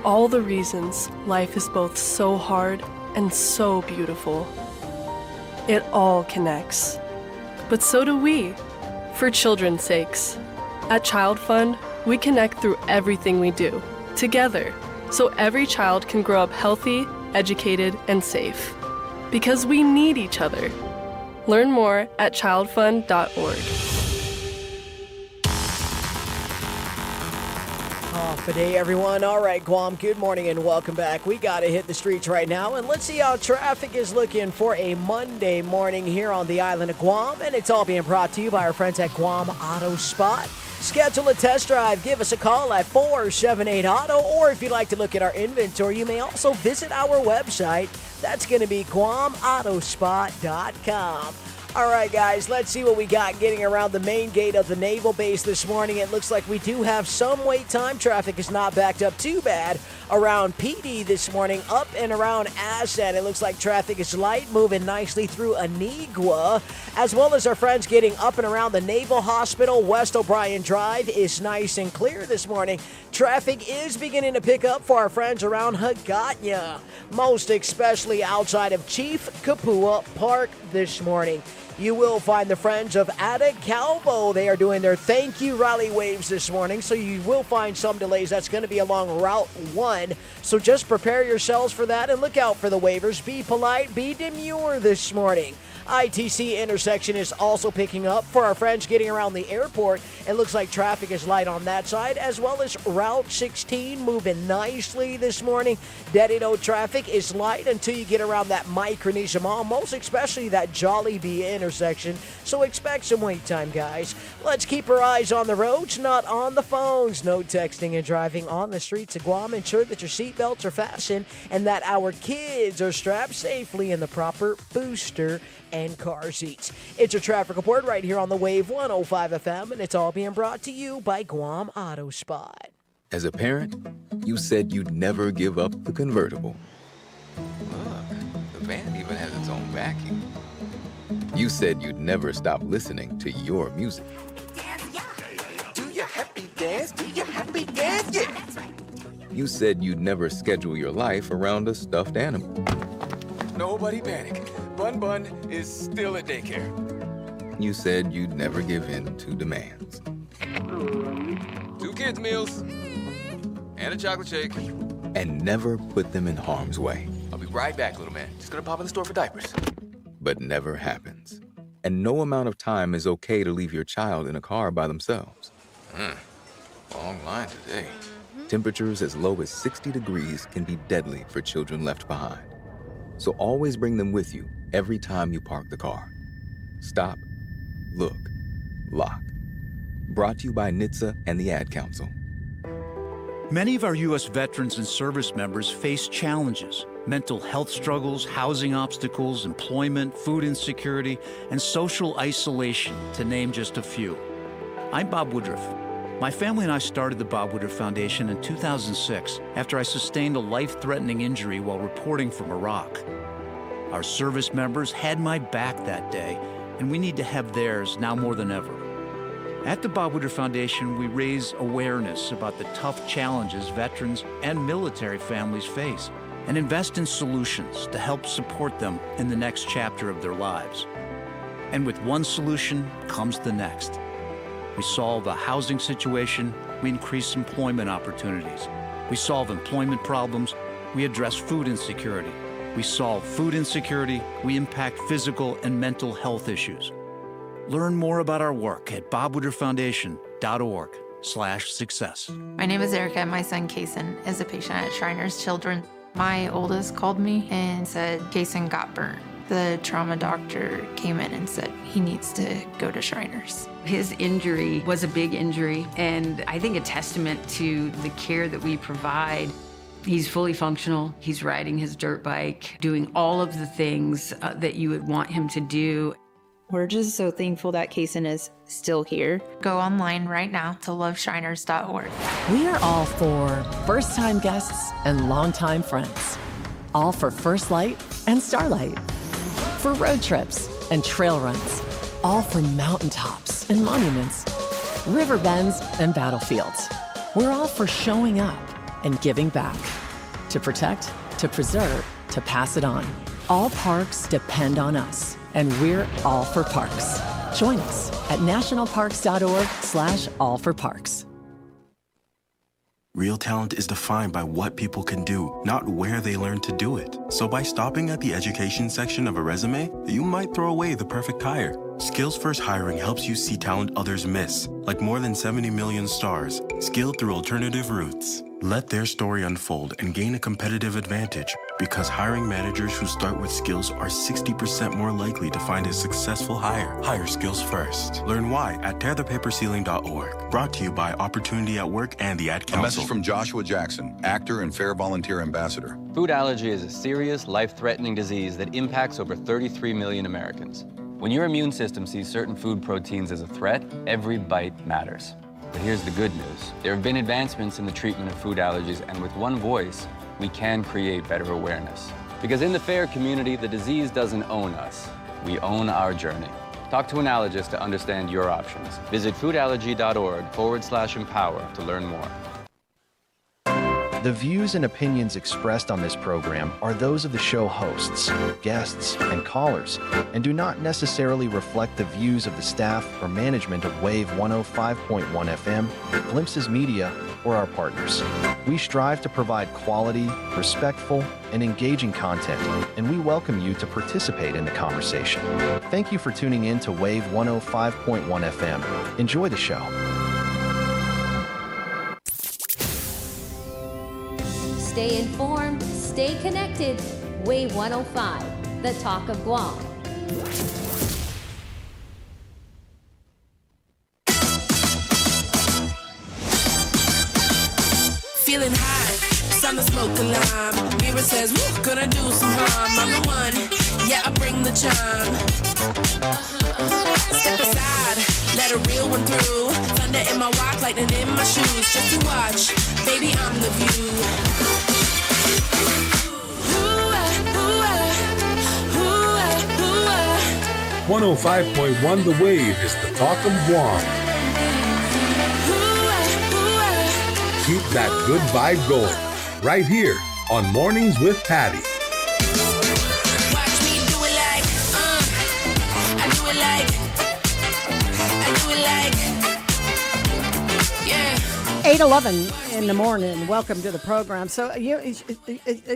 All the reasons life is both so hard and so beautiful. It all connects. But so do we, for children's sakes. At Child Fund, we connect through everything we do, together, so every child can grow up healthy, educated, and safe. Because we need each other. Learn more at childfund.org. Off a day, everyone. All right, Guam, good morning and welcome back. We got to hit the streets right now, and let's see how traffic is looking for a Monday morning here on the island of Guam. And it's all being brought to you by our friends at Guam Auto Spot. Schedule a test drive. Give us a call at 478-AUTO, or if you'd like to look at our inventory, you may also visit our website. That's going to be GuamAutospot.com. All right, guys, let's see what we got getting around the main gate of the Naval Base this morning. It looks like we do have some wait time. Traffic is not backed up too bad around PD this morning, up and around Asset. It looks like traffic is light, moving nicely through Anigua, as well as our friends getting up and around the Naval Hospital. West O'Brien Drive is nice and clear this morning. Traffic is beginning to pick up for our friends around Hagåtña, most especially outside of Chief Kapua Park this morning. You will find the friends of Ada Calvo. They are doing their thank you rally waves this morning, so you will find some delays. That's going to be along Route 1. So just prepare yourselves for that and look out for the waivers. Be polite, be demure this morning. ITC intersection is also picking up for our friends getting around the airport. It looks like traffic is light on that side, as well as Route 16 moving nicely this morning. Dedido traffic is light until you get around that Micronesia Mall, most especially that Jollibee intersection. So expect some wait time, guys. Let's keep our eyes on the roads, not on the phones. No texting and driving on the streets of Guam. Ensure that your seatbelts are fastened and that our kids are strapped safely in the proper booster and car seats. It's a traffic report right here on the Wave 105 FM, and it's all being brought to you by Guam Auto Spot. As a parent, you said you'd never give up the convertible. Look, the van even has its own vacuum. You said you'd never stop listening to your music. Do your happy dance, do your happy dance, yeah. You said you'd never schedule your life around a stuffed animal. Nobody panic. Bun Bun is still at daycare. You said you'd never give in to demands. 2 kids' meals and a chocolate shake. And never put them in harm's way. I'll be right back, little man. Just gonna pop in the store for diapers. But never happens. And no amount of time is okay to leave your child in a car by themselves. Long line today. Temperatures as low as 60 degrees can be deadly for children left behind. So always bring them with you every time you park the car. Stop, look, lock. Brought to you by NHTSA and the Ad Council. Many of our U.S. veterans and service members face challenges: mental health struggles, housing obstacles, employment, food insecurity, and social isolation, to name just a few. I'm Bob Woodruff. My family and I started the Bob Woodruff Foundation in 2006 after I sustained a life-threatening injury while reporting from Iraq. Our service members had my back that day, and we need to have theirs now more than ever. At the Bob Woodruff Foundation, we raise awareness about the tough challenges veterans and military families face and invest in solutions to help support them in the next chapter of their lives. And with one solution comes the next. We solve the housing situation. We increase employment opportunities. We solve employment problems. We address food insecurity. We solve food insecurity. We impact physical and mental health issues. Learn more about our work at bobwooderfoundation.org/success. My name is Erica, and my son Kason is a patient at Shriners Children. My oldest called me and said Kason got burned. The trauma doctor came in and said he needs to go to Shriners. His injury was a big injury, and I think a testament to the care that we provide. He's fully functional. He's riding his dirt bike, doing all of the things that you would want him to do. We're just so thankful that Kason is still here. Go online right now to loveshriners.org. We are all for first-time guests and longtime friends. All for First Light and Starlight. For road trips and trail runs. All for mountaintops and monuments. River bends and battlefields. We're all for showing up and giving back. To protect, to preserve, to pass it on. All parks depend on us. And we're all for parks. Join us at nationalparks.org/allforparks. Real talent is defined by what people can do, not where they learn to do it. So by stopping at the education section of a resume, you might throw away the perfect hire. Skills First Hiring helps you see talent others miss, like more than 70 million stars, skilled through alternative routes. Let their story unfold and gain a competitive advantage, because hiring managers who start with skills are 60% more likely to find a successful hire. Hire skills first. Learn why at tearthepaperceiling.org. Brought to you by Opportunity at Work and the Ad Council. A message from Joshua Jackson, actor and Fair Volunteer Ambassador. Food allergy is a serious, life-threatening disease that impacts over 33 million Americans. When your immune system sees certain food proteins as a threat, every bite matters. But here's the good news. There have been advancements in the treatment of food allergies, and with one voice, we can create better awareness. Because in the FAIR community, the disease doesn't own us. We own our journey. Talk to an allergist to understand your options. Visit foodallergy.org/empower to learn more. The views and opinions expressed on this program are those of the show hosts, guests, and callers, and do not necessarily reflect the views of the staff or management of Wave 105.1 FM, Glimpses Media, or our partners. We strive to provide quality, respectful, and engaging content, and we welcome you to participate in the conversation. Thank you for tuning in to Wave 105.1 FM. Enjoy the show. Stay informed, stay connected. Wave 105, the talk of Guam. Feeling high, time to smoke a lime. Mirror says, woo, gonna do some harm. I'm the one, yeah, I bring the charm. Step aside, let a real one through. Thunder in my walk, lightning in my shoes. Just to watch, baby, I'm the view. 105.1 The Wave is the talk of Guam. Keep that good vibe going. Right here on Mornings with Patti. Watch me do it like, I do it like, I do it like, yeah. 8:11 in the morning. Welcome to the program. So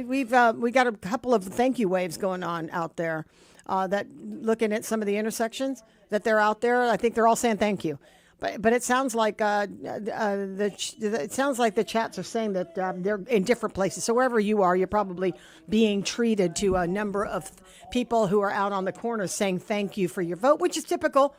we got a couple of thank you waves going on out there. That looking at some of the intersections that they're out there, I think they're all saying thank you. But it sounds like the chats are saying that they're in different places. So wherever you are, you're probably being treated to a number of people who are out on the corners saying thank you for your vote, which is typical.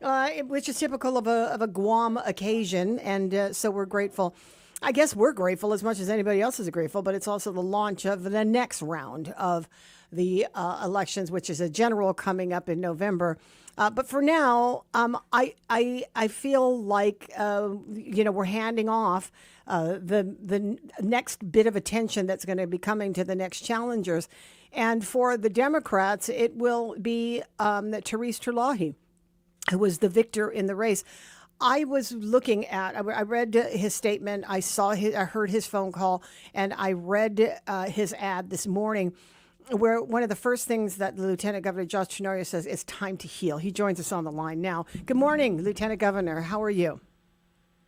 Of a Guam occasion, and so we're grateful. I guess we're grateful as much as anybody else is grateful, but it's also the launch of the next round of the elections, which is a general coming up in November. But for now, I feel like we're handing off the next bit of attention that's going to be coming to the next challengers, and for the Democrats, it will be Therese Terlahi, who was the victor in the race. I was looking at, I read his statement, I heard his phone call, and I read his ad this morning. where one of the first things that Lieutenant Governor Josh Tenorio says is time to heal. He joins us on the line now. Good morning, Lieutenant Governor. How are you?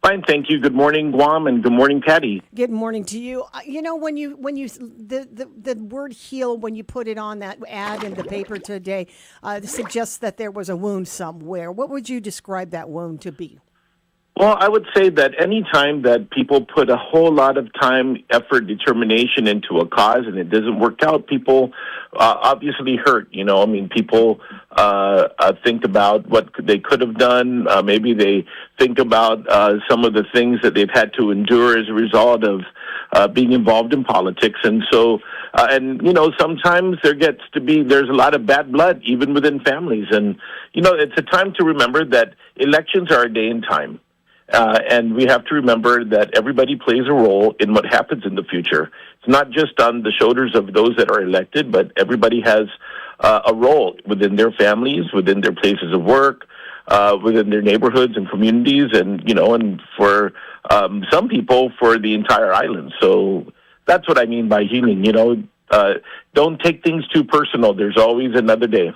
Fine, thank you. Good morning, Guam, and good morning, Patti. Good morning to you. You know, when you the word heal, when you put it on that ad in the paper today, suggests that there was a wound somewhere. What would you describe that wound to be? Well, I would say that any time that people put a whole lot of time, effort, determination into a cause and it doesn't work out, people obviously hurt. You know, I mean, people think about what they could have done. Maybe they think about some of the things that they've had to endure as a result of being involved in politics. And so, and, you know, sometimes there's a lot of bad blood, even within families. And, you know, it's a time to remember that elections are a day in time. And we have to remember that everybody plays a role in what happens in the future. It's not just on the shoulders of those that are elected, but everybody has a role within their families, within their places of work, within their neighborhoods and communities, and, you know, and for some people, for the entire island. So that's what I mean by healing. You know, don't take things too personal. There's always another day.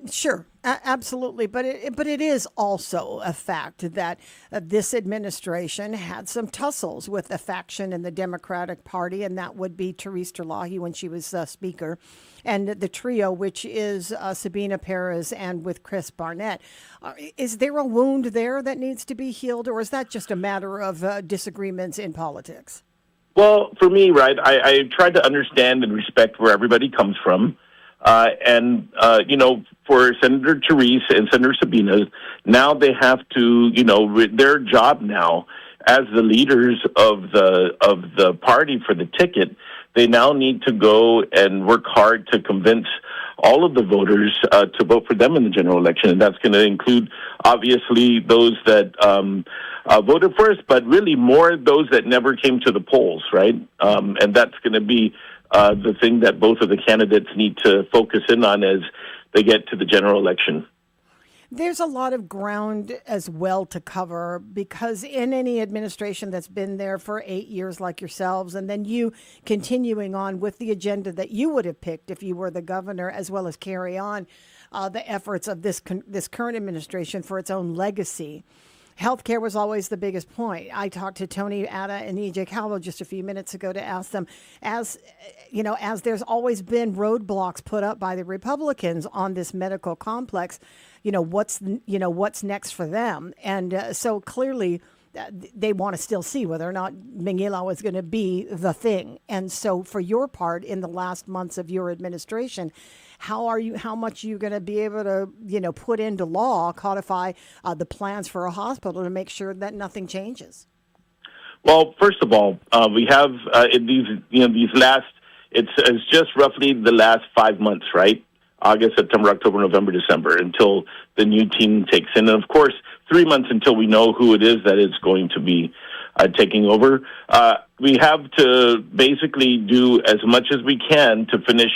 Sure, absolutely, but it is also a fact that this administration had some tussles with a faction in the Democratic Party, and that would be Therese Terlahi when she was Speaker, and the trio, which is Sabina Perez and with Chris Barnett. Is there a wound there that needs to be healed, or is that just a matter of disagreements in politics? Well, for me, right, I try to understand and respect where everybody comes from. You know, for Senator Therese and Senator Sabina, now they have to, you know, their job now as the leaders of the party for the ticket, they now need to go and work hard to convince all of the voters to vote for them in the general election. And that's going to include, obviously, those that voted for us, but really more those that never came to the polls, right? And that's going to be the thing that both of the candidates need to focus in on as they get to the general election. There's a lot of ground as well to cover because in any administration that's been there for 8 years like yourselves, and then you continuing on with the agenda that you would have picked if you were the governor, as well as carry on the efforts of this current administration for its own legacy. Healthcare was always the biggest point. I talked to Tony Atta and EJ Calvo just a few minutes ago to ask them, as you know, as there's always been roadblocks put up by the Republicans on this medical complex, you know, what's next for them? And so clearly they want to still see whether or not Mangilao is going to be the thing. And so for your part in the last months of your administration, how much are you going to be able to, you know, put into law, codify the plans for a hospital to make sure that nothing changes? Well, first of all, we have in these last, it's just roughly the last 5 months, right? August, September, October, November, December, until the new team takes in. And of course, 3 months until we know who it is that is going to be taking over. We have to basically do as much as we can to finish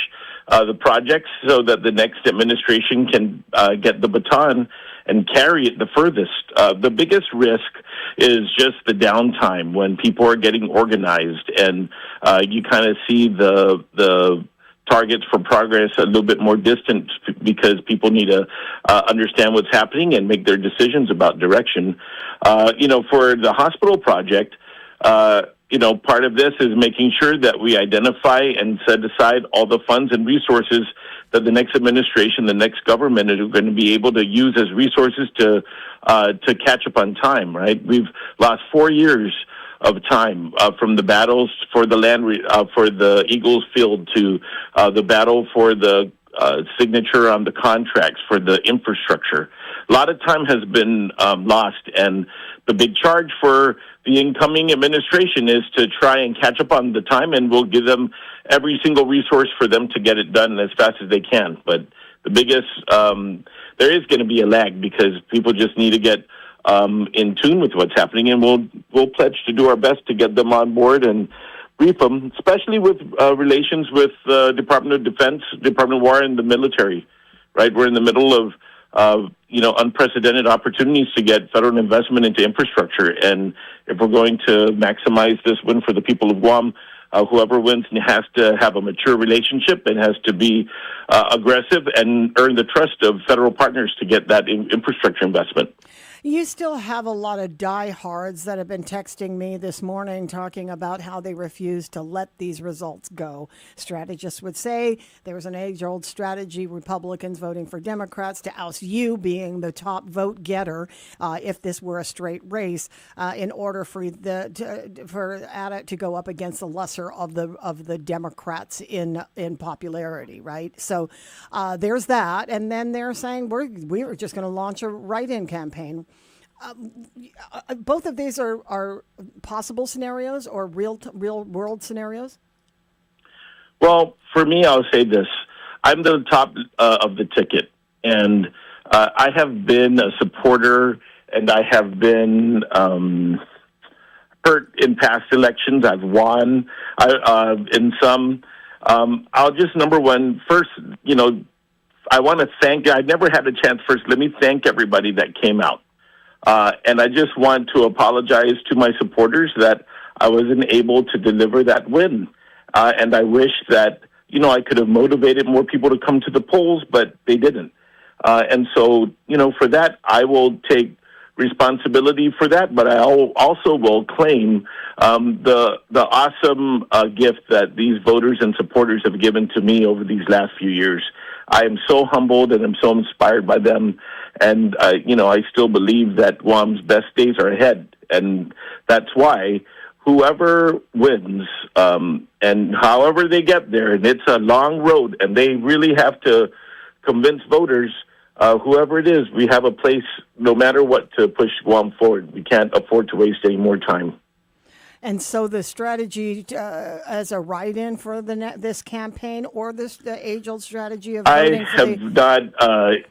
the projects so that the next administration can get the baton and carry it the furthest. The biggest risk is just the downtime when people are getting organized and you kind of see the targets for progress a little bit more distant because people need to understand what's happening and make their decisions about direction. For the hospital project, part of this is making sure that we identify and set aside all the funds and resources that the next administration, the next government is going to be able to use as resources to catch up on time, right? We've lost 4 years of time from the battles for the land, for the Eagles Field to the battle for the signature on the contracts for the infrastructure. A lot of time has been lost, and the big charge for the incoming administration is to try and catch up on the time, and we'll give them every single resource for them to get it done as fast as they can. But the biggest, there is going to be a lag because people just need to get in tune with what's happening, and we'll pledge to do our best to get them on board and brief them, especially with relations with Department of Defense, Department of War, and the military. Right, we're in the middle of unprecedented opportunities to get federal investment into infrastructure, and if we're going to maximize this win for the people of Guam, Whoever wins has to have a mature relationship and has to be aggressive and earn the trust of federal partners to get that infrastructure investment. You still have a lot of diehards that have been texting me this morning talking about how they refuse to let these results go. Strategists would say there was an age-old strategy, Republicans voting for Democrats to oust you being the top vote getter if this were a straight race in order for Abbott to go up against the lesser of the Democrats in popularity, right? So there's that. And then they're saying we're just going to launch a write-in campaign. Both of these are possible scenarios or real world scenarios? Well, for me, I'll say this. I'm the top of the ticket, and I have been a supporter, and I have been hurt in past elections. I've won in some. I'll just, number one, first, I want to thank, I never had a chance first. Let me thank everybody that came out. And I just want to apologize to my supporters that I wasn't able to deliver that win. And I wish that, I could have motivated more people to come to the polls, but they didn't. And so, for that, I will take responsibility for that, but I also will claim the awesome gift that these voters and supporters have given to me over these last few years. I am so humbled and I'm so inspired by them. And, I still believe that Guam's best days are ahead. And that's why whoever wins, and however they get there, and it's a long road, and they really have to convince voters, whoever it is, we have a place, no matter what, to push Guam forward. We can't afford to waste any more time. And so the strategy as a write-in for this campaign, or the age-old strategy of voting I have not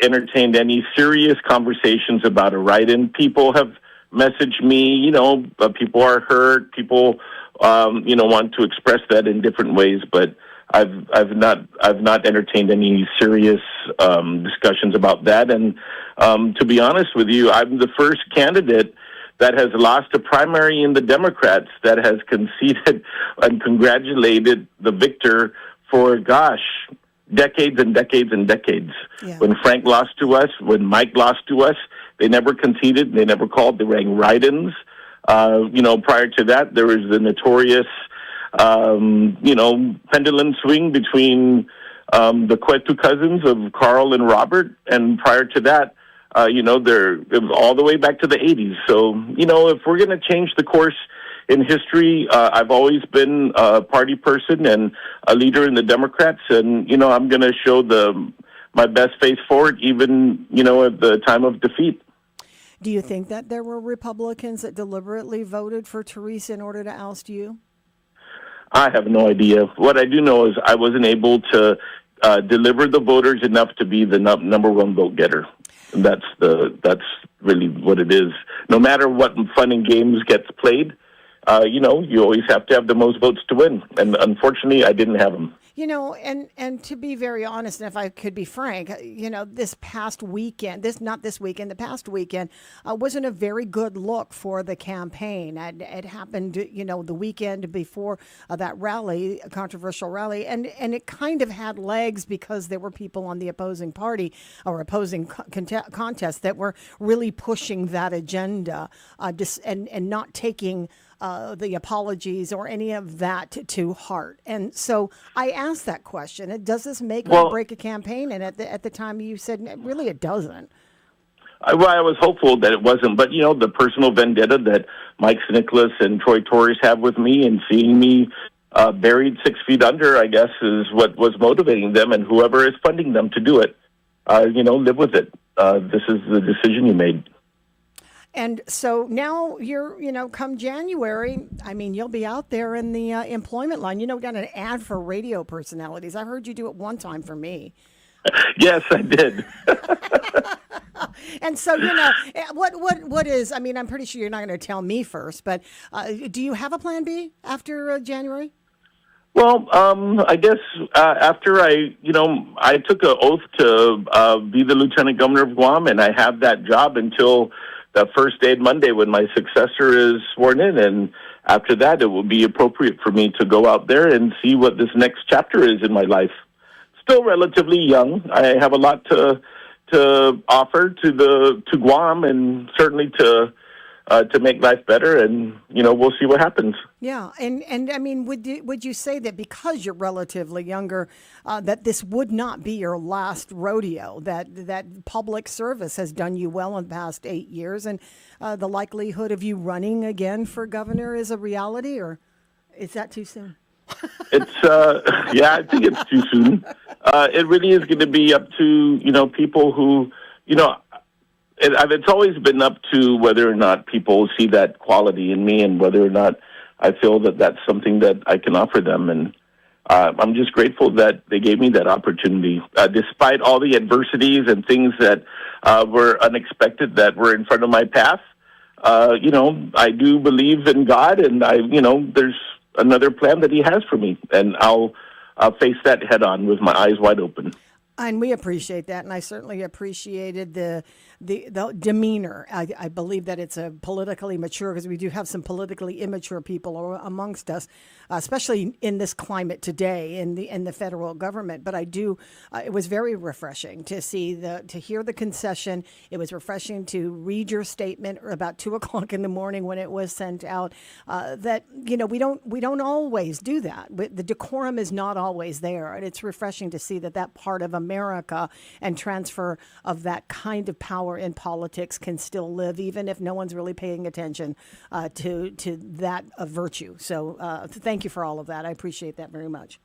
entertained any serious conversations about a write-in. People have messaged me, people are hurt, people, want to express that in different ways, but I've not entertained any serious discussions about that. And to be honest with you, I'm the first candidate that has lost a primary in the Democrats that has conceded and congratulated the victor for, decades and decades and decades. Yeah. When Frank lost to us, when Mike lost to us, they never conceded, they never called, they rang write-ins. Prior to that, there was the notorious, pendulum swing between the Cueto cousins of Carl and Robert, and prior to that, it was all the way back to the 80s. So, if we're going to change the course in history, I've always been a party person and a leader in the Democrats, and, I'm going to show my best face forward, even, at the time of defeat. Do you think that there were Republicans that deliberately voted for Teresa in order to oust you? I have no idea. What I do know is I wasn't able to deliver the voters enough to be the number one vote getter. And that's really what it is. No matter what fun and games gets played, you always have to have the most votes to win. And unfortunately, I didn't have them. And to be very honest, and if I could be frank, this past weekend, the past weekend wasn't a very good look for the campaign. It happened, the weekend before that rally, a controversial rally, and it kind of had legs because there were people on the opposing party or opposing contest that were really pushing that agenda and not taking the apologies or any of that to heart. And so I asked that question. Does this make or break a campaign? And at the time you said, really, it doesn't. I was hopeful that it wasn't. But, the personal vendetta that Mike Nicholas and Troy Torres have with me and seeing me buried 6 feet under, I guess, is what was motivating them. And whoever is funding them to do it, live with it. This is the decision you made. And so now you're, come January, you'll be out there in the employment line. Got an ad for radio personalities. I heard you do it one time for me. Yes, I did. And so, what is, I'm pretty sure you're not going to tell me first, but do you have a plan B after January? Well, I guess after I took an oath to be the Lieutenant Governor of Guam, and I have that job until the first day of Monday when my successor is sworn in. And after that, it will be appropriate for me to go out there and see what this next chapter is in my life. Still relatively young. I have a lot to offer to Guam, and certainly to make life better. And we'll see what happens. Yeah, and I mean, would you say that because you're relatively younger, that this would not be your last rodeo? That public service has done you well in the past 8 years, and the likelihood of you running again for governor is a reality, or is that too soon? It's yeah, I think it's too soon. It really is going to be up to people who it's always been up to whether or not people see that quality in me, and whether or not I feel that that's something that I can offer them. And I'm just grateful that they gave me that opportunity, despite all the adversities and things that were unexpected that were in front of my path. I do believe in God, and there's another plan that He has for me, and I'll face that head on with my eyes wide open. And we appreciate that, and I certainly appreciated the demeanor. I believe that it's a politically mature, because we do have some politically immature people amongst us, especially in this climate today in the federal government. But I do. It was very refreshing to hear the concession. It was refreshing to read your statement about 2:00 in the morning when it was sent out. That we don't always do that. The decorum is not always there, and it's refreshing to see that part of America and transfer of that kind of power in politics can still live, even if no one's really paying attention to that virtue. So thank you for all of that. I appreciate that very much.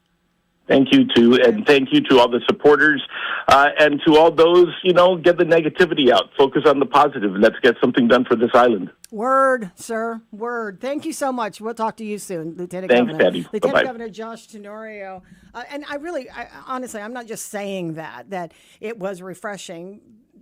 Thank you too, and thank you to all the supporters, and to all those, get the negativity out. Focus on the positive. Let's get something done for this island. Word, sir. Word. Thank you so much. We'll talk to you soon, Lieutenant Thanks, Governor. Patti. Lieutenant Bye-bye. Governor Josh Tenorio. And honestly, I'm not just saying that it was refreshing,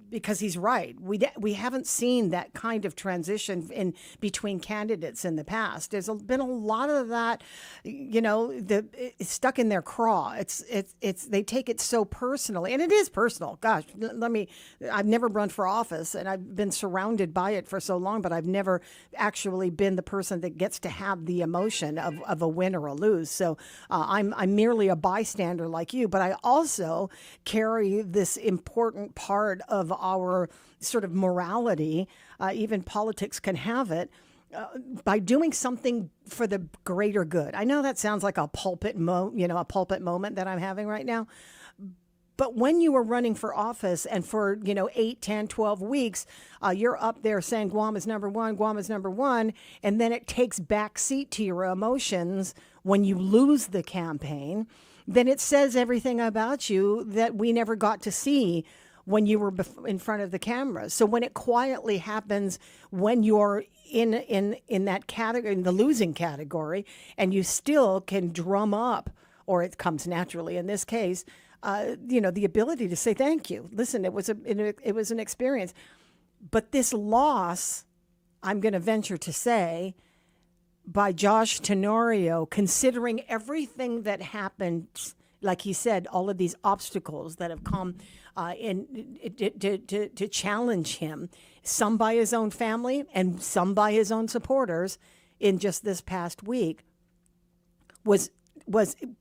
because he's right. We haven't seen that kind of transition in between candidates in the past. There's been a lot of that, it's stuck in their craw. It's they take it so personally, and it is personal. Gosh, I've never run for office, and I've been surrounded by it for so long, but I've never actually been the person that gets to have the emotion of a win or a lose. So I'm merely a bystander like you, but I also carry this important part of our sort of morality, even politics can have it, by doing something for the greater good. I know that sounds like a pulpit moment that I'm having right now. But when you are running for office, and for 8, 10, 12 weeks, you're up there saying Guam is number one, Guam is number one, and then it takes backseat to your emotions when you lose the campaign, then it says everything about you that we never got to see when you were in front of the cameras. So when it quietly happens, when you're in that category, in the losing category, and you still can drum up, or it comes naturally in this case, the ability to say thank you. Listen, it was an experience, but this loss, I'm going to venture to say, by Josh Tenorio, considering everything that happened, like he said, all of these obstacles that have come to challenge him, some by his own family and some by his own supporters, in just this past week, was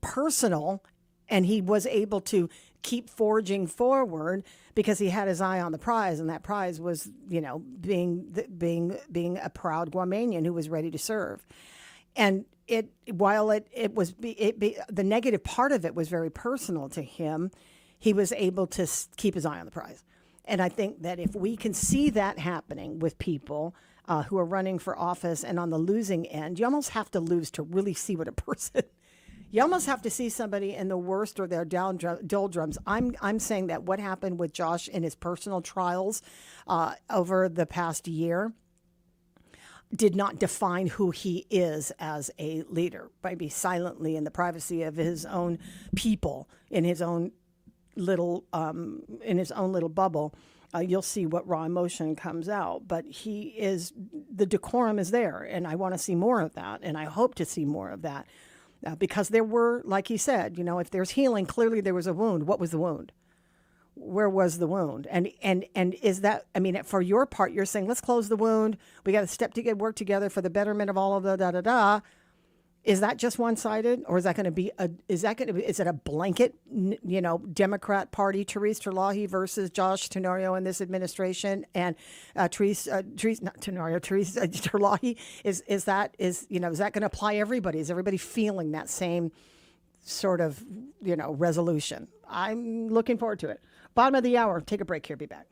personal, and he was able to keep forging forward because he had his eye on the prize, and that prize was, being a proud Guamanian who was ready to serve. And the negative part of it was very personal to him, he was able to keep his eye on the prize. And I think that if we can see that happening with people who are running for office and on the losing end, you almost have to lose to really see what a person. You almost have to see somebody in the worst or their doldrums. I'm saying that what happened with Josh in his personal trials over the past year did not define who he is as a leader. Maybe silently in the privacy of his own people, in his own little bubble, you'll see what raw emotion comes out. But the decorum is there, and I want to see more of that, and I hope to see more of that. Because there were, like he said, if there's healing, clearly there was a wound. What was the wound? where was the wound? And is that, I mean, for your part, you're saying, let's close the wound. We got to work together for the betterment of all of the da-da-da. Is that just one-sided, or is that going to be is it a blanket, Democrat Party, Therese Terlahi versus Josh Tenorio in this administration, and Therese Terlahi? Is that going to apply everybody? Is everybody feeling that same sort of, resolution? I'm looking forward to it. Bottom of the hour. Take a break here. Be back.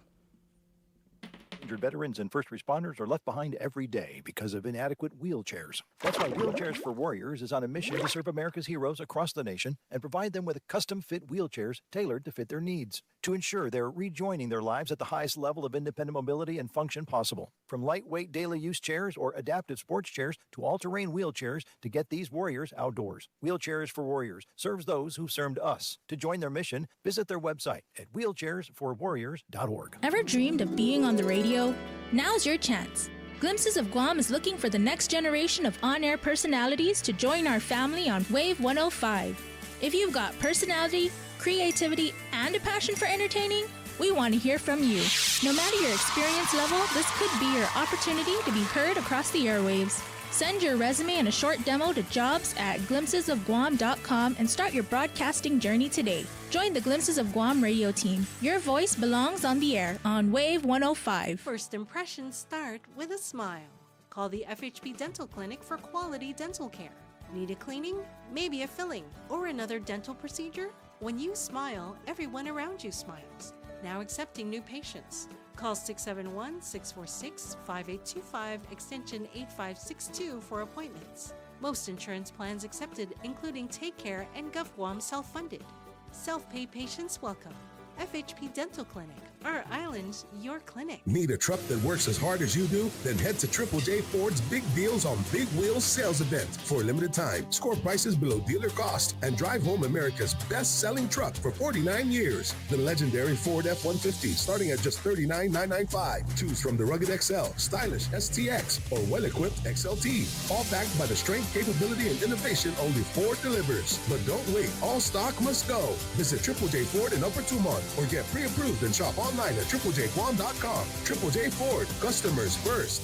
Injured veterans and first responders are left behind every day because of inadequate wheelchairs. That's why Wheelchairs for Warriors is on a mission to serve America's heroes across the nation and provide them with custom-fit wheelchairs tailored to fit their needs to ensure they're rejoining their lives at the highest level of independent mobility and function possible. From lightweight daily use chairs or adaptive sports chairs to all-terrain wheelchairs to get these warriors outdoors. Wheelchairs for Warriors serves those who served us. To join their mission, visit their website at wheelchairsforwarriors.org. Ever dreamed of being on the radio? Now's your chance. Glimpses of Guam is looking for the next generation of on-air personalities to join our family on Wave 105. If you've got personality, creativity, and a passion for entertaining, we want to hear from you. No matter your experience level, this could be your opportunity to be heard across the airwaves. Send your resume and a short demo to jobs@glimpsesofguam.com and start your broadcasting journey today. Join the Glimpses of Guam radio team. Your voice belongs on the air on Wave 105. First impressions start with a smile. Call the FHP Dental Clinic for quality dental care. Need a cleaning? Maybe a filling or another dental procedure? When you smile, everyone around you smiles. Now accepting new patients. Call 671-646-5825, extension 8562 for appointments. Most insurance plans accepted, including Take Care and GovGuam self-funded. Self-pay patients welcome. FHP Dental Clinic. Our island, your clinic. Need a truck that works as hard as you do? Then head to Triple J Ford's Big Deals on Big Wheels sales event. For a limited time, score prices below dealer cost and drive home America's best-selling truck for 49 years. The legendary Ford F-150 starting at just $39,995. Choose from the rugged XL, stylish STX, or well-equipped XLT. All backed by the strength, capability, and innovation only Ford delivers. But don't wait. All stock must go. Visit Triple J Ford in Upper Tumon or get pre-approved and shop online at triplejguam.com. Triple J Ford, customers first.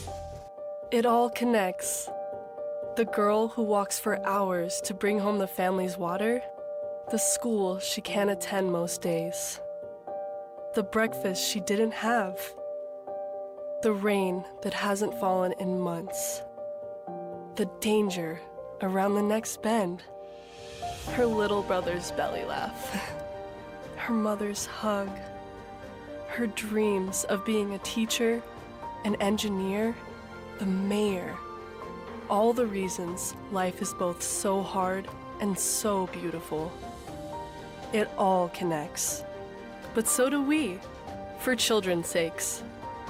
It all connects. The girl who walks for hours to bring home the family's water, the school she can't attend most days, the breakfast she didn't have, the rain that hasn't fallen in months, the danger around the next bend, her little brother's belly laugh, her mother's hug, her dreams of being a teacher, an engineer, the mayor. All the reasons life is both so hard and so beautiful. It all connects. But so do we, for children's sakes.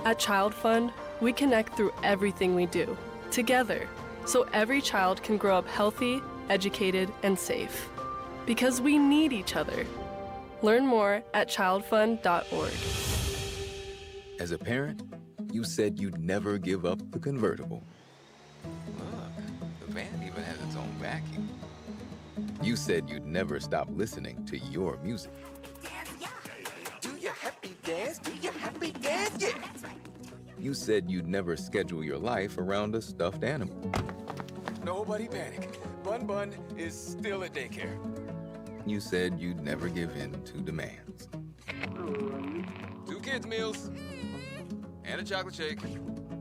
At Child Fund, we connect through everything we do, together, so every child can grow up healthy, educated, and safe. Because we need each other. Learn more at childfund.org. As a parent, you said you'd never give up the convertible. Look, the van even has its own vacuum. You said you'd never stop listening to your music. Do your happy dance, do your happy dance, yeah. You said you'd never schedule your life around a stuffed animal. Nobody panic. Bun Bun is still at daycare. You said you'd never give in to demands. 2 kids' meals and a chocolate shake.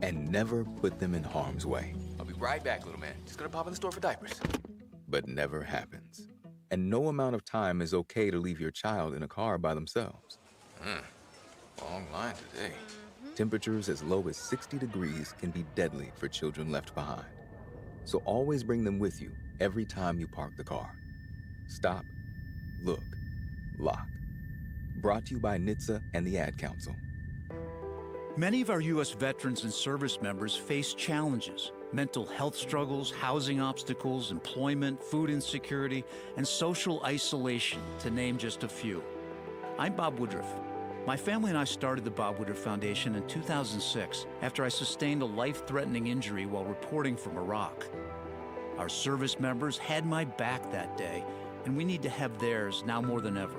And never put them in harm's way. I'll be right back, little man. Just gonna pop in the store for diapers. But never happens. And no amount of time is okay to leave your child in a car by themselves. Long line today. Temperatures as low as 60 degrees can be deadly for children left behind. So always bring them with you every time you park the car. Stop, look, lock. Brought to you by NHTSA and the Ad Council. Many of our U.S. veterans and service members face challenges: mental health struggles, housing obstacles, employment, food insecurity, and social isolation, to name just a few. I'm Bob Woodruff. My family and I started the Bob Woodruff Foundation in 2006 after I sustained a life-threatening injury while reporting from Iraq. Our service members had my back that day, and we need to have theirs now more than ever.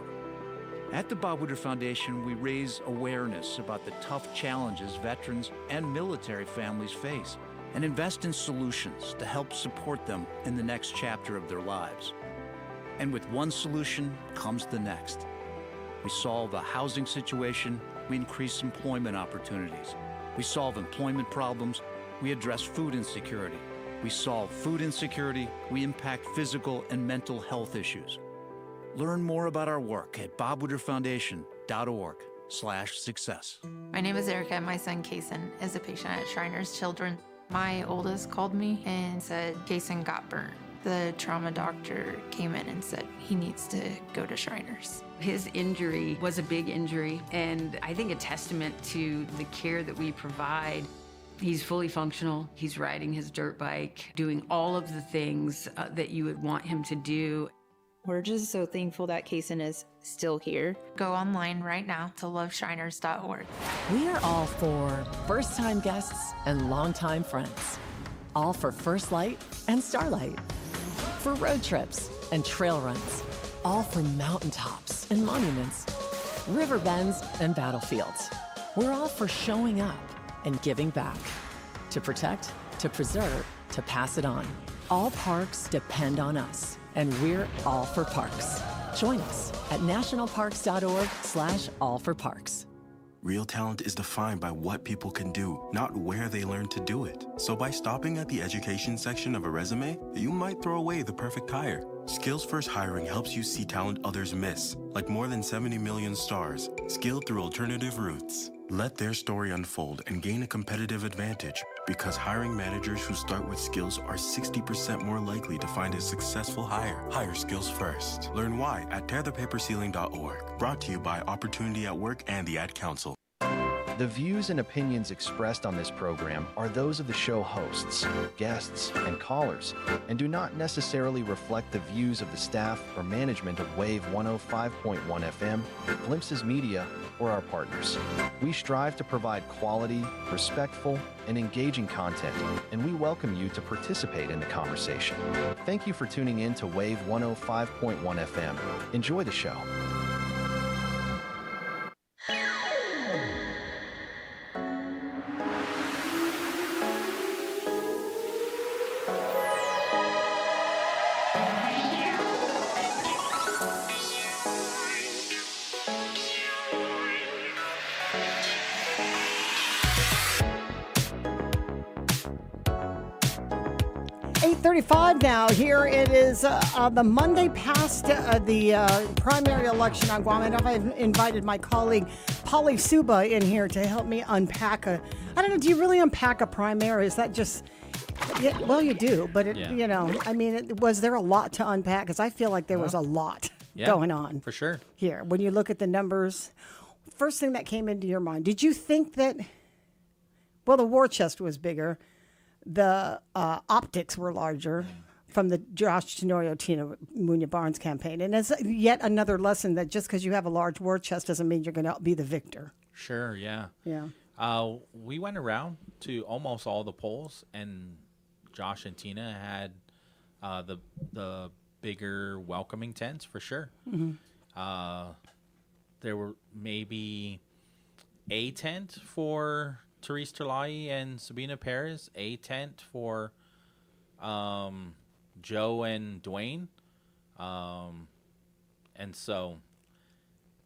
At the Bob Woodward Foundation, we raise awareness about the tough challenges veterans and military families face and invest in solutions to help support them in the next chapter of their lives. And with one solution comes the next. We solve a housing situation, we increase employment opportunities. We solve employment problems, we address food insecurity. We solve food insecurity, we impact physical and mental health issues. Learn more about our work at bobwooderfoundation.org/success. My name is Erica. My son, Kason, is a patient at Shriners Children. My oldest called me and said Kason got burnt. The trauma doctor came in and said he needs to go to Shriners. His injury was a big injury, and I think a testament to the care that we provide. He's fully functional. He's riding his dirt bike, doing all of the things that you would want him to do. We're just so thankful that Kason is still here. Go online right now to loveshriners.org. We are all for first-time guests and longtime friends. All for First Light and Starlight. For road trips and trail runs. All for mountaintops and monuments. River bends and battlefields. We're all for showing up and giving back. To protect, to preserve, to pass it on. All parks depend on us. And we're all for parks. Join us at nationalparks.org/allforparks. Real talent is defined by what people can do, not where they learn to do it. So by stopping at the education section of a resume, you might throw away the perfect hire. Skills First Hiring helps you see talent others miss, like more than 70 million stars, skilled through alternative routes. Let their story unfold and gain a competitive advantage, because hiring managers who start with skills are 60% more likely to find a successful hire. Hire skills first. Learn why at tearthepaperceiling.org. Brought to you by Opportunity at Work and the Ad Council. The views and opinions expressed on this program are those of the show hosts, guests, and callers, and do not necessarily reflect the views of the staff or management of Wave 105.1 FM, Glimpses Media, or our partners. We strive to provide quality, respectful, and engaging content, and we welcome you to participate in the conversation. Thank you for tuning in to Wave 105.1 FM. Enjoy the show. Now, here it is the Monday past the primary election on Guam, and I've invited my colleague Polly Suba in here to help me unpack I don't know, do you really unpack a primary? Is that just, yeah, well, you do, but you know, I mean, was there a lot to unpack? Because I feel like there was a lot going on. For sure. Here, when you look at the numbers, first thing that came into your mind, did you think that, well, the war chest was bigger, the optics were larger from the Josh Tenorio, Tina Munya Barnes campaign. And it's yet another lesson that just because you have a large war chest doesn't mean you're going to be the victor. Sure, yeah. Yeah. We went around to almost all the polls, and Josh and Tina had the bigger welcoming tents for sure. Mm-hmm. There were maybe a tent for Therese Terlai and Sabina Perez, a tent for Joe and Dwayne. And so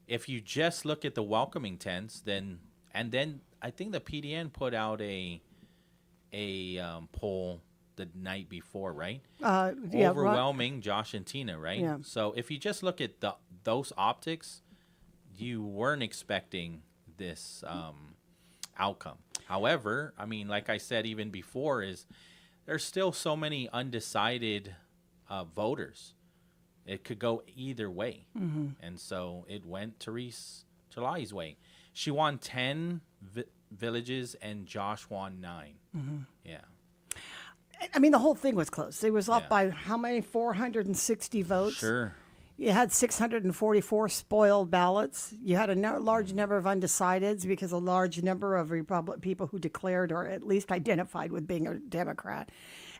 if you just look at the welcoming tents, then I think the PDN put out a poll the night before, right? Yeah, overwhelming Josh and Tina, right? Yeah. So if you just look at those optics, you weren't expecting this outcome. However, I mean, like I said even before, is there's still so many undecided voters. It could go either way. Mm-hmm. And so it went Therese Terlai's way. She won 10 villages and Josh won 9. Mm-hmm. Yeah. I mean, the whole thing was close. It was off by how many? 460 votes? Sure. You had 644 spoiled ballots. You had a large number of undecideds because a large number of people who declared or at least identified with being a Democrat.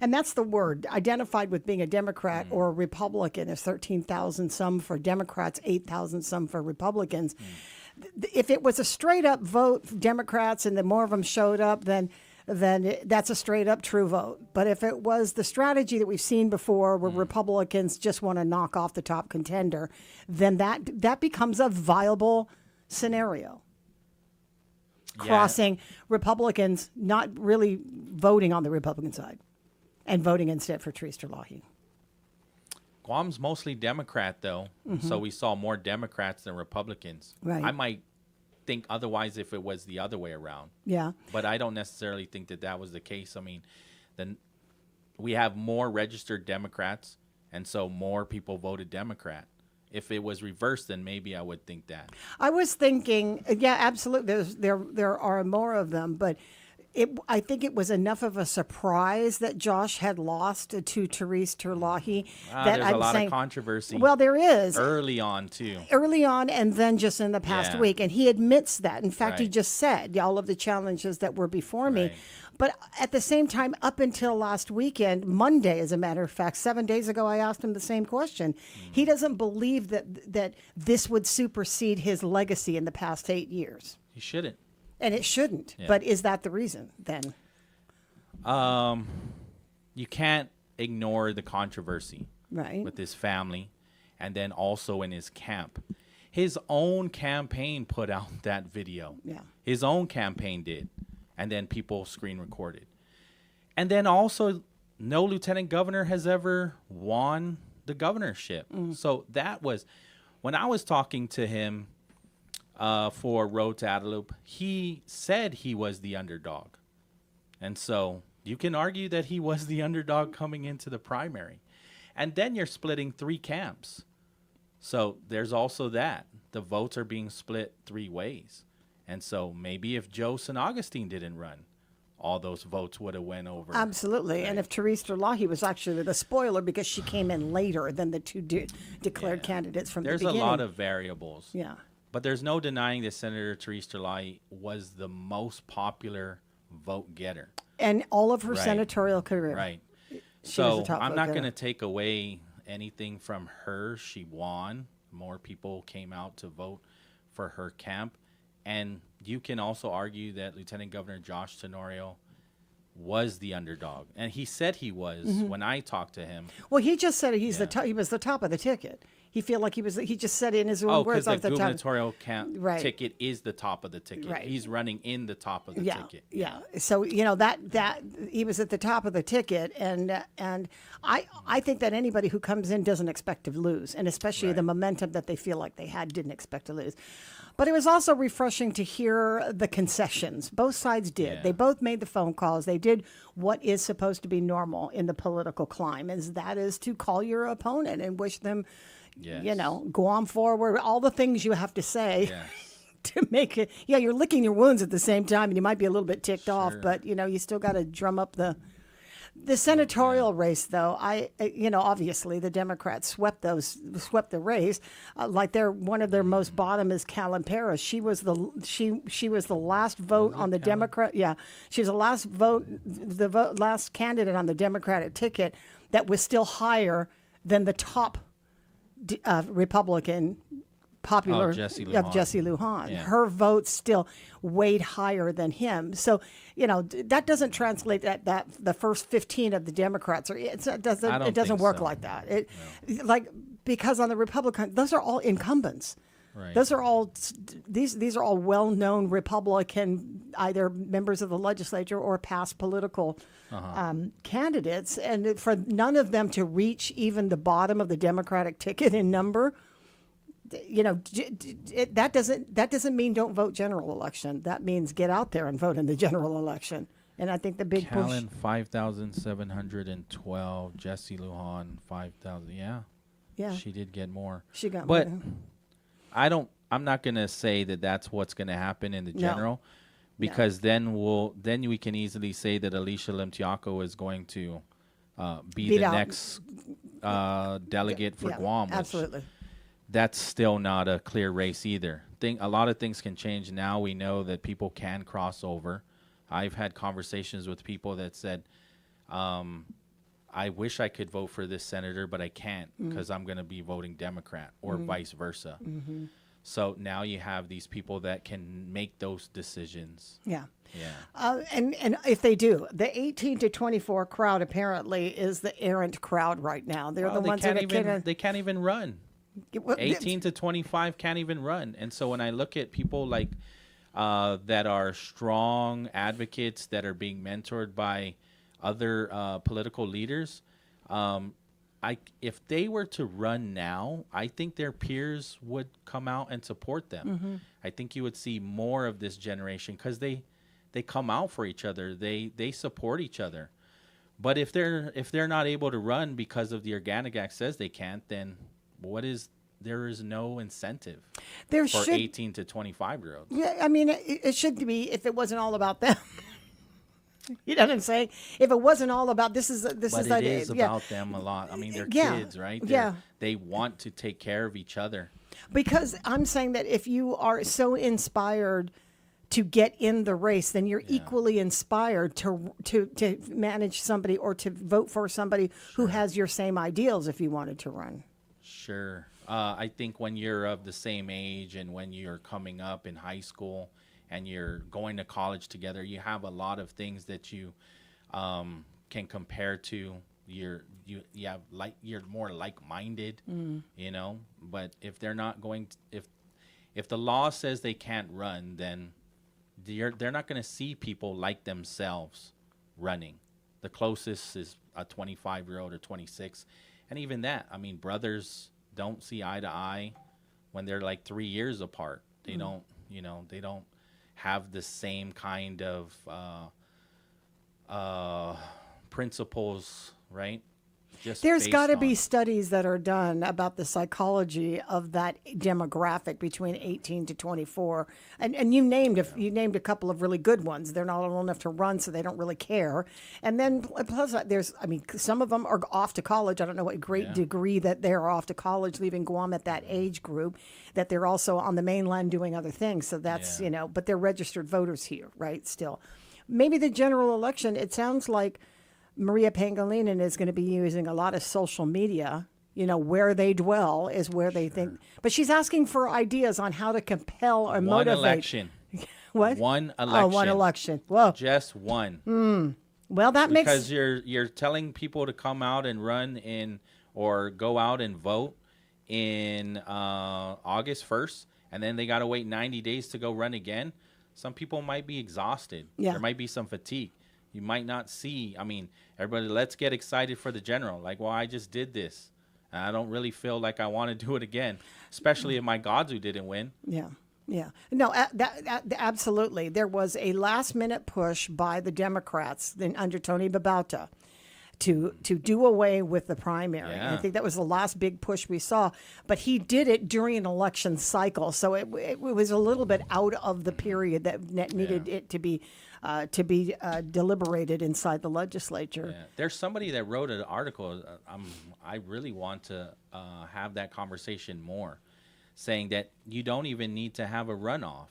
And that's the word, identified with being a Democrat or a Republican. There's 13,000 some for Democrats, 8,000 some for Republicans. If it was a straight up vote for Democrats and the more of them showed up, then that's a straight up true vote. But if it was the strategy that we've seen before where Republicans just want to knock off the top contender, then that becomes a viable scenario. Yeah. Crossing Republicans not really voting on the Republican side and voting instead for Therese Terlahi. Guam's mostly Democrat, though, so we saw more Democrats than Republicans. Right. I might think otherwise if it was the other way around. Yeah. But I don't necessarily think that was the case. I mean, then we have more registered Democrats, and so more people voted Democrat. If it was reversed, then maybe I would think that. I was thinking, yeah, absolutely. There are more of them, but I think it was enough of a surprise that Josh had lost to Therese Terlahi. There's a lot of controversy. Well, there is. Early on, too. Early on, and then just in the past week. And he admits that. In fact, Right. he just said all of the challenges that were before me. But at the same time, up until last weekend, Monday, as a matter of fact, 7 days ago, I asked him the same question. He doesn't believe that this would supersede his legacy in the past 8 years. He shouldn't. And it shouldn't. Yeah. But is that the reason then? You can't ignore the controversy Right. with his family and then also in his camp. His own campaign put out that video. Yeah. His own campaign did. And then people screen recorded. And then also, no lieutenant governor has ever won the governorship. So that was, when I was talking to him for Road to Adelup, he said he was the underdog. And so you can argue that he was the underdog coming into the primary. And then you're splitting 3 camps. So there's also that. The votes are being split 3 ways. And so maybe if Joe St. Augustine didn't run, all those votes would have went over. Absolutely. Right. And if Therese Terlahi was actually the spoiler because she came in later than the 2 declared candidates from the beginning. There's a lot of variables. Yeah. But there's no denying that Senator Therese Terlahi was the most popular vote getter. And all of her senatorial career. Right. She was So a top I'm vote not getter. going to take away anything from her. She won. More people came out to vote for her camp. And you can also argue that Lieutenant Governor Josh Tenorio was the underdog. And he said he was when I talked to him. Well, he just said he was the top of the ticket. He felt like he just said in his own words. Because the top. gubernatorial ticket is the top of the ticket. Right. He's running in the top of the ticket. Yeah. So that he was at the top of the ticket, and I think that anybody who comes in doesn't expect to lose, and especially the momentum that they feel like they didn't expect to lose. But it was also refreshing to hear the concessions. Both sides did. Yeah. They both made the phone calls. They did what is supposed to be normal in the political climate, that is to call your opponent and wish them, go on forward, all the things you have to say to make it. Yeah, you're licking your wounds at the same time, and you might be a little bit ticked off, but, you still got to drum up the senatorial race, though. Obviously the Democrats swept the race. Like one of their most bottom is Callan-Paris. She was the last vote on the Democrat. Yeah, she was the last last candidate on the Democratic ticket that was still higher than the top Republican popular Jesse Lujan. Yeah. Her vote still weighed higher than him. So, that doesn't translate that the first 15 of the Democrats it doesn't work like that. Because on the Republican, those are all incumbents. Right. Those are all these are all well-known Republican, either members of the legislature or past political candidates, and for none of them to reach even the bottom of the Democratic ticket in number, that doesn't mean don't vote general election. That means get out there and vote in the general election. And I think the big Callan, 5,712. Jesse Lujan, 5,000. Yeah. She did get more. She got but more. I'm not going to say that that's what's going to happen in the general, because then we can easily say that Alicia Limtiaco is going to be the next delegate for Guam. Absolutely. that's still not a clear race either. A lot of things can change now. We know that people can cross over. I've had conversations with people that said, I wish I could vote for this senator, but I can't because I'm going to be voting Democrat, or vice versa. Mm-hmm. So now you have these people that can make those decisions. Yeah. Yeah. And if they do, the 18 to 24 crowd apparently is the errant crowd right now. They're the ones that they can't even run. 18 to 25 can't even run. And so when I look at people like that are strong advocates that are being mentored by other political leaders, if they were to run now, I think their peers would come out and support them. Mm-hmm. I think you would see more of this generation because they come out for each other. They support each other. But if they're not able to run because of the Organic Act says they can't, then there is no incentive for 18 to 25-year-olds. Yeah, I mean, it should be if it wasn't all about them. You know what I'm saying? If it wasn't all about But it is about them a lot. I mean, they're kids, right? They want to take care of each other. Because I'm saying that if you are so inspired to get in the race, then you're equally inspired to manage somebody or to vote for somebody who has your same ideals if you wanted to run. Sure. I think when you're of the same age and when you're coming up in high school and you're going to college together, you have a lot of things that you can compare to. You're more like-minded, you know. But if they're not going to, if the law says they can't run, then they're not going to see people like themselves running. The closest is a 25-year-old or 26, and even that, I mean, brothers don't see eye to eye when they're like 3 years apart. They don't, they don't have the same kind of principles, right? There's got to be studies that are done about the psychology of that demographic between 18 to 24, and you named a couple of really good ones. They're not old enough to run, so they don't really care. And then plus, some of them are off to college. I don't know what great degree that they're off to college, leaving Guam at that age group. That they're also on the mainland doing other things. So that's but they're registered voters here, right? Still, maybe the general election. It sounds like Maria Pangilinan is going to be using a lot of social media. Where they dwell is where they think. But she's asking for ideas on how to compel or motivate. One election. What? One election. Oh, one election. Whoa. Just one. Well, that makes... Because you're telling people to come out and run or go out and vote in August 1st, and then they got to wait 90 days to go run again. Some people might be exhausted. Yeah. There might be some fatigue. You might not see, everybody, let's get excited for the general. Like, well, I just did this. And I don't really feel like I want to do it again, especially if my Godzu didn't win. Yeah. No, absolutely. There was a last-minute push by the Democrats under Tony Babauta to do away with the primary. Yeah. I think that was the last big push we saw. But he did it during an election cycle, so it was a little bit out of the period that needed it to be deliberated inside the legislature. Yeah. There's somebody that wrote an article. I really want to have that conversation more, saying that you don't even need to have a runoff.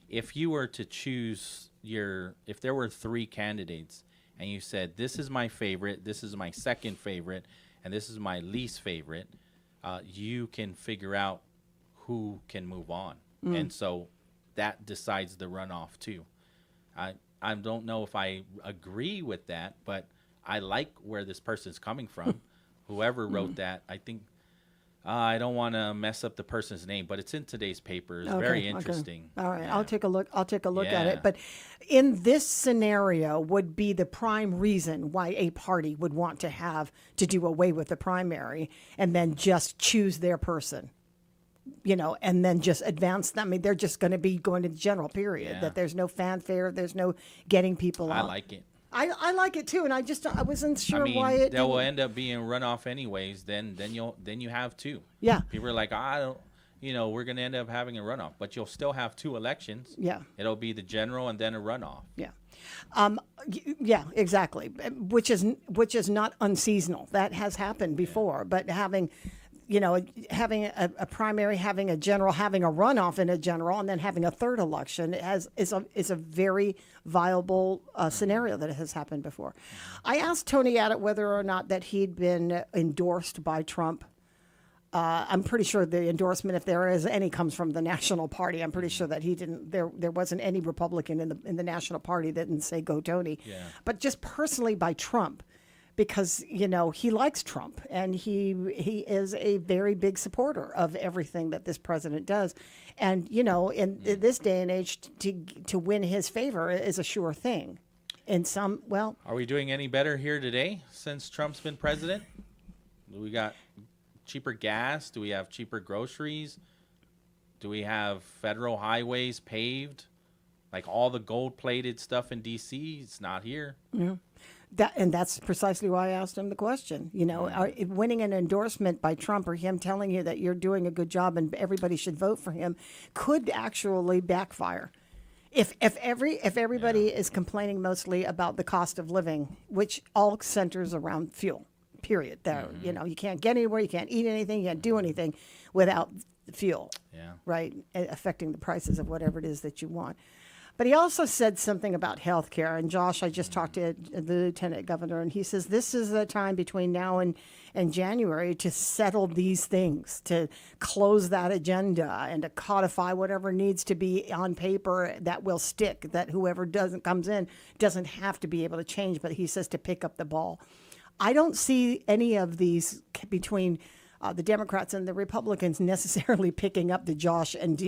If you were to choose if there were 3 candidates and you said, this is my favorite, this is my second favorite, and this is my least favorite, you can figure out who can move on. And so that decides the runoff too. I don't know if I agree with that, but I like where this person's coming from. Whoever wrote that, I think, I don't want to mess up the person's name, but it's in today's paper. It's very interesting. Okay. All right, Yeah. I'll take a look at Yeah. it. But in this scenario would be the prime reason why a party would want to do away with the primary and then just choose their person. And then just advance them. They're just going to be going to the general period. Yeah. That there's no fanfare, there's no getting people I out. like it. I like it too, and I wasn't sure why it. That will end up being runoff anyways. Then you have 2. Yeah. People are like, I don't. We're going to end up having a runoff, but you'll still have 2 elections. Yeah. It'll be the general and then a runoff. Yeah. Yeah, exactly. Which is not unseasonal. That has happened before, but having having a primary, having a general, having a runoff in a general, and then having a third election is a very viable scenario that has happened before. I asked Tony Abbott whether or not that he'd been endorsed by Trump. I'm pretty sure the endorsement, if there is any, comes from the National Party. I'm pretty sure that he didn't. There wasn't any Republican in the National Party that didn't say go Tony. Yeah. But just personally by Trump, because he likes Trump and he is a very big supporter of everything that this president does, and in this day and age to win his favor is a sure thing. Are we doing any better here today since Trump's been president? We got cheaper gas? Do we have cheaper groceries? Do we have federal highways paved? Like all the gold-plated stuff in D.C., it's not here. Yeah. That's precisely why I asked him the question. Winning an endorsement by Trump or him telling you that you're doing a good job and everybody should vote for him could actually backfire. If everybody is complaining mostly about the cost of living, which all centers around fuel. Period. There, you can't get anywhere, you can't eat anything, you can't do anything without fuel. Yeah. Right, affecting the prices of whatever it is that you want. But he also said something about health care. And Josh, I just talked to the lieutenant governor, and he says this is the time between now and January to settle these things, to close that agenda and to codify whatever needs to be on paper that will stick, that whoever comes in doesn't have to be able to change. But he says to pick up the ball. I don't see any of these between the Democrats and the Republicans necessarily picking up the Josh and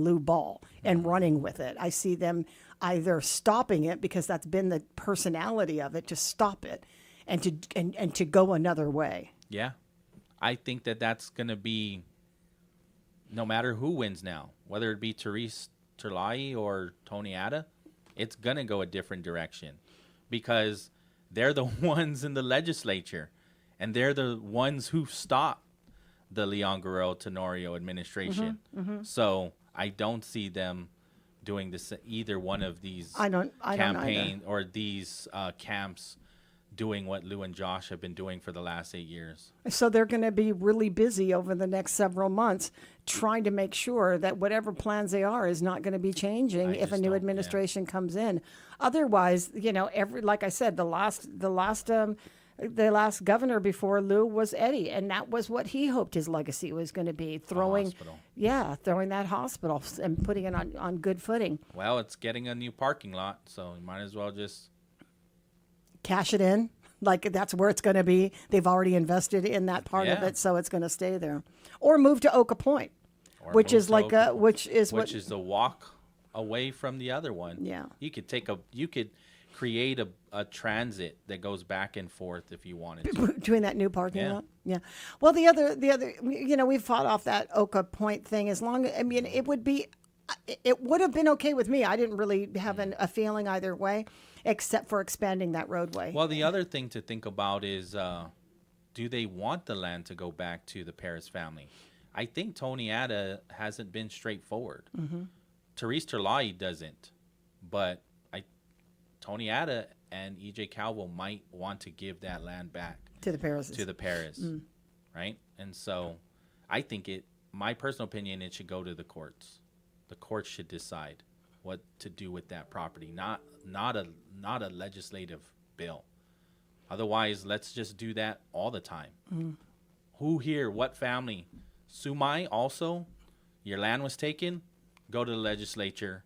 Lou ball and running with it. I see them either stopping it, because that's been the personality of it, to stop it and to go another way. Yeah. I think that's going to be, no matter who wins now, whether it be Therese Terlai or Tony Abbott, it's going to go a different direction, because they're the ones in the legislature, and they're the ones who stopped the Leon Guerrero Tenorio administration. So I don't see them doing this, either one of these campaign or these camps doing what Lou and Josh have been doing for the last 8 years. So they're going to be really busy over the next several months trying to make sure that whatever plans they are is not going to be changing if a new administration comes in. Otherwise, like I said, the last governor before Lou was Eddie, and that was what he hoped his legacy was going to be, throwing that hospital and putting it on good footing. Well, it's getting a new parking lot, so you might as well just cash it in. Like that's where it's going to be. They've already invested in that part of it, so it's going to stay there. Or move to Oka Point, which is the walk away from the other one. Yeah, you could create a transit that goes back and forth if you wanted to. Between that new parking lot. Yeah. Well, the other, we've fought off that Oka Point thing it would have been okay with me. I didn't really have a feeling either way, except for expanding that roadway. Well, the other thing to think about is, do they want the land to go back to the Paris family? I think Tony Abbott hasn't been straightforward. Therese Terlai doesn't, but Tony Abbott and E.J. Calvo might want to give that land back to the Paris. Right? And so I think my personal opinion, it should go to the courts. The courts should decide what to do with that property, not a legislative bill. Otherwise, let's just do that all the time. Who here, what family? Sumai also, your land was taken, go to the legislature,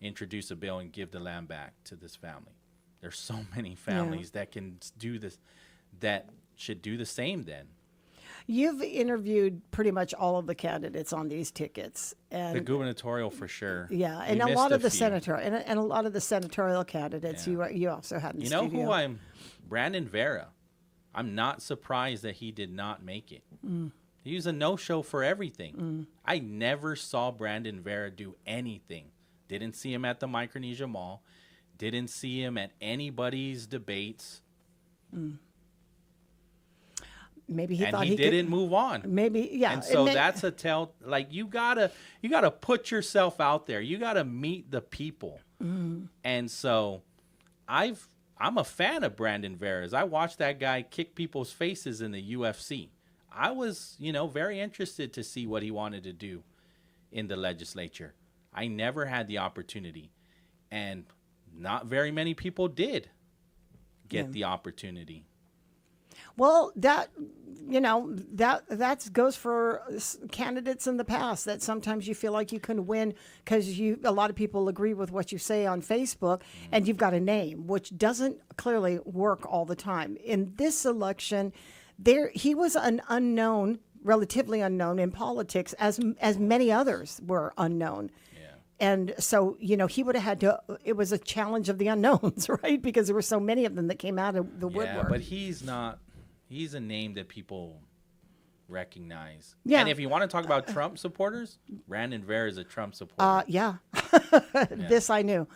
introduce a bill and give the land back to this family. There's so many families that can do this, that should do the same then. You've interviewed pretty much all of the candidates on these tickets, and the gubernatorial for sure. Yeah, and a lot of the senatorial and a lot of the senatorial candidates. Yeah. You also had in the studio. Who Brandon Vera. I'm not surprised that he did not make it. He was a no-show for everything. I never saw Brandon Vera do anything. Didn't see him at the Micronesia Mall. Didn't see him at anybody's debates. Maybe he and thought he didn't move on. Maybe, yeah. And so that's a tell. Like you gotta put yourself out there. You gotta meet the people. And so, I'm a fan of Brandon Vera's. I watched that guy kick people's faces in the UFC. I was, very interested to see what he wanted to do in the legislature. I never had the opportunity, and not very many people did get the opportunity. Well, that goes for candidates in the past, that sometimes you feel like you can win because a lot of people agree with what you say on Facebook, and you've got a name, which doesn't clearly work all the time. In this election, he was an unknown, relatively unknown in politics, as many others were unknown. And so, he would have had to, it was a challenge of the unknowns, right? Because there were so many of them that came out of the woodwork. Yeah, but he's a name that people recognize. Yeah. And if you want to talk about Trump supporters, Brandon Vera is a Trump supporter. Yeah. This I knew.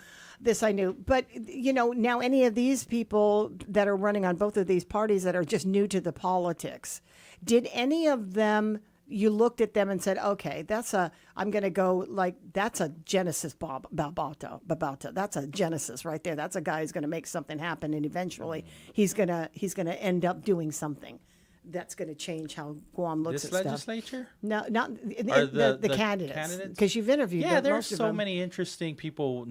But, now any of these people that are running on both of these parties that are just new to the politics, did any of them, you looked at them and said, okay, that's a Genesis Babauta. That's a Genesis right there. That's a guy who's going to make something happen, and eventually he's going to end up doing something that's going to change how Guam looks at this stuff. legislature? No, not the candidates. Because you've interviewed them. Yeah, there's most of so them. many interesting people.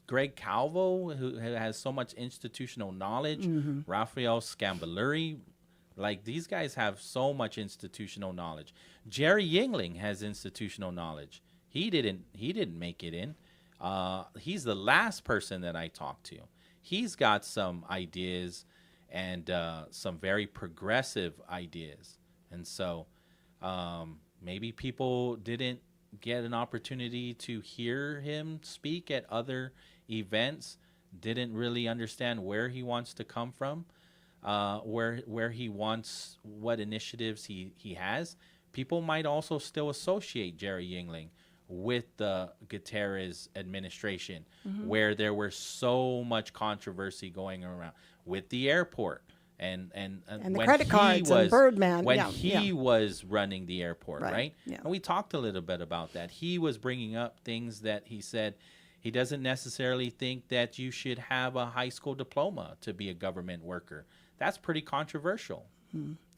Greg Calvo, who has so much institutional knowledge. Raphael Scambaluri. Like, these guys have so much institutional knowledge. Jerry Yingling has institutional knowledge. He didn't make it in. He's the last person that I talked to. He's got some ideas and some very progressive ideas. And so maybe people didn't get an opportunity to hear him speak at other events, didn't really understand where he wants to come from. Where he wants, what initiatives he has. People might also still associate Jerry Yingling with the Gutierrez administration, where there was so much controversy going around with the airport and the credit cards and Birdman. When he was running the airport, right? Yeah. And we talked a little bit about that. He was bringing up things that he said he doesn't necessarily think that you should have a high school diploma to be a government worker. That's pretty controversial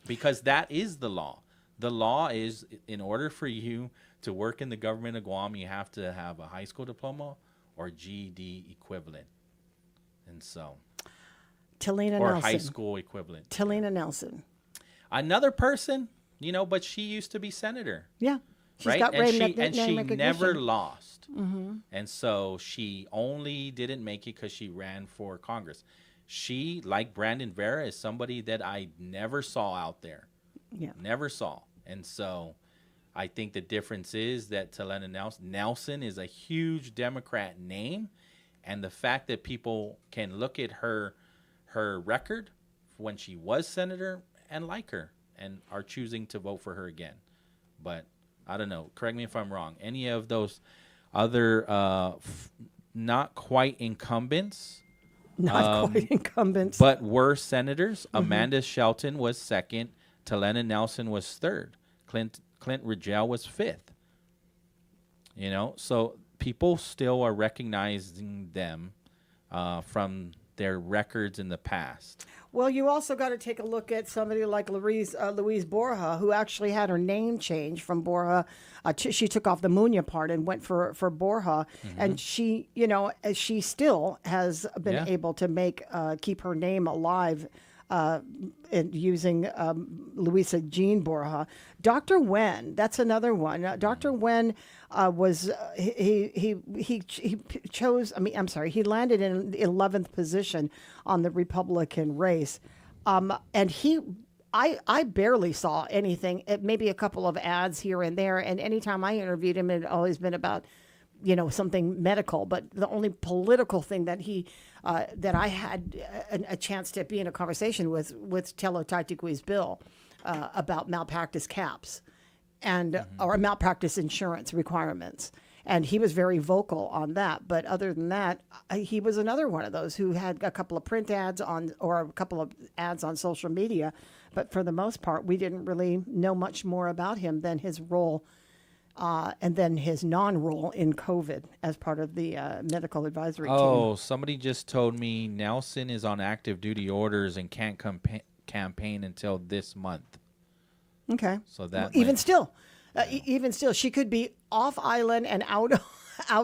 because that is the law. The law is, in order for you to work in the government of Guam, you have to have a high school diploma or GED equivalent. And so, Talina or Nelson. high school equivalent. Talina Nelson. Another person, but she used to be senator. Yeah. She's right? Got and she never lost. Mm-hmm. And so she only didn't make it because she ran for Congress. She, like Brandon Vera, is somebody that I never saw out there. Yeah. Never saw. And so I think the difference is that Talena Nelson is a huge Democrat name. And the fact that people can look at her record when she was senator and like her and are choosing to vote for her again. But I don't know. Correct me if I'm wrong. Any of those other not quite incumbents, but were senators. Amanda Shelton was second. Talena Nelson was third. Clint Rigel was fifth. So people still are recognizing them from their records in the past. Well, you also got to take a look at somebody like Louise Borja, who actually had her name changed from Borja. She took off the Munya part and went for Borja, and she still has been able to keep her name alive. Using Luisa Jean Borja. Dr. Wen, that's another one. Dr. Wen was he chose. He landed in the 11th position on the Republican race, and I barely saw anything. Maybe a couple of ads here and there, and anytime I interviewed him, it had always been about something medical. But the only political thing that that I had a chance to be in a conversation with Telo Taitikui's bill about malpractice caps and or malpractice insurance requirements. And he was very vocal on that. But other than that, he was another one of those who had a couple of print ads or a couple of ads on social media. But for the most part, we didn't really know much more about him than his role and then his non-role in COVID as part of the medical advisory team. Oh, somebody just told me Nelson is on active duty orders and can't campaign until this month. Okay. So that even still, she could be off island and out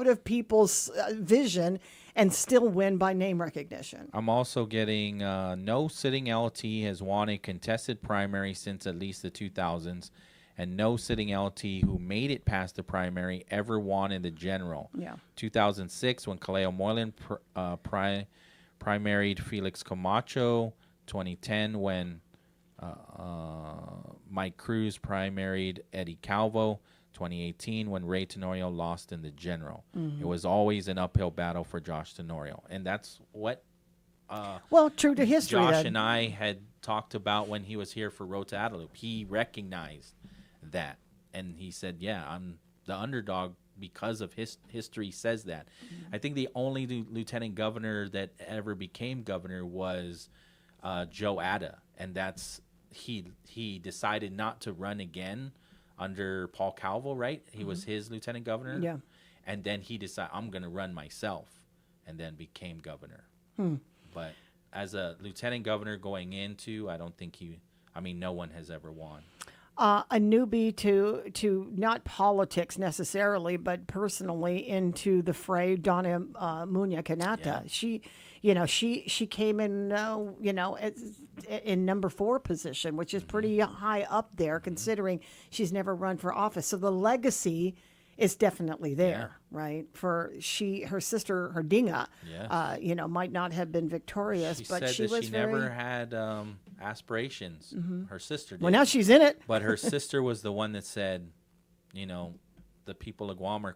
of people's vision and still win by name recognition. I'm also getting no sitting LT has won a contested primary since at least the 2000s, and no sitting LT who made it past the primary ever won in the general. Yeah. 2006 when Kaleo Moylan primaried Felix Camacho. 2010 when Mike Cruz primaried Eddie Calvo. 2018 when Ray Tenorio lost in the general. Mm-hmm. It was always an uphill battle for Josh Tenorio. And that's what true to history. Josh and I had talked about when he was here for Road to Adelup. He recognized that. And he said, yeah, I'm the underdog because of history says that. Mm-hmm. I think the only lieutenant governor that ever became governor was Joe Atta. And that's he decided not to run again under Paul Calvo, right? He was his lieutenant governor. Yeah. And then he decided, I'm going to run myself, and then became governor. But as a lieutenant governor going into, I don't think no one has ever won. A newbie to not politics necessarily, but personally into the fray, Donna Muña Canata. Yeah. She came in, in number 4 position, which is pretty high up there considering she's never run for office. So the legacy is definitely there, right? For her sister, her Dinga, might not have been victorious, but she was never had aspirations. Her sister did. Well, now she's in it. But her sister was the one that said, the people of Guam are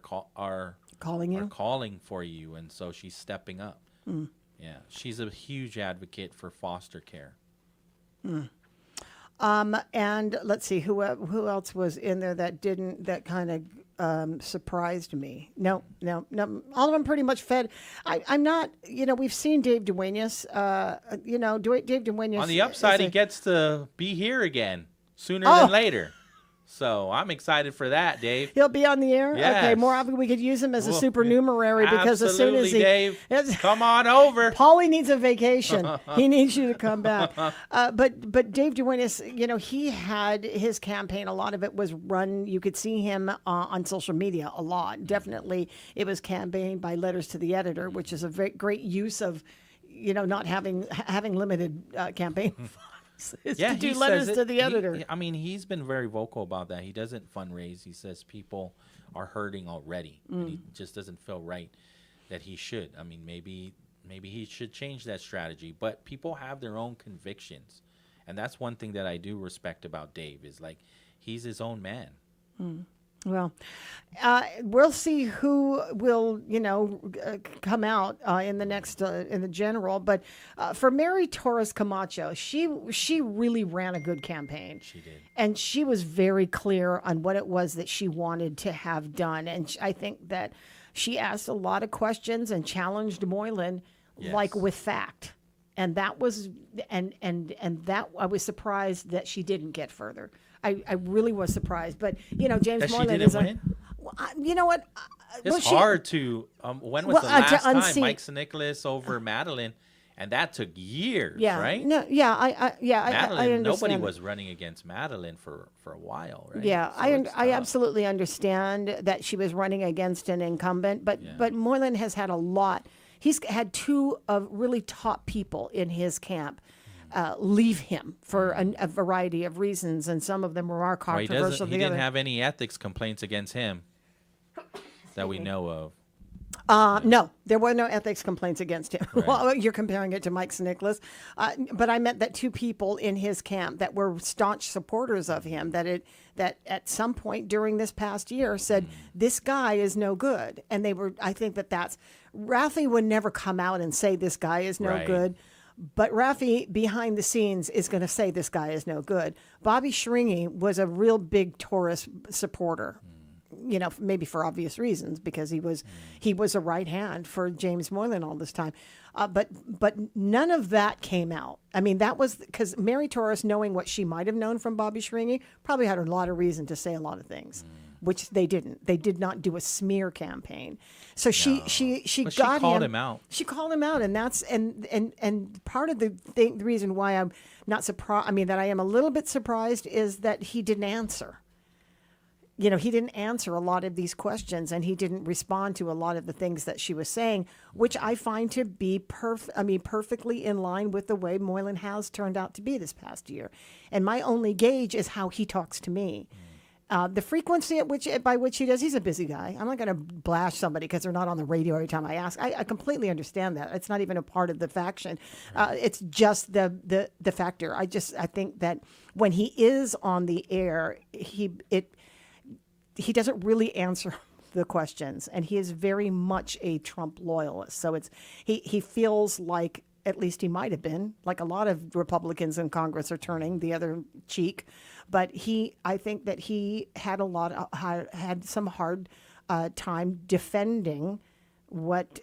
calling for you, and so she's stepping up. Yeah, she's a huge advocate for foster care. And let's see who else was in there that kind of surprised me. No, all of them pretty much fed. I'm not. We've seen Dave Duenas. Dave Duenas. On the upside, he gets to be here again sooner than later. So I'm excited for that, Dave. He'll be on the air? Yes. Okay, more often we could use him as a supernumerary because as soon as Dave, come on over. Paulie needs a vacation. He needs you to come back. But Dave Duenas, he had his campaign, a lot of it was run, you could see him on social media a lot. Definitely it was campaigned by letters to the editor, which is a very great use of, not having limited campaign funds. To do letters to the editor. He's been very vocal about that. He doesn't fundraise. He says people are hurting already. And he just doesn't feel right that he should. Maybe he should change that strategy. But people have their own convictions. And that's one thing that I do respect about Dave is he's his own man. Well, we'll see who will, come out in the next in the general. But for Mary Torres Camacho, she really ran a good campaign. She did, and she was very clear on what it was that she wanted to have done. And I think that she asked a lot of questions and challenged Moylan, with fact. And that was and that I was surprised that she didn't get further. I really was surprised, but James Moylan is win? You know what? It's hard to. When was the last time Mike Nicholas over Madeline, and that took years, right? No, I understand. Nobody was running against Madeline for a while, right? Yeah, so I absolutely understand that she was running against an incumbent, but Moylan has had a lot. He's had 2 of really top people in his camp. Leave him for a variety of reasons, and some of them were controversial. He didn't have any ethics complaints against him that we know of. No, there were no ethics complaints against him. Right. Well, you're comparing it to Mike Nicholas, but I meant that 2 people in his camp that were staunch supporters of him that at some point during this past year said this guy is no good, and they were. I think that's Rafi would never come out and say this guy is no good. But Rafi, behind the scenes, is going to say this guy is no good. Bobby Shringy was a real big Torres supporter, maybe for obvious reasons, because he was a right hand for James Moylan all this time. But none of that came out. That was because Mary Torres, knowing what she might have known from Bobby Shringy, probably had a lot of reason to say a lot of things which they didn't. They did not do a smear campaign. So she But got she called him out. She called him out, and that's and part of the reason why I'm not surprised. I mean, that I am a little bit surprised is that he didn't answer. You know, he didn't answer a lot of these questions, and he didn't respond to a lot of the things that she was saying, which I find to be perfectly in line with the way Moylan has turned out to be this past year. And my only gauge is how he talks to me. The frequency by which he does, he's a busy guy. I'm not going to blast somebody because they're not on the radio every time I ask. I completely understand that. It's not even a part of the faction. It's just the factor. I think that when he is on the air, he doesn't really answer the questions, and he is very much a Trump loyalist. So he feels like, at least he might have been, like a lot of Republicans in Congress are turning the other cheek. But I think that he had had some hard time defending what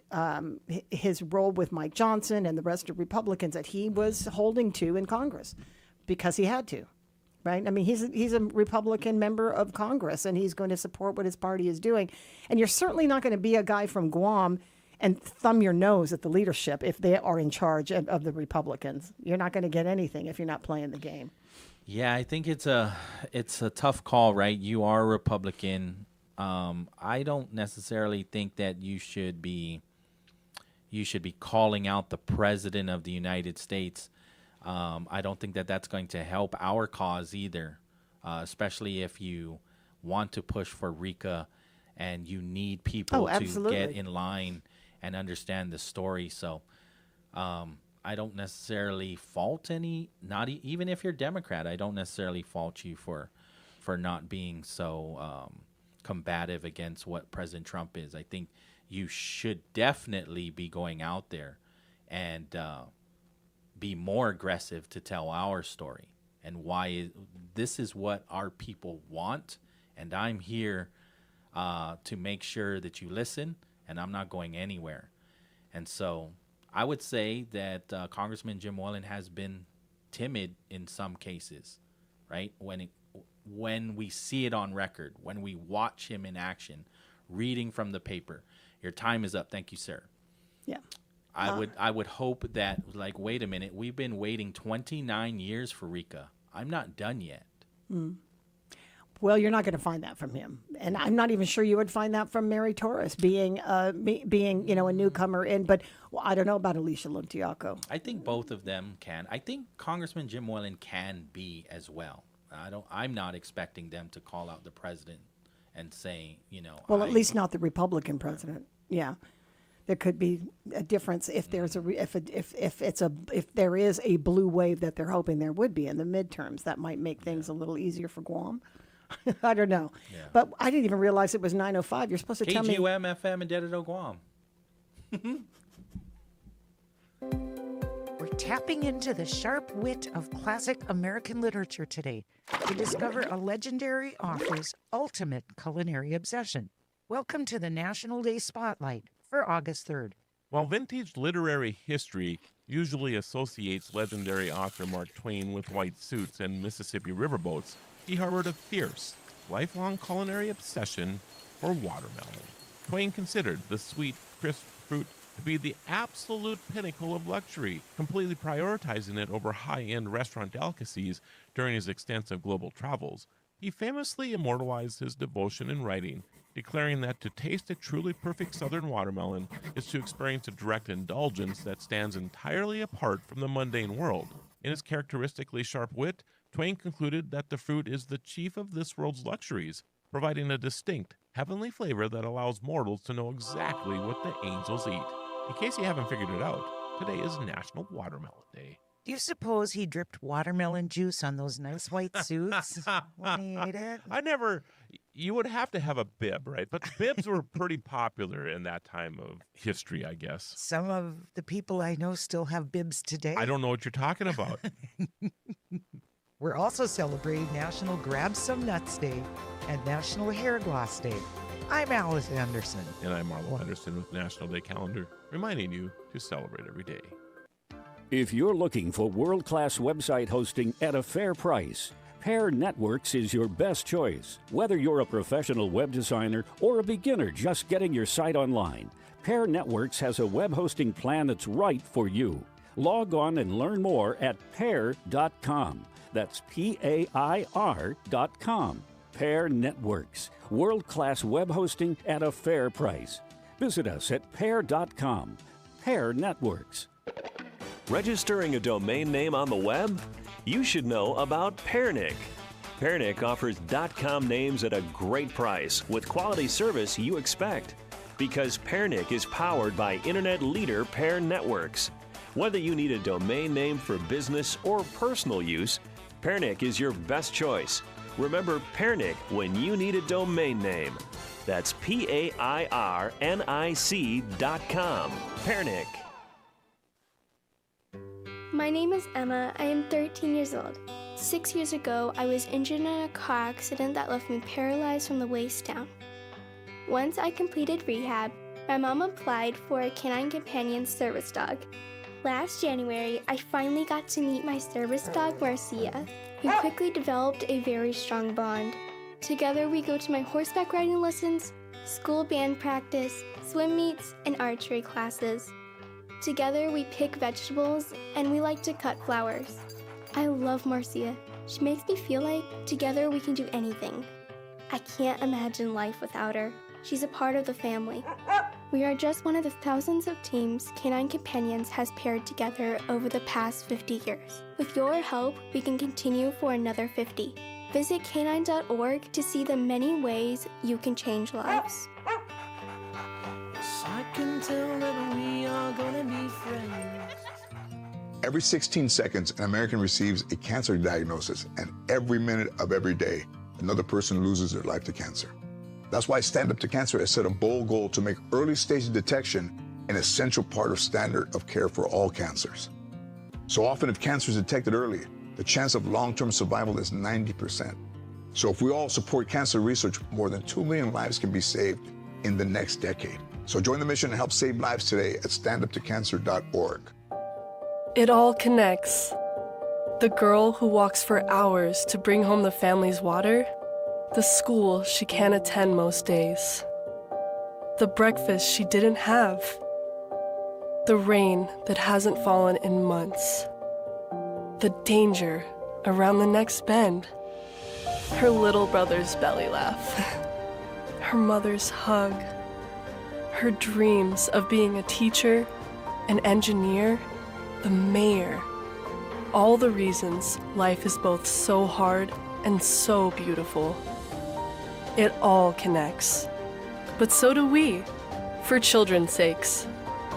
his role with Mike Johnson and the rest of Republicans that he was holding to in Congress, because he had to. Right? I mean, he's a Republican member of Congress, and he's going to support what his party is doing. And you're certainly not going to be a guy from Guam and thumb your nose at the leadership if they are in charge of the Republicans. You're not going to get anything if you're not playing the game. Yeah, I think it's a tough call, right? You are a Republican. I don't necessarily think that you should be calling out the President of the United States. I don't think that that's going to help our cause either, especially if you want to push for RICA and you need people to get in line and understand the story. So I don't necessarily fault even if you're Democrat, I don't necessarily fault you for not being so combative against what President Trump is. I think you should definitely be going out there and be more aggressive to tell our story and why this is what our people want, and I'm here to make sure that you listen, and I'm not going anywhere. And so I would say that Congressman Jim Moylan has been timid in some cases, right? When we see it on record, when we watch him in action, reading from the paper. Your time is up. Thank you, sir. Yeah. I would hope that, like, wait a minute, we've been waiting 29 years for RICA. I'm not done yet. Well, you're not going to find that from him, and I'm not even sure you would find that from Mary Torres, being a newcomer in. But I don't know about Alicia Luntiaco. I think both of them can. I think Congressman Jim Moylan can be as well. I'm not expecting them to call out the president and say, Well, at least not the Republican president. Yeah. There could be a difference if there's if there is a blue wave that they're hoping there would be in the midterms. That might make things a little easier for Guam. I don't know, but I didn't even realize it was 9:05. You're supposed to tell me. KGUM FM in Dededo, Guam. We're tapping into the sharp wit of classic American literature today to discover a legendary author's ultimate culinary obsession. Welcome to the National Day Spotlight for August 3rd. While vintage literary history usually associates legendary author Mark Twain with white suits and Mississippi riverboats, he harbored a fierce, lifelong culinary obsession for watermelon. Twain considered the sweet, crisp fruit to be the absolute pinnacle of luxury, completely prioritizing it over high-end restaurant delicacies during his extensive global travels. He famously immortalized his devotion in writing, declaring that to taste a truly perfect southern watermelon is to experience a direct indulgence that stands entirely apart from the mundane world. In his characteristically sharp wit, Twain concluded that the fruit is the chief of this world's luxuries, providing a distinct, heavenly flavor that allows mortals to know exactly what the angels eat. In case you haven't figured it out, today is National Watermelon Day. Do you suppose he dripped watermelon juice on those nice white suits when he ate it? You would have to have a bib, right? But bibs were pretty popular in that time of history, I guess. Some of the people I know still have bibs today. I don't know what you're talking about. We're also celebrating National Grab Some Nuts Day and National Hair Gloss Day. I'm Alice Anderson. And I'm Marlo Anderson with National Day Calendar, reminding you to celebrate every day. If you're looking for world-class website hosting at a fair price, Pair Networks is your best choice. Whether you're a professional web designer or a beginner just getting your site online, Pair Networks has a web hosting plan that's right for you. Log on and learn more at pair.com. That's PAIR.com. Pair Networks, world-class web hosting at a fair price. Visit us at pair.com. Pair Networks. Registering a domain name on the web? You should know about Pairnic. Pairnic offers .com names at a great price with quality service you expect. Because Pairnic is powered by internet leader Pair Networks. Whether you need a domain name for business or personal use, Pairnic is your best choice. Remember Pairnic when you need a domain name. That's PAIRNIC.com. Pairnic. My name is Emma. I am 13 years old. 6 years ago, I was injured in a car accident that left me paralyzed from the waist down. Once I completed rehab, my mom applied for a canine companion service dog. Last January, I finally got to meet my service dog, Marcia. We quickly developed a very strong bond. Together, we go to my horseback riding lessons, school band practice, swim meets, and archery classes. Together, we pick vegetables, and we like to cut flowers. I love Marcia. She makes me feel like together we can do anything. I can't imagine life without her. She's a part of the family. We are just one of the thousands of teams Canine Companions has paired together over the past 50 years. With your help, we can continue for another 50. Visit canine.org to see the many ways you can change lives. I can tell that we are gonna be friends. Every 16 seconds, an American receives a cancer diagnosis, and every minute of every day, another person loses their life to cancer. That's why Stand Up to Cancer has set a bold goal to make early-stage detection an essential part of standard of care for all cancers. So often, if cancer is detected early, the chance of long-term survival is 90%. So if we all support cancer research, more than 2 million lives can be saved in the next decade. So join the mission and help save lives today at standuptocancer.org. It all connects. The girl who walks for hours to bring home the family's water, the school she can't attend most days, the breakfast she didn't have, the rain that hasn't fallen in months, the danger around the next bend, her little brother's belly laugh, her mother's hug, her dreams of being a teacher, an engineer, the mayor. All the reasons life is both so hard and so beautiful. It all connects. But so do we, for children's sakes.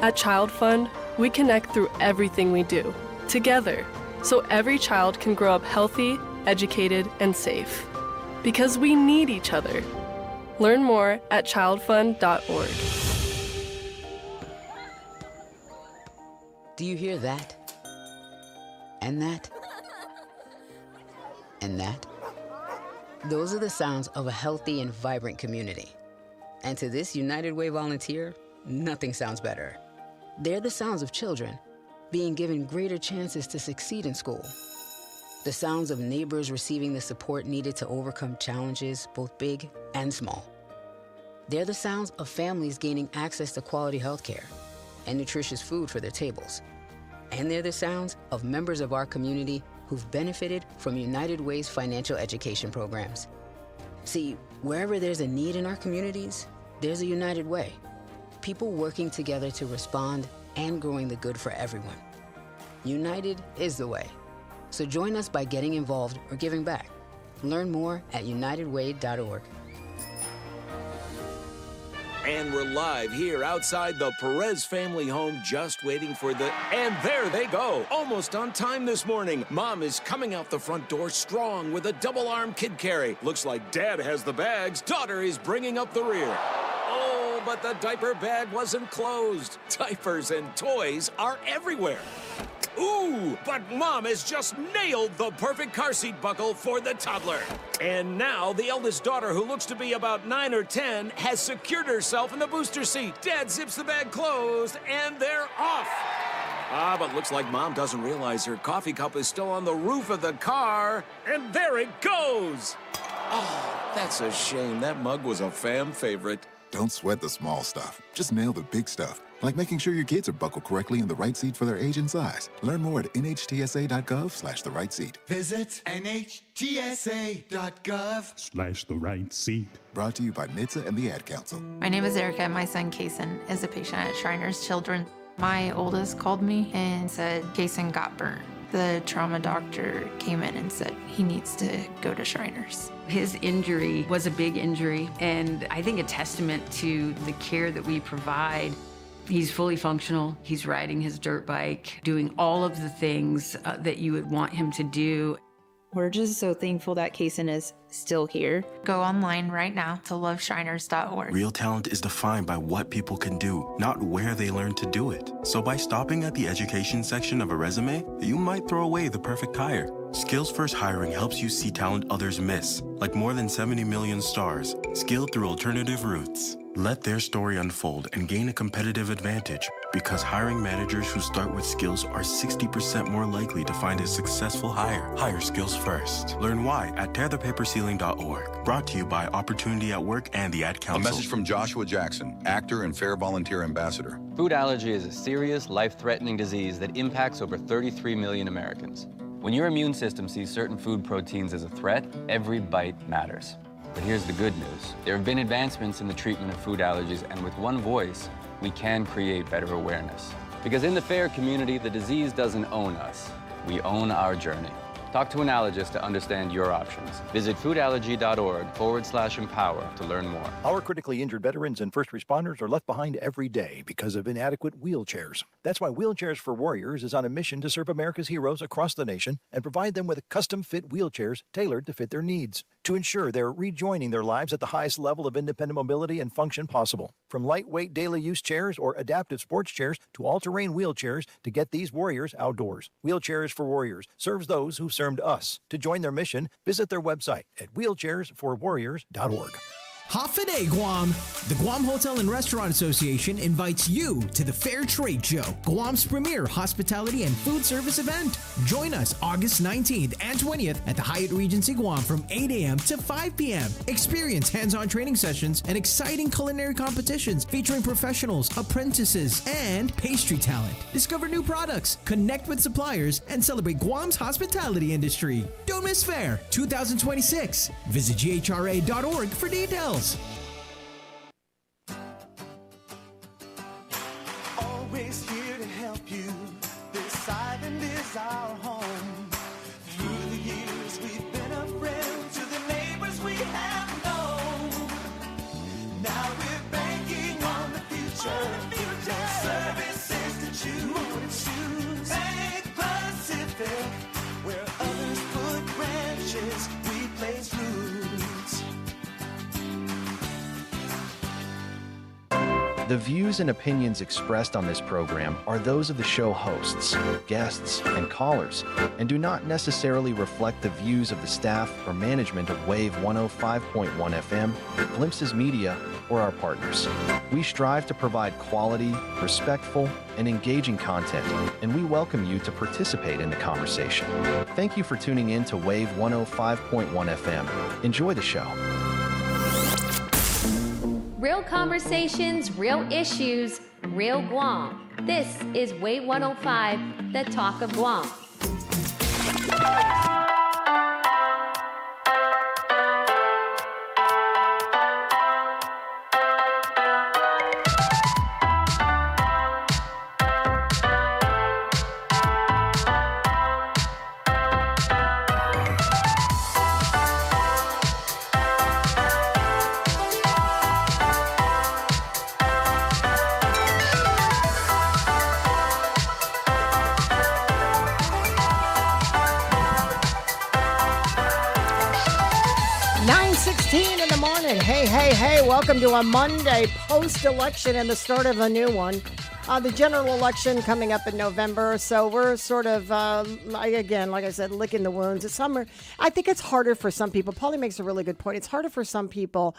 At Child Fund, we connect through everything we do, together, so every child can grow up healthy, educated, and safe. Because we need each other. Learn more at childfund.org. Do you hear that? And that? And that? Those are the sounds of a healthy and vibrant community. And to this United Way volunteer, nothing sounds better. They're the sounds of children being given greater chances to succeed in school. The sounds of neighbors receiving the support needed to overcome challenges, both big and small. They're the sounds of families gaining access to quality health care and nutritious food for their tables. And they're the sounds of members of our community who've benefited from United Way's financial education programs. See, wherever there's a need in our communities, there's a United Way. People working together to respond and growing the good for everyone. United is the way. So join us by getting involved or giving back. Learn more at unitedway.org. And we're live here outside the Perez family home, just waiting for the... And there they go, almost on time this morning. Mom is coming out the front door strong with a double-arm kid carry. Looks like Dad has the bags. Daughter is bringing up the rear. Oh, but the diaper bag wasn't closed. Diapers and toys are everywhere. Ooh, but Mom has just nailed the perfect car seat buckle for the toddler. And now the eldest daughter, who looks to be about 9 or 10, has secured herself in the booster seat. Dad zips the bag closed, and they're off. But looks like Mom doesn't realize her coffee cup is still on the roof of the car. And there it goes! Oh, that's a shame. That mug was a fan favorite. Don't sweat the small stuff. Just nail the big stuff, like making sure your kids are buckled correctly in the right seat for their age and size. Learn more at nhtsa.gov/the right seat. Visit nhtsa.gov/the right seat. Brought to you by NHTSA and the Ad Council. My name is Erica. My son, Kason, is a patient at Shriners Children. My oldest called me and said Kason got burnt. The trauma doctor came in and said he needs to go to Shriners. His injury was a big injury, and I think a testament to the care that we provide. He's fully functional. He's riding his dirt bike, doing all of the things that you would want him to do. We're just so thankful that Kason is still here. Go online right now to loveshriners.org. Real talent is defined by what people can do, not where they learn to do it. So by stopping at the education section of a resume, you might throw away the perfect hire. Skills First Hiring helps you see talent others miss, like more than 70 million stars, skilled through alternative routes. Let their story unfold and gain a competitive advantage, because hiring managers who start with skills are 60% more likely to find a successful hire. Hire skills first. Learn why at tearthepaperceiling.org. Brought to you by Opportunity at Work and the Ad Council. A message from Joshua Jackson, actor and Fair Volunteer Ambassador. Food allergy is a serious, life-threatening disease that impacts over 33 million Americans. When your immune system sees certain food proteins as a threat, every bite matters. But here's the good news. There have been advancements in the treatment of food allergies, and with one voice, we can create better awareness. Because in the FAIR community, the disease doesn't own us. We own our journey. Talk to an allergist to understand your options. Visit foodallergy.org/empower to learn more. Our critically injured veterans and first responders are left behind every day because of inadequate wheelchairs. That's why Wheelchairs for Warriors is on a mission to serve America's heroes across the nation and provide them with custom-fit wheelchairs tailored to fit their needs, to ensure they're rejoining their lives at the highest level of independent mobility and function possible. From lightweight daily use chairs or adaptive sports chairs to all-terrain wheelchairs to get these warriors outdoors. Wheelchairs for Warriors serves those who served us. To join their mission, visit their website at wheelchairsforwarriors.org. Hafaday, Guam! The Guam Hotel and Restaurant Association invites you to the Fair Trade Show, Guam's premier hospitality and food service event. Join us August 19th and 20th at the Hyatt Regency Guam from 8 a.m. to 5 p.m. Experience hands-on training sessions and exciting culinary competitions featuring professionals, apprentices, and pastry talent. Discover new products, connect with suppliers, and celebrate Guam's hospitality industry. Don't miss Fair 2026. Visit GHRA.org for details. Always here to help you. This island is our home. Through the years, we've been a friend to the neighbors we have known. Now we're banking on the future. Services to choose. Bank Pacific, where others put branches, we place roots. The views and opinions expressed on this program are those of the show hosts, guests, and callers, and do not necessarily reflect the views of the staff or management of Wave 105.1 FM, Glimpses Media, or our partners. We strive to provide quality, respectful, and engaging content, and we welcome you to participate in the conversation. Thank you for tuning in to Wave 105.1 FM. Enjoy the show. Real conversations, real issues, real Guam. This is Wave 105, the talk of Guam. 9:16 in the morning. Hey, welcome to a Monday post-election and the start of a new one. The general election coming up in November, so we're sort of, again, like I said, licking the wounds. It's summer. I think it's harder for some people. Paulie makes a really good point. It's harder for some people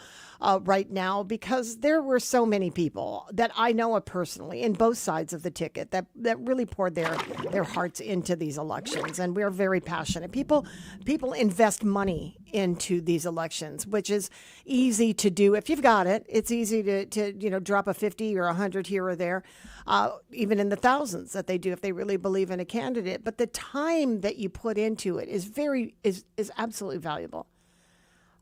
right now because there were so many people that I know of personally in both sides of the ticket that really poured their hearts into these elections, and we're very passionate. People invest money into these elections, which is easy to do if you've got it. It's easy to drop a 50 or 100 here or there. Even in the thousands that they do if they really believe in a candidate. But the time that you put into it is absolutely valuable.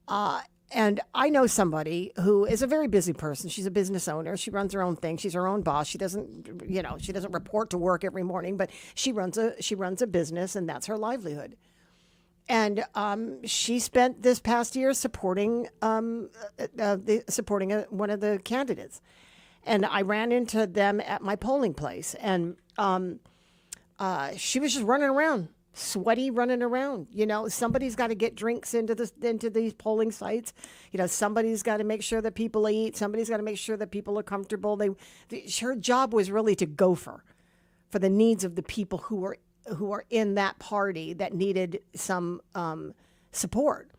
And I know somebody who is a very busy person. She's a business owner. She runs her own thing. She's her own boss. She doesn't report to work every morning, but she runs a business, and that's her livelihood. And she spent this past year supporting one of the candidates. And I ran into them at my polling place, and she was just running around, sweaty, running around. Somebody's got to get drinks into these polling sites. Somebody's got to make sure that people eat. Somebody's got to make sure that people are comfortable. Her job was really to gopher for the needs of the people who are in that party that needed some support.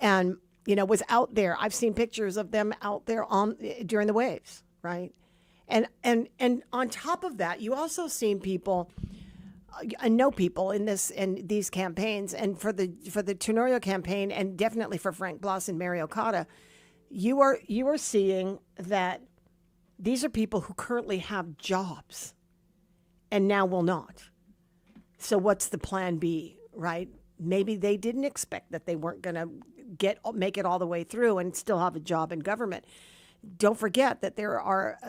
And was out there. I've seen pictures of them out there during the waves. Right. And on top of that, you also seen people, I know people in these campaigns, and for the Tenorio campaign, and definitely for Frank Blas and Mary Okada, you are seeing that these are people who currently have jobs and now will not. So what's the plan B, right? Maybe they didn't expect that they weren't going to make it all the way through and still have a job in government. Don't forget that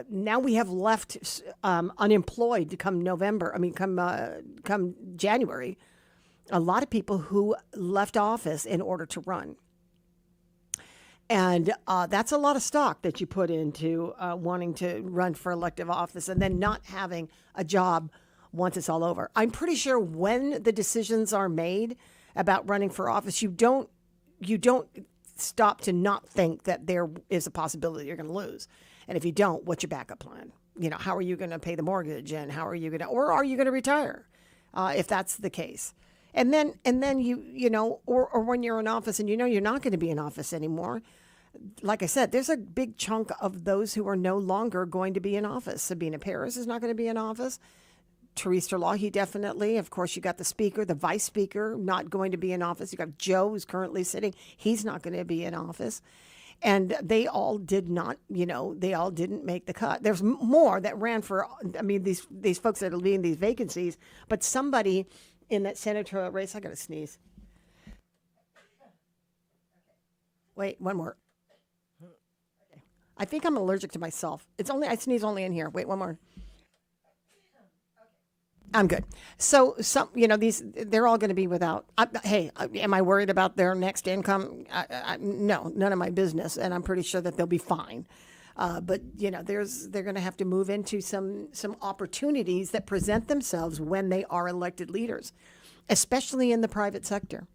now we have left unemployed to come November. I mean, come January, a lot of people who left office in order to run. And that's a lot of stock that you put into wanting to run for elective office and then not having a job once it's all over. I'm pretty sure when the decisions are made about running for office, you don't stop to not think that there is a possibility you're going to lose. And if you don't, what's your backup plan? How are you going to pay the mortgage, and how are you going to, or are you going to retire if that's the case? And then or when you're in office and you're not going to be in office anymore. Like I said, there's a big chunk of those who are no longer going to be in office. Sabina Paris is not going to be in office. Therese Terlahi definitely. Of course, you got the speaker, the vice speaker, not going to be in office. You got Joe, who's currently sitting. He's not going to be in office. And they all did not, they all didn't make the cut. There's more that ran for, these folks that are leading these vacancies, but somebody in that senatorial race, I got to sneeze. Wait, one more. I think I'm allergic to myself. I sneeze only in here. Wait, one more. I'm good. So they're all going to be without. Am I worried about their next income? No, none of my business, and I'm pretty sure that they'll be fine. But they're going to have to move into some opportunities that present themselves when they are elected leaders, especially in the private sector.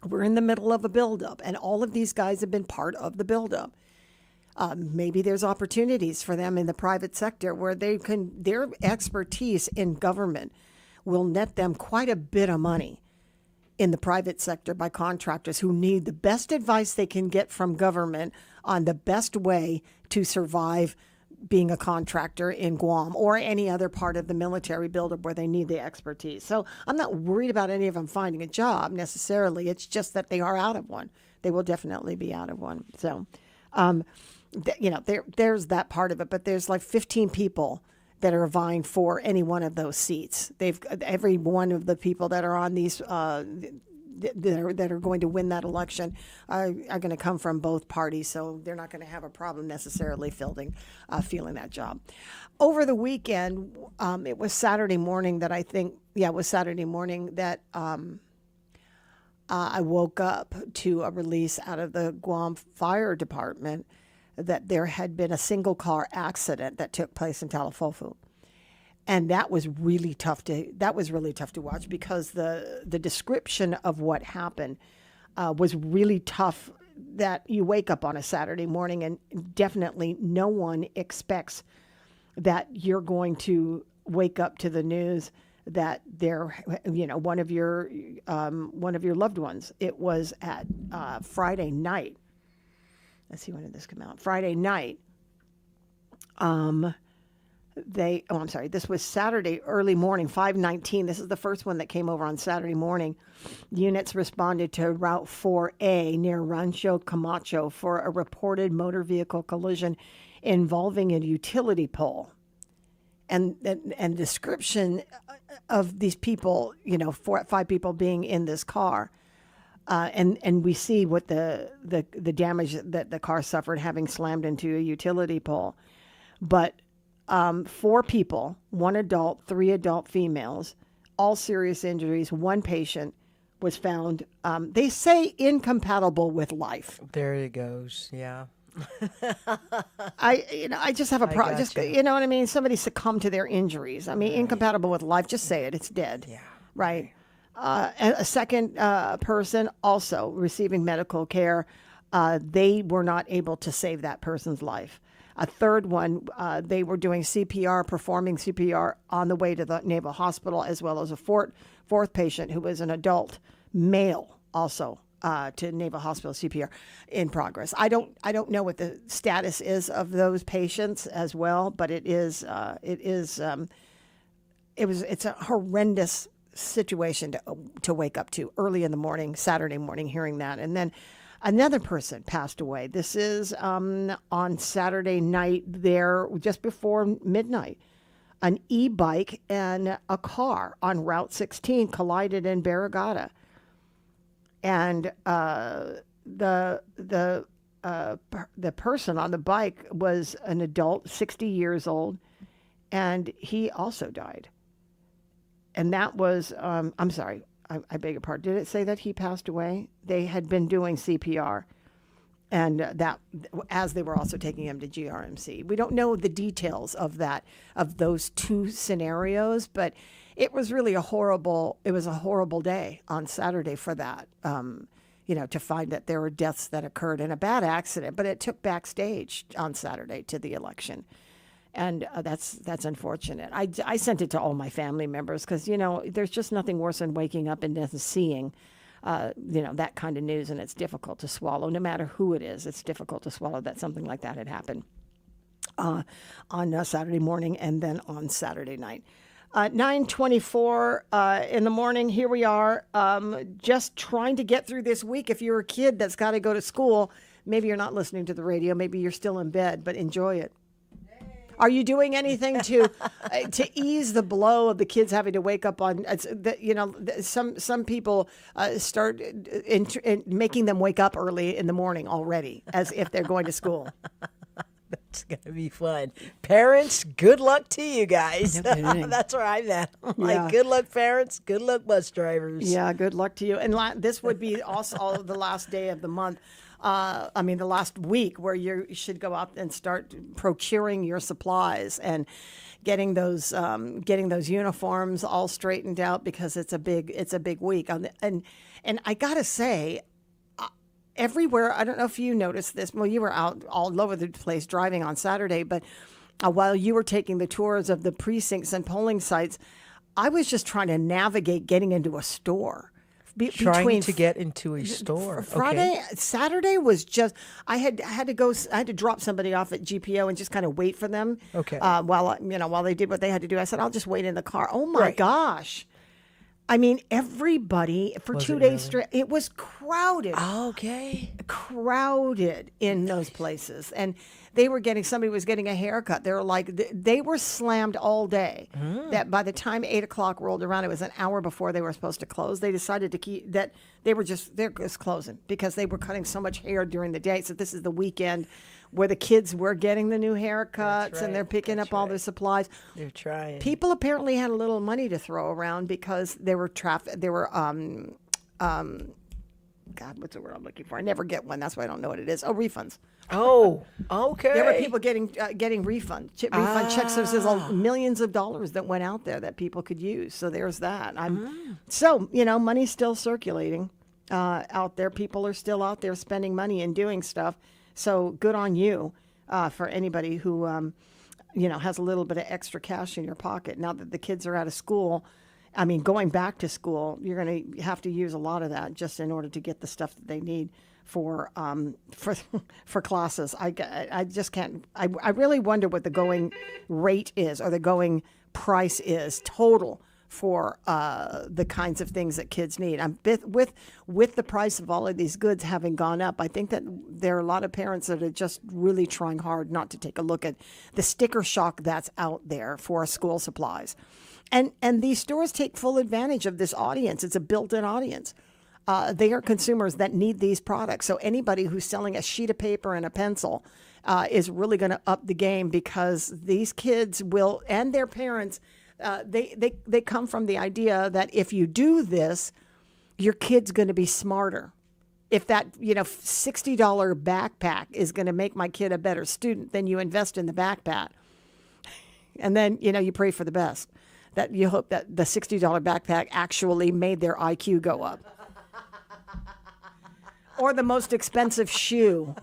We're in the middle of a buildup, and all of these guys have been part of the buildup. Maybe there's opportunities for them in the private sector where their expertise in government will net them quite a bit of money in the private sector by contractors who need the best advice they can get from government on the best way to survive being a contractor in Guam or any other part of the military buildup where they need the expertise. So I'm not worried about any of them finding a job necessarily. It's just that they are out of one. They will definitely be out of one. So, there's that part of it, but there's like 15 people that are vying for any one of those seats. Every one of the people that are on these that are going to win that election are going to come from both parties, so they're not going to have a problem necessarily filling that job. Over the weekend, it was Saturday morning that I woke up to a release out of the Guam Fire Department that there had been a single car accident that took place in Talifofu. And that was really tough to watch because the description of what happened was really tough, that you wake up on a Saturday morning and definitely no one expects that you're going to wake up to the news that one of your loved ones. It was at Friday night. Let's see, when did this come out? Friday night. I'm sorry. This was Saturday early morning, 5:19. This is the first one that came over on Saturday morning. Units responded to Route 4A near Rancho Camacho for a reported motor vehicle collision involving a utility pole. And description of these people, 5 people being in this car. And we see what the damage that the car suffered having slammed into a utility pole. But 4 people, 1 adult, 3 adult females, all serious injuries. 1 patient was found, they say, incompatible with life. There it goes. Yeah. I just have a problem. Just you know what I mean? Somebody succumbed to their injuries. I mean, incompatible with life. Just say it. It's dead. Yeah. Right. And a second person also receiving medical care. They were not able to save that person's life. A third one, they were doing CPR, performing CPR on the way to the Naval Hospital, as well as a fourth patient who was an adult male, also to Naval Hospital, CPR in progress. I don't know what the status is of those patients as well, but it's a horrendous situation to wake up to early in the morning, Saturday morning, hearing that. And then another person passed away. This is on Saturday night there, just before midnight. An e-bike and a car on Route 16 collided in Barragata. And the person on the bike was an adult, 60 years old, and he also died. And that was, I'm sorry, I beg your pardon. Did it say that he passed away? They had been doing CPR, and that as they were also taking him to GRMC. We don't know the details of those 2 scenarios, but it was really a horrible day on Saturday for that. To find that there were deaths that occurred in a bad accident, but it took backstage on Saturday to the election. And that's unfortunate. I sent it to all my family members because, there's just nothing worse than waking up and then seeing, that kind of news, and it's difficult to swallow. No matter who it is, it's difficult to swallow that something like that had happened on Saturday morning and then on Saturday night. 9:24 in the morning. Here we are, just trying to get through this week. If you're a kid that's got to go to school, maybe you're not listening to the radio. Maybe you're still in bed, but enjoy it. Are you doing anything to ease the blow of the kids having to wake up on? Some people start in making them wake up early in the morning already, as if they're going to school. That's going to be fun. Parents, good luck to you guys. No That's where I'm at. Yeah. Good luck, parents. Good luck, bus drivers. Yeah, good luck to you. And this would be also the last day of the month. The last week where you should go out and start procuring your supplies and getting those uniforms all straightened out, because it's a big week. And I gotta say, everywhere, I don't know if you noticed this. Well, you were out all over the place driving on Saturday, but while you were taking the tours of the precincts and polling sites, I was just trying to navigate getting into a store. Trying to get into a store. Saturday was just, I had to drop somebody off at GPO and just kind of wait for them. Okay. While they did what they had to do. I said, I'll just wait in the car. Oh my gosh. I mean, everybody for 2 days straight, it was crowded. Okay. Crowded in those places. And somebody was getting a haircut. They were slammed all day. That by the time 8 o'clock rolled around, it was an hour before they were supposed to close. They decided to keep that they're just closing because they were cutting so much hair during the day. So this is the weekend where the kids were getting the new haircuts and they're picking up all their supplies. They're trying. People apparently had a little money to throw around because there were God, what's the word I'm looking for? I never get one. That's why I don't know what it is. Oh, refunds. Oh, okay. There were people getting refund checks. So there's millions of dollars that went out there that people could use. So there's that. So, money's still circulating out there. People are still out there spending money and doing stuff. So good on you for anybody who has a little bit of extra cash in your pocket. Now that the kids are out of school, I mean, going back to school, you're going to have to use a lot of that just in order to get the stuff that they need for classes. I just can't. I really wonder what the going rate is or the going price is total for the kinds of things that kids need. With the price of all of these goods having gone up, I think that there are a lot of parents that are just really trying hard not to take a look at the sticker shock that's out there for school supplies. And these stores take full advantage of this audience. It's a built-in audience. They are consumers that need these products. So anybody who's selling a sheet of paper and a pencil is really going to up the game, because these kids will, and their parents, they come from the idea that if you do this, your kid's going to be smarter. If that $60 backpack is going to make my kid a better student, then you invest in the backpack, and then you pray for the best. That you hope that the $60 backpack actually made their IQ go up. Or the most expensive shoe.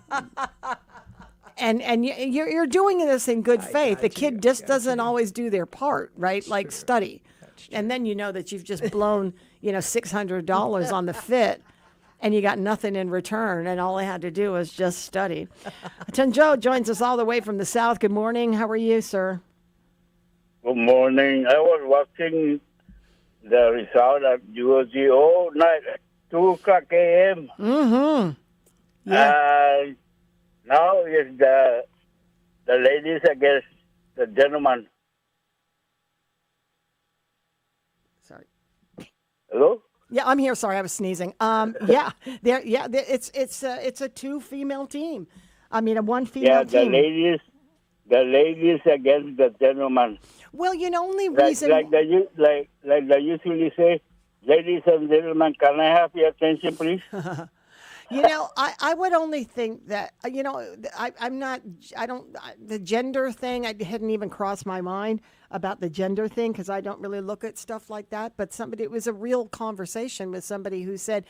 And you're doing this in good faith. The kid just doesn't always do their part, right? Like study. And then you know that you've just blown, $600 on the fit, and you got nothing in return, and all I had to do was just study. Tenjo joins us all the way from the South. Good morning. How are you, sir? Good morning. I was watching the result at UGO night at 2 o'clock a.m. Mm-hmm. Yeah. Now it's the ladies against the gentleman. Sorry. Hello? Yeah, I'm here. Sorry, I was sneezing. Yeah, it's a two female team. I mean, a one female team. The ladies against the gentleman. Well, only reason like they usually say, ladies and gentlemen, can I have your attention, please? I would only think that, the gender thing, I hadn't even crossed my mind about the gender thing, because I don't really look at stuff like that. But it was a real conversation with somebody who said,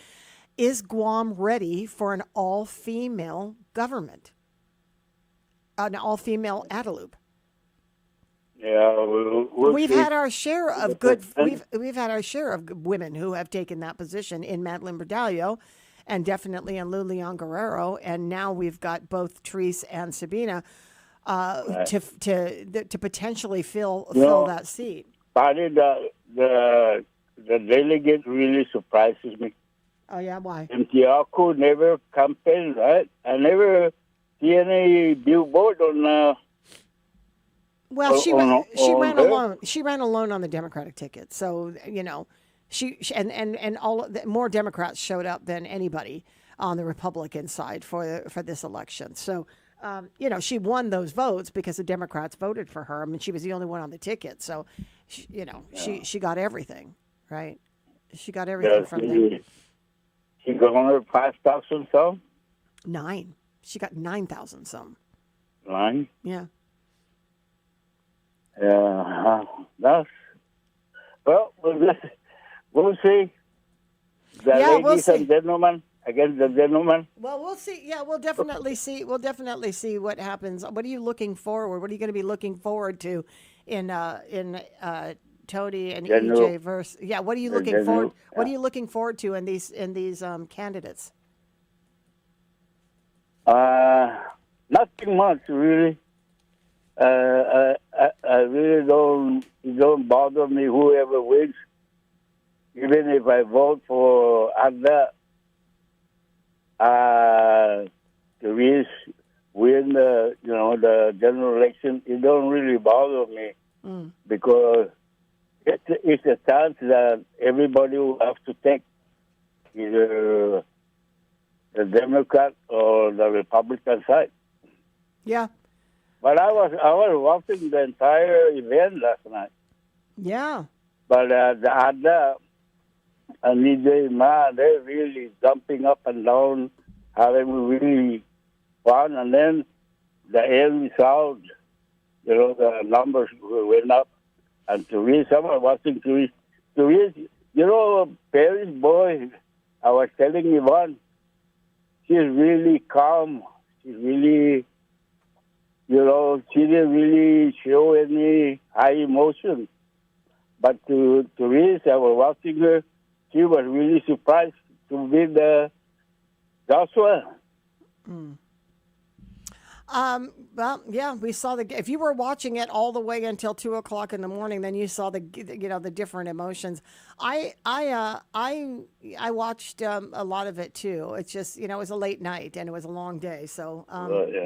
is Guam ready for an all-female government? An all-female Adelup? Yeah, we've had our share of good. We've had our share of women who have taken that position in Madeline Berdallo, and definitely in Lulian Guerrero, and now we've got both Therese and Sabina to potentially fill that seat. Patti, the delegate really surprises me. Oh yeah, why? Tiago never campaigned, right? I never see any billboard on. Well, she ran alone. She ran alone on the Democratic ticket. So she and all more Democrats showed up than anybody on the Republican side for this election. So she won those votes because the Democrats voted for her. I mean, she was the only one on the ticket. So she got everything, right? She got everything from them. She got 5,000 some. 9. She got 9,000 some. 9. Yeah. Yeah, we'll see. Ladies and gentlemen against the gentlemen. Well, we'll see. Yeah, we'll definitely see. We'll definitely see what happens. What are you looking forward? What are you going to be looking forward to in Tony and EJ versus? Yeah, what are you looking forward? What are you looking forward to in these candidates? Nothing much really. I really don't bother me whoever wins. Even if I vote for Ada, to win the general election, it don't really bother me because it's a chance that everybody will have to take either the Democrat or the Republican side. Yeah. But I was watching the entire event last night. Yeah. But the other and EJ, they're really jumping up and down, having really fun. And then the end result, the numbers went up. And Therese, I was watching Therese. Therese, Perry's boy, I was telling Yvonne, she's really calm. She's really she didn't really show any high emotion. But to Reese, I was watching her, she was really surprised to meet Joshua. Well, yeah, we saw if you were watching it all the way until 2:00 in the morning, then you saw the different emotions. I watched a lot of it too. It's just, it was a late night and it was a long day. So,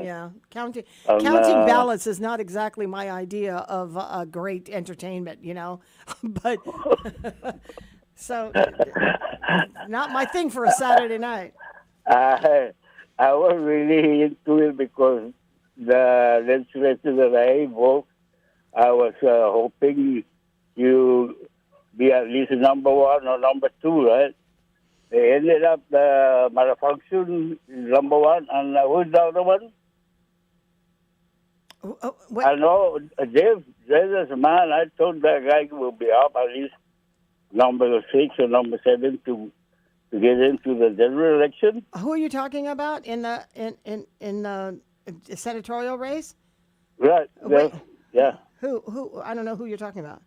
yeah, counting ballots is not exactly my idea of great entertainment, but so not my thing for a Saturday night. I was really into it because the legislature that I vote, I was hoping you be at least number one or number two, right? They ended up the malfunction number one, and who's the other one? I know Dave is a man. I told that guy will be up at least number 6 or number 7 to get into the general election. Who are you talking about in the in the senatorial race? Right. Wait. Yeah. Who? I don't know who you're talking about.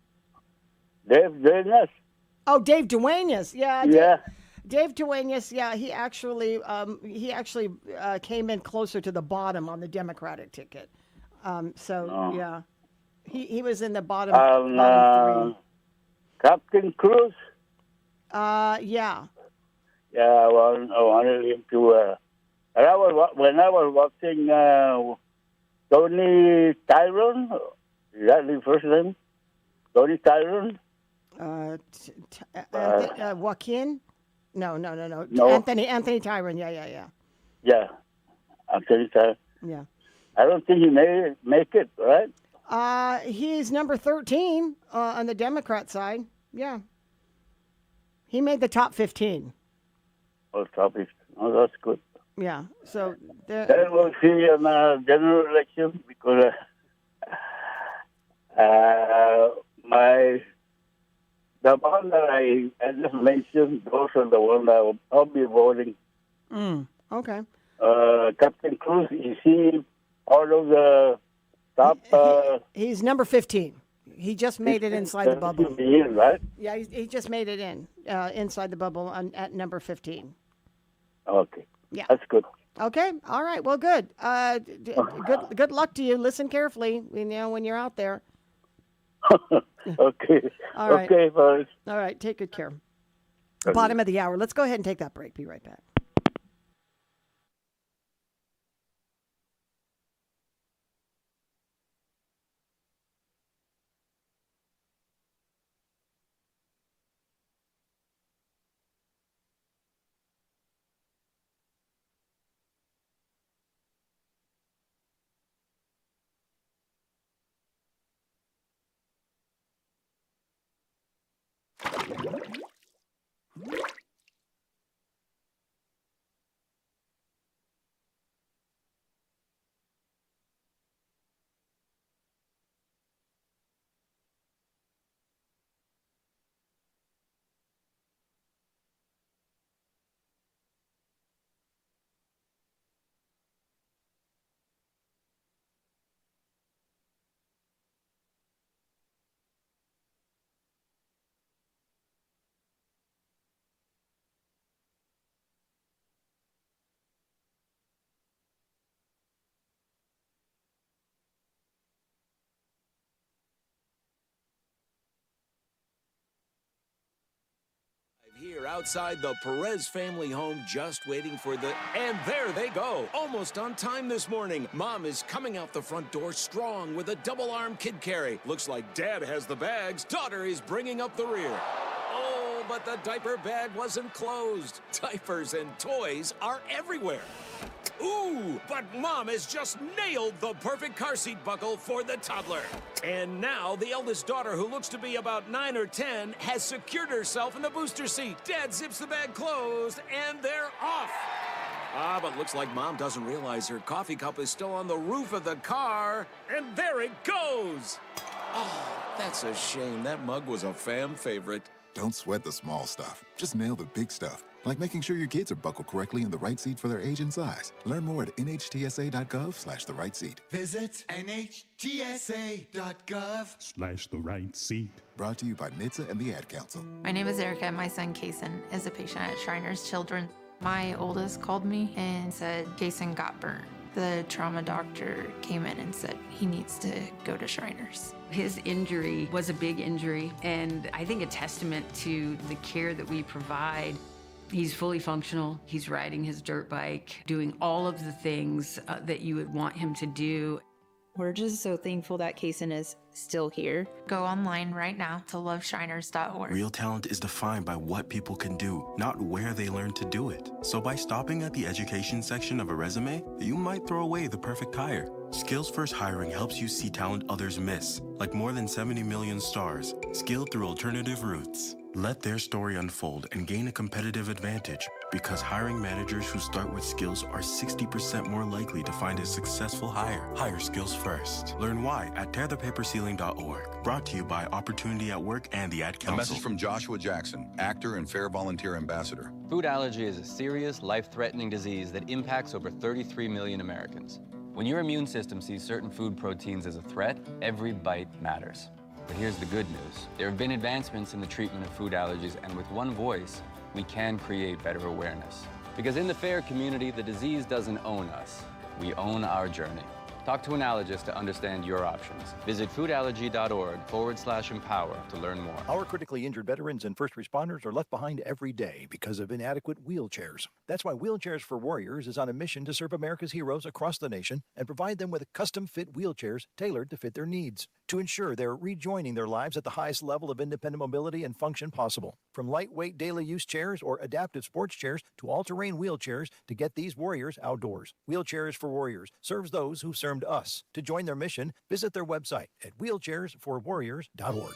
Dave Duenas. Oh, Dave Duenas. Yeah. Yeah. Dave Duenas. Yeah, he actually came in closer to the bottom on the Democratic ticket. Yeah, he was in the bottom 3. Captain Cruz. Yeah. Yeah, I wanted him to. When I was watching Tony Tyrone, is that the first name? Tony Tyrone? Joaquin? No. No. Anthony Tyrone. Yeah. Yeah, Anthony Tyrone. Yeah. I don't think he make it, right? He's number 13 on the Democrat side. Yeah. He made the top 15. Oh, top 15. Oh, that's good. Yeah. So then we'll see in the general election because the one that I just mentioned, those are the ones I'll be voting. Okay. Captain Cruz, is he part of the top? He's number 15. He just made it inside the bubble. Right? Yeah, he just made it inside the bubble at number 15. Okay. Yeah. That's good. Okay. All right. Well, good. Good luck to you. Listen carefully. When you're out there. Okay. All right. Okay, fellas. All right. Take good care. Bottom of the hour. Let's go ahead and take that break. Be right back. Here outside the Perez family home, just waiting for and there they go, almost on time this morning. Mom is coming out the front door strong with a double-arm kid carry. Looks like Dad has the bags. Daughter is bringing up the rear. Oh, but the diaper bag wasn't closed. Diapers and toys are everywhere. Ooh, but Mom has just nailed the perfect car seat buckle for the toddler. And now the eldest daughter, who looks to be about 9 or 10, has secured herself in the booster seat. Dad zips the bag closed, and they're off. But looks like Mom doesn't realize her coffee cup is still on the roof of the car. And there it goes. Oh, that's a shame. That mug was a fan favorite. Don't sweat the small stuff. Just nail the big stuff. like making sure your kids are buckled correctly in the right seat for their age and size. Learn more at nhtsa.gov/the right seat. Visit nhtsa.gov/the right seat. Brought to you by NHTSA and the Ad Council. My name is Erica. My son, Kason, is a patient at Shriners Children. My oldest called me and said Kason got burnt. The trauma doctor came in and said he needs to go to Shriners. His injury was a big injury, and I think a testament to the care that we provide. He's fully functional. He's riding his dirt bike, doing all of the things that you would want him to do. We're just so thankful that Kason is still here. Go online right now to loveshriners.org. Real talent is defined by what people can do, not where they learn to do it. So by stopping at the education section of a resume, you might throw away the perfect hire. Skills First Hiring helps you see talent others miss, like more than 70 million stars, skilled through alternative routes. Let their story unfold and gain a competitive advantage, because hiring managers who start with skills are 60% more likely to find a successful hire. Hire skills first. Learn why at tearthepaperceiling.org. Brought to you by Opportunity at Work and the Ad Council. A message from Joshua Jackson, actor and Fair Volunteer Ambassador. Food allergy is a serious, life-threatening disease that impacts over 33 million Americans. When your immune system sees certain food proteins as a threat, every bite matters. But here's the good news. There have been advancements in the treatment of food allergies, and with one voice, we can create better awareness. Because in the FAIR community, the disease doesn't own us. We own our journey. Talk to an allergist to understand your options. Visit foodallergy.org/empower to learn more. Our critically injured veterans and first responders are left behind every day because of inadequate wheelchairs. That's why Wheelchairs for Warriors is on a mission to serve America's heroes across the nation and provide them with custom-fit wheelchairs tailored to fit their needs, to ensure they're rejoining their lives at the highest level of independent mobility and function possible. From lightweight daily use chairs or adaptive sports chairs to all-terrain wheelchairs to get these warriors outdoors. Wheelchairs for Warriors serves those who served us. To join their mission, visit their website at wheelchairsforwarriors.org.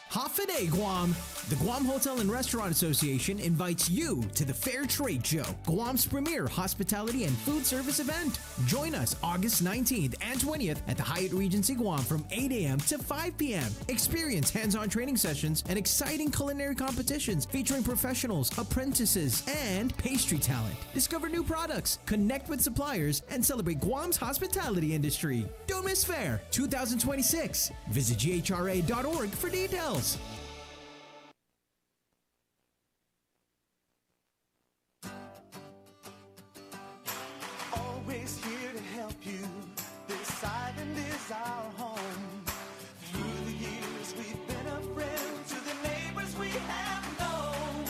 Hafaday, Guam! The Guam Hotel and Restaurant Association invites you to the Fair Trade Show, Guam's premier hospitality and food service event. Join us August 19th and 20th at the Hyatt Regency Guam from 8 a.m. to 5 p.m. Experience hands-on training sessions and exciting culinary competitions featuring professionals, apprentices, and pastry talent. Discover new products, connect with suppliers, and celebrate Guam's hospitality industry. Don't miss Fair 2026. Visit GHRA.org for details. Always here to help you. This island is our home. Through the years, we've been a friend to the neighbors we have known.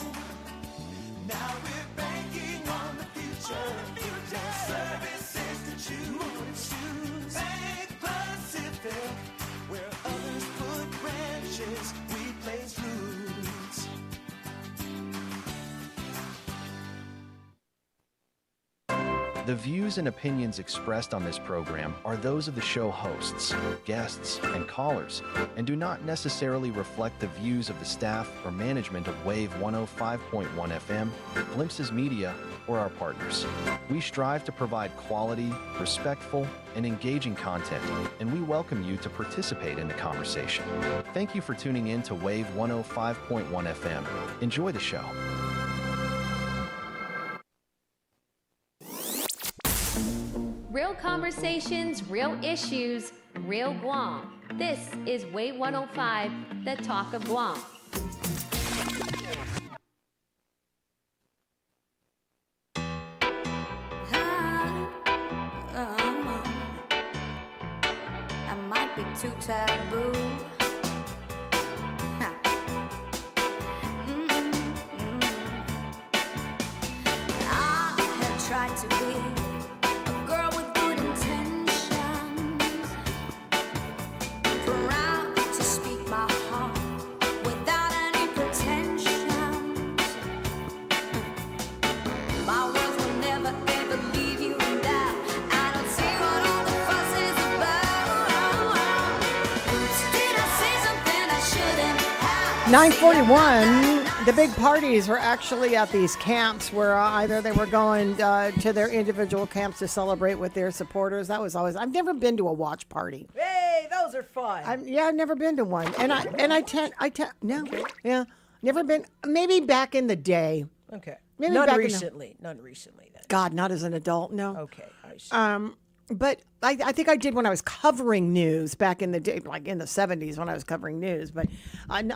Now we're banking on the future. More services to choose. Bank Pacific, where others put branches, we place roots. The views and opinions expressed on this program are those of the show hosts, guests, and callers, and do not necessarily reflect the views of the staff or management of Wave 105.1 FM, Glimpses Media, or our partners. We strive to provide quality, respectful, and engaging content, and we welcome you to participate in the conversation. Thank you for tuning in to Wave 105.1 FM. Enjoy the show. Real conversations, real issues, real Guam. This is Wave 105, the talk of Guam. I might be too taboo. I have tried to be a girl with good intentions, proud to speak my heart without any pretensions. My words will never ever leave you in doubt. I don't see what all the fuss is about. Did I say something I shouldn't have? 9:41. The big parties were actually at these camps where either they were going to their individual camps to celebrate with their supporters. That was always. I've never been to a watch party. Hey, those are fun. I've never been to one, and I never been. Maybe back in the day Okay. Maybe None back in the- recently. None recently then. God, not as an adult, no. Okay, I see. But I think I did when I was covering news back in the day, like in the 70s when I was covering news. But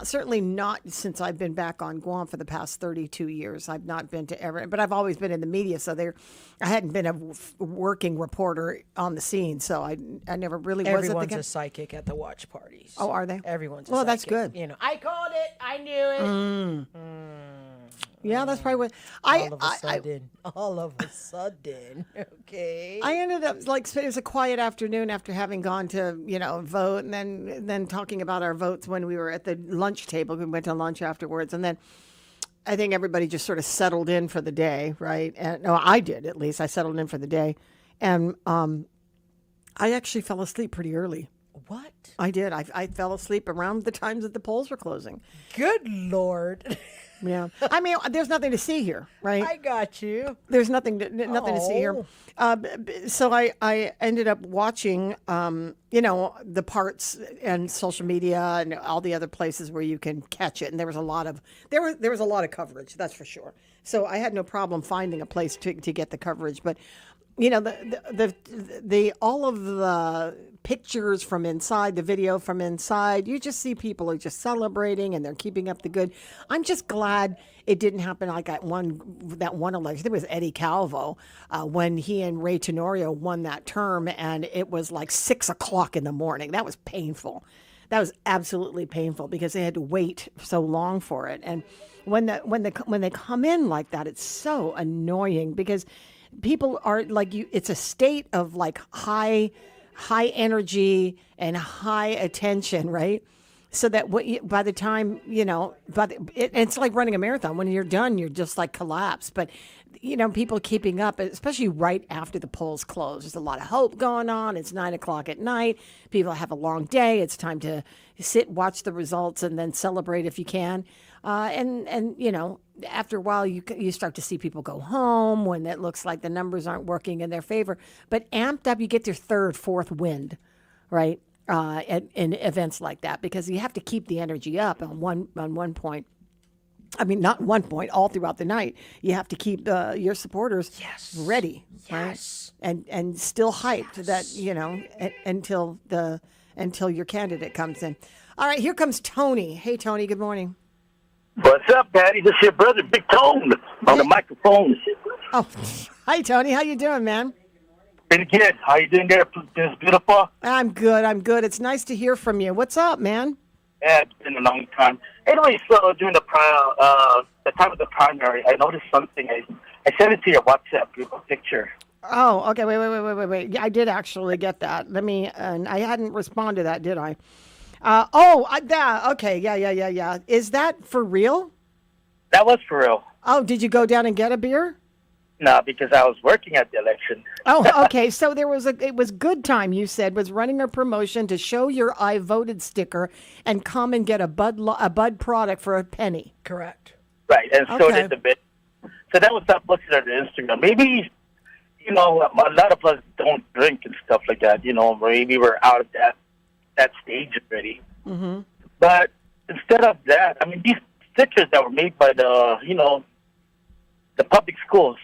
certainly not since I've been back on Guam for the past 32 years. I've not been to ever, but I've always been in the media. So I hadn't been a working reporter on the scene. So I never really was. Everyone's a psychic at the watch parties. Oh, are they? Everyone's a well, psychic. that's good. You know, I called it. I knew it. Yeah, that's probably what All of a sudden, okay. I ended up like it was a quiet afternoon after having gone to vote, and then talking about our votes when we were at the lunch table. We went to lunch afterwards, and then I think everybody just sort of settled in for the day, right? And no, I did at least. I settled in for the day, and I actually fell asleep pretty early. What? I did. I fell asleep around the times that the polls were closing. Good Lord. Yeah, I mean, there's nothing to see here, right? I got you. There's nothing to see here. So I ended up watching, the parts and social media and all the other places where you can catch it, and there was a lot of coverage, that's for sure. So I had no problem finding a place to get the coverage, but. The all of the pictures from inside, the video from inside, you just see people are just celebrating and they're keeping up the good. I'm just glad it didn't happen like that one election. It was Eddie Calvo when he and Ray Tenorio won that term, and it was like 6:00 in the morning. That was painful. That was absolutely painful because they had to wait so long for it. And when they come in like that, it's so annoying because people are like it's a state of like high energy and high attention, right? So that by the time it's like running a marathon. When you're done, you're just like collapsed. But people keeping up, especially right after the polls close. There's a lot of hope going on. It's 9:00 at night. People have a long day. It's time to sit, watch the results, and then celebrate if you can. And after a while, you start to see people go home when it looks like the numbers aren't working in their favor. But amped up, you get your third, fourth wind, right? In events like that, because you have to keep the energy up on one point. I mean, not one point, all throughout the night. You have to keep your supporters ready, right? And still hyped until your candidate comes in. All right, here comes Tony. Hey, Tony. Good morning. What's up, Patty? This is your brother, Big Tone, on the microphone. Oh, hi, Tony. How you doing, man? Pretty good. How you doing there? It's beautiful. I'm good. It's nice to hear from you. What's up, man? Yeah, it's been a long time. Anyway, so during the time of the primary, I noticed something. I sent it to your WhatsApp group, a picture. Oh, okay. Wait. Yeah, I did actually get that. And I hadn't responded to that, did I? Okay. Yeah. Is that for real? That was for real. Oh, did you go down and get a beer? No, because I was working at the election. Oh, okay. So it was good time, you said, was running a promotion to show your I voted sticker and come and get a Bud product for a penny. Correct. Right, and so did the bit. So that was not posted on Instagram. Maybe, a lot of us don't drink and stuff like that. Maybe we're out of that stage already. Mm-hmm. But instead of that, I mean, these stickers that were made by the public schools,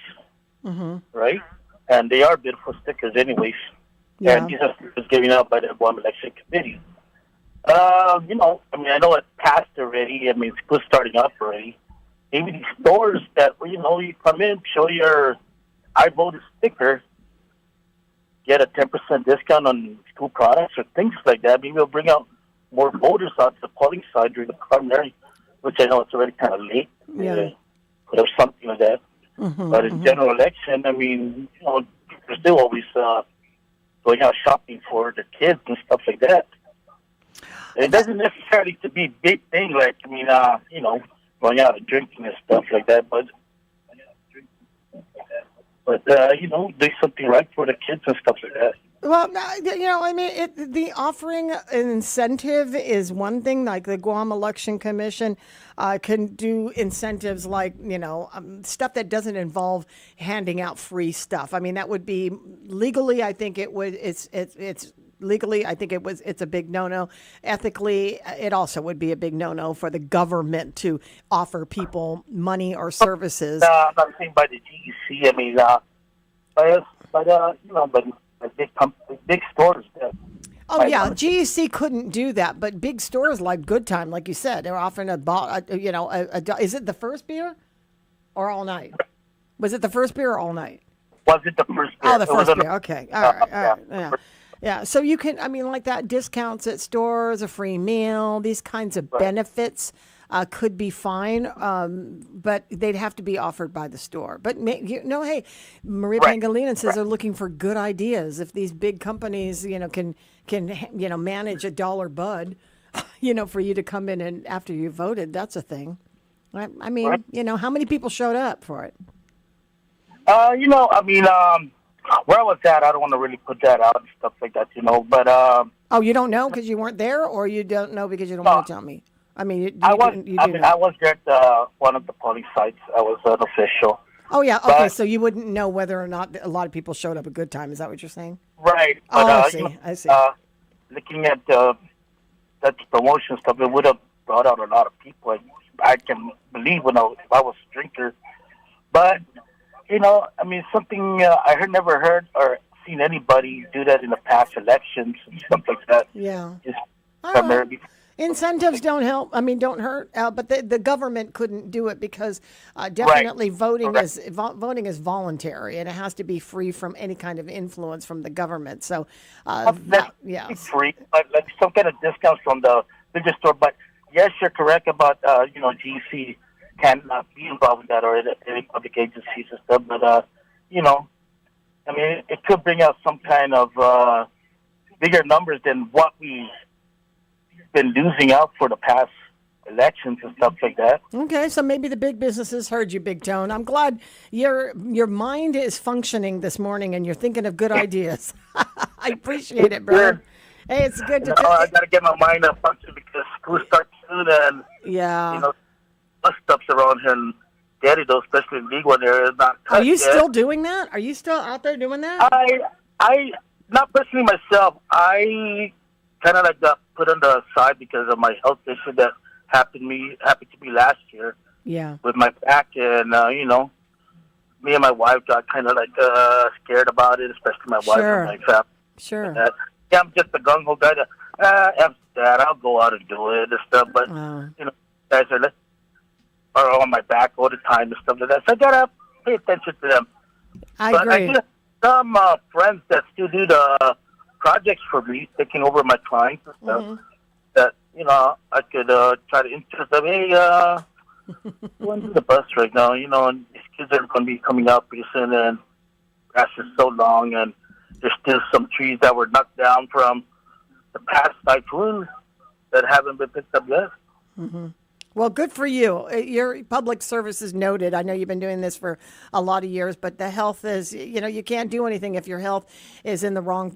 mm-hmm. right? And they are beautiful stickers anyways. Yeah. And these are stickers given out by the Guam Election Committee. I know it passed already. I mean, school's starting up already. Maybe these stores that, you come in, show your I voted sticker, get a 10% discount on school products or things like that. Maybe it'll bring out more voters out to the polling side during the primary, which I know it's already kind of late. Yeah. Could have something like that. Mm-hmm, But in general election, I mean, they're still always going out shopping for the kids and stuff like that. And it doesn't necessarily to be a big thing, like, going out and drinking and stuff like that, but do something right for the kids and stuff like that. Well, the offering an incentive is one thing. Like the Guam Election Commission can do incentives like, stuff that doesn't involve handing out free stuff. I mean, that would be legally, I think it's legally, I think it's a big no-no. Ethically, it also would be a big no-no for the government to offer people money or services. I'm not saying by the GEC. I mean, by big stores. Oh yeah, GEC couldn't do that, but big stores like Good Time, like you said, they're offering is it the first beer or all night? Was it the first beer or all night? Was it the first beer? Oh, the first beer. Okay, all right. Yeah. So you can, like that, discounts at stores, a free meal, these kinds of benefits could be fine, but they'd have to be offered by the store. But hey, Maria Pangilinan says they're looking for good ideas. If these big companies, can manage $1 bud, for you to come in and after you voted, that's a thing. I mean, how many people showed up for it? Where I was at, I don't want to really put that out and stuff like that, but... oh, you don't know because you weren't there, or you don't know because you don't want to tell me? I mean, I was there at one of the polling sites. I was an official. Oh, yeah. Okay, so you wouldn't know whether or not a lot of people showed up a good time. Is that what you're saying? Right. But, I see. Looking at that promotion stuff, it would have brought out a lot of people. I can believe if I was a drinker. But, something I never heard or seen anybody do that in the past elections and stuff like that. Yeah. Just primarily. Incentives don't help. Don't hurt. But the government couldn't do it because definitely voting is voluntary and it has to be free from any kind of influence from the government. So, free, like some kind of discounts from the liquor store. But yes, you're correct about GC cannot be involved with that or any public agencies and stuff. But it could bring out some kind of bigger numbers than what we been losing out for the past elections and stuff like that. Okay, so maybe the big businesses heard you, Big Tone. I'm glad your mind is functioning this morning and you're thinking of good ideas. I appreciate it, bro. Hey, it's good to. I got to get my mind up function because school starts soon and bus stops around here in Daddy-Do, especially in League One area, is not. Are you still doing that? Are you still out there doing that? I not personally myself. I kind of got put on the side because of my health issue that happened to me last year. Yeah. With my back, and me and my wife got kind of scared about it, especially my wife and my family. Sure. I'm just a gung ho guy. Dad, I'll go out and do it and stuff. But guys are on my back all the time and stuff like that. So I gotta pay attention to them. I agree. I do some friends that still do the projects for me, taking over my clients and stuff. That I could try to interest them. Hey, going to the bus right now. And these kids are going to be coming out pretty soon, and grass is so long, and there's still some trees that were knocked down from the past typhoon that haven't been picked up yet. Mm-hmm. Well, good for you. Your public service is noted. I know you've been doing this for a lot of years, but the health is, you can't do anything if your health is in the wrong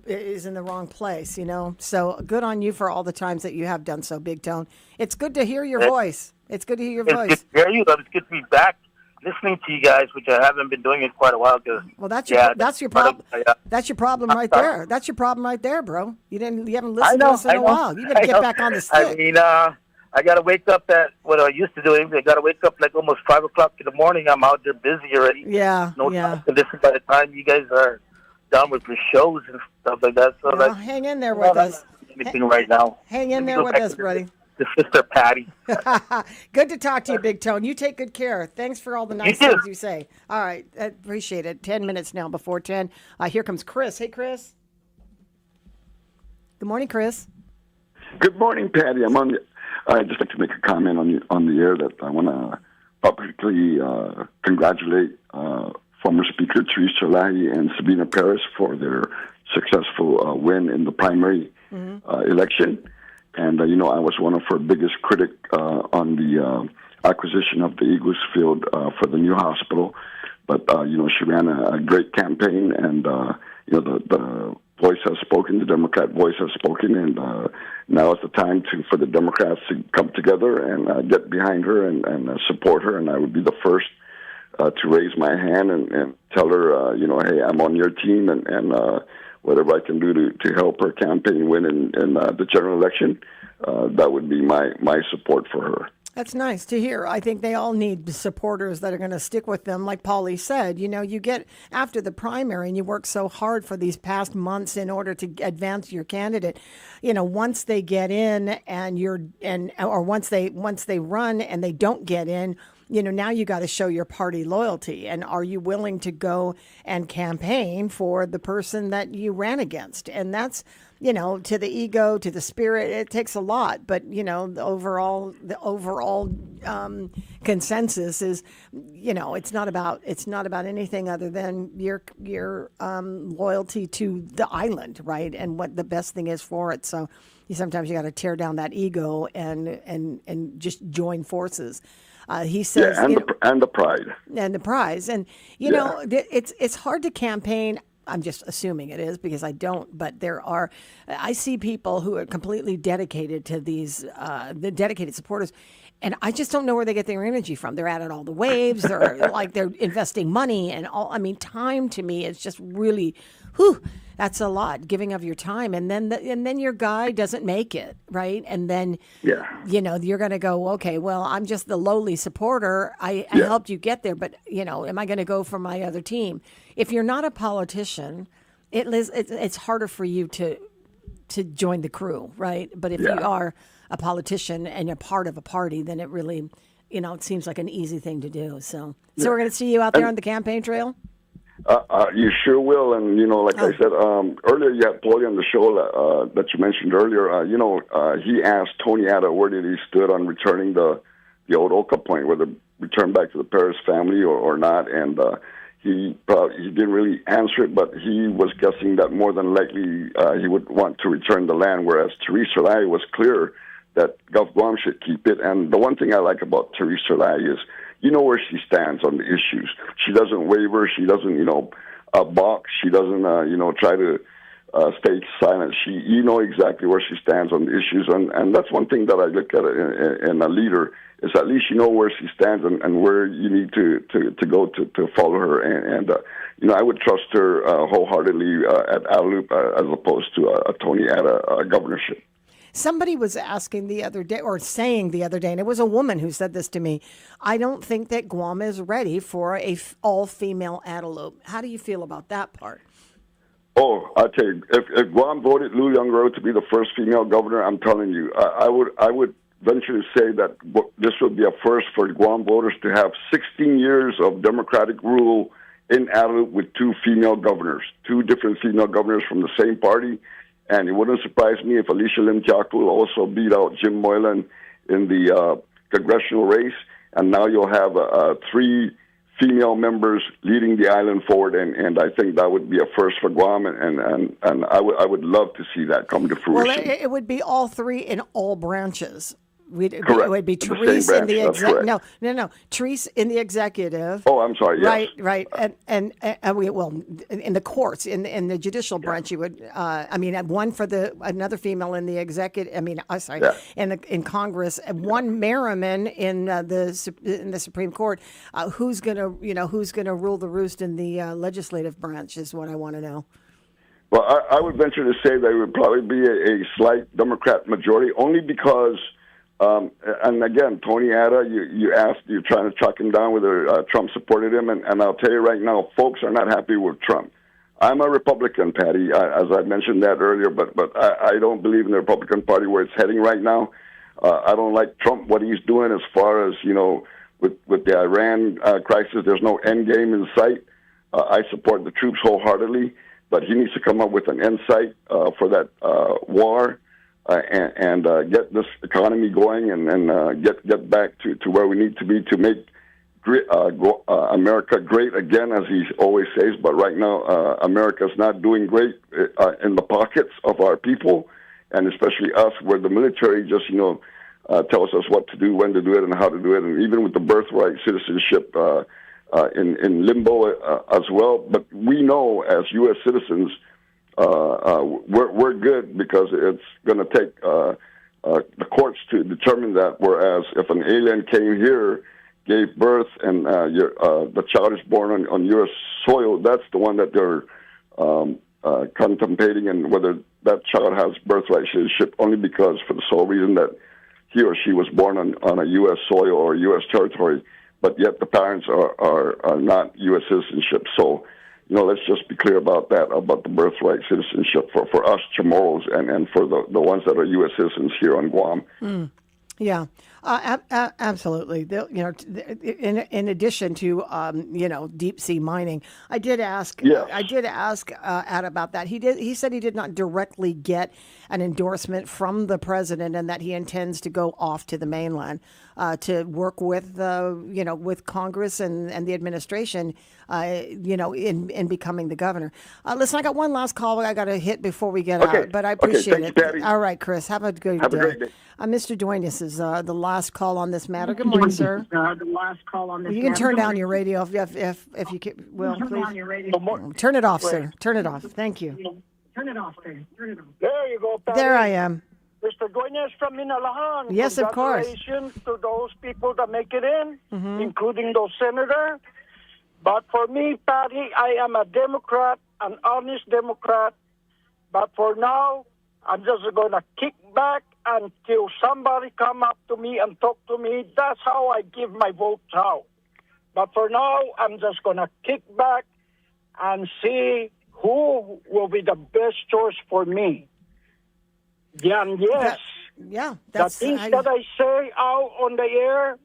place, So good on you for all the times that you have done so, Big Tone. It's good to hear your voice. It's good to hear your voice. It's good to hear you, but it's good to be back listening to you guys, which I haven't been doing in quite a while. Well, that's your problem. That's your problem right there. That's your problem right there, bro. You haven't listened to us in a while. You got to get back on the stick. I got to wake up at what I used to do. I got to wake up like almost 5 o'clock in the morning. I'm out there busy already. Yeah. No time to listen by the time you guys are done with your shows and stuff like that. So hang in there with us. Anything right now. Hang in there with us, buddy. The sister Patti. Good to talk to you, Big Tone. You take good care. Thanks for all the nice things you say. All right. I appreciate it. 10 minutes now before 10. Here comes Chris. Hey, Chris. Good morning, Chris. Good morning, Patty. I'd just like to make a comment on the air that I want to publicly congratulate former Speaker Teresa Lahi and Sabina Paris for their successful win in the primary election. And, I was one of her biggest critics on the acquisition of the Eagles Field for the new hospital. But, she ran a great campaign, and, the voice has spoken, the Democrat voice has spoken, and now is the time for the Democrats to come together and get behind her and support her. And I would be the first to raise my hand and tell her, hey, I'm on your team, and whatever I can do to help her campaign win in the general election, that would be my support for her. That's nice to hear. I think they all need supporters that are going to stick with them. Like Paulie said, you get after the primary and you work so hard for these past months in order to advance your candidate. Once they get in or once they run and they don't get in, now you got to show your party loyalty. And are you willing to go and campaign for the person that you ran against? And that's, to the ego, to the spirit, it takes a lot. But, the overall consensus is, it's not about anything other than your loyalty to the island, right? And what the best thing is for it. So sometimes you got to tear down that ego and just join forces. He says, and the pride, and the prize, and it's hard to campaign. I'm just assuming it is because I don't, but I see people who are completely dedicated to these, the dedicated supporters, and I just don't know where they get their energy from. They're at all the waves. They're investing money and all. I mean, time to me is just really, that's a lot, giving of your time, and then your guy doesn't make it, right? And then you're going to go, okay, well, I'm just the lowly supporter. I helped you get there, but am I going to go for my other team? If you're not a politician, it's harder for you to join the crew, right? But if you are a politician and you're part of a party, then it really, it seems like an easy thing to do. So we're going to see you out there on the campaign trail. You sure will, and like I said earlier, you had Paulie on the show that you mentioned earlier. He asked Tony Atta where did he stood on returning the old Oka point, whether return back to the Perez family or not, and he didn't really answer it, but he was guessing that more than likely he would want to return the land, whereas Therese Serlaye was clear that Gulf Guam should keep it. And the one thing I like about Therese Serlaye is where she stands on the issues. She doesn't waver. She doesn't, balk. She doesn't, try to stay silent. You know exactly where she stands on the issues. And that's one thing that I look at in a leader is at least you know where she stands and where you need to go to follow her. And I would trust her wholeheartedly at Adelup as opposed to a Tony Atta governorship. Somebody was asking the other day, or saying the other day, and it was a woman who said this to me, I don't think that Guam is ready for a all-female Adelup. How do you feel about that part? Oh, I'll tell you, if Guam voted Lou Youngrove to be the first female governor, I'm telling you, I would venture to say that this would be a first for Guam voters to have 16 years of Democratic rule in Adelup with two different female governors from the same party. And it wouldn't surprise me if Alicia Lim Tiaku also beat out Jim Moylan in the congressional race. And now you'll have 3 female members leading the island forward. And I think that would be a first for Guam. And I would love to see that come to fruition. Well, it would be all 3 in all branches. Correct. It would be Therese in the executive. No. Therese in the executive. Oh, I'm sorry. Yes. Right. And we in the courts, in the judicial branch, you would. One for another female in the executive. In Congress, and one Merriman in the Supreme Court. Who's gonna rule the roost in the legislative branch is what I want to know. Well, I would venture to say that it would probably be a slight Democrat majority, only because. And again, Tony Atta, you're trying to track him down whether Trump supported him, and I'll tell you right now, folks are not happy with Trump. I'm a Republican, Patty, as I mentioned that earlier, but I don't believe in the Republican Party where it's heading right now. I don't like Trump, what he's doing as far as, with the Iran crisis. There's no end game in sight. I support the troops wholeheartedly, but he needs to come up with an end sight for that war. And get this economy going and get back to where we need to be to make America great again, as he always says. But right now, America's not doing great in the pockets of our people, and especially us, where the military just, tells us what to do, when to do it, and how to do it. And even with the birthright citizenship in limbo as well. But we know as U.S. citizens, we're good because it's going to take the courts to determine that. Whereas if an alien came here, gave birth, and the child is born on U.S. soil, that's the one that they're contemplating and whether that child has birthright citizenship only because for the sole reason that he or she was born on a U.S. soil or U.S. territory, but yet the parents are not U.S. citizenship. So, let's just be clear about that, about the birthright citizenship for us Chamorros and for the ones that are U.S. citizens here on Guam. Yeah, absolutely. In addition to deep sea mining, I did ask Ad about that. He said he did not directly get an endorsement from the president, and that he intends to go off to the mainland to work with with Congress and the administration, in becoming the governor. Listen, I got one last call I got to hit before we get out, but I appreciate thanks, it. Patty. All right, Chris, have a good Have day. a great day. Mr. Duenas is the last call on this matter. Good morning, sir. The last call on this. You can turn down your radio if you can, will, Turn please. on your radio. Turn it off, sir. Turn it off. Thank you. Turn it off, sir. Turn it off. There you go, Patty. There I am. Mr. Duenas from Minalahan. Yes, of course. Congratulations to those people that make it in, Mm-hmm. including those senators. But for me, Patty, I am a Democrat, an honest Democrat. But for now, I'm just going to kick back until somebody come up to me and talk to me. That's how I give my vote out. But for now, I'm just going to kick back and see who will be the best choice for me. Yeah, and yes, the things that I say out on the air,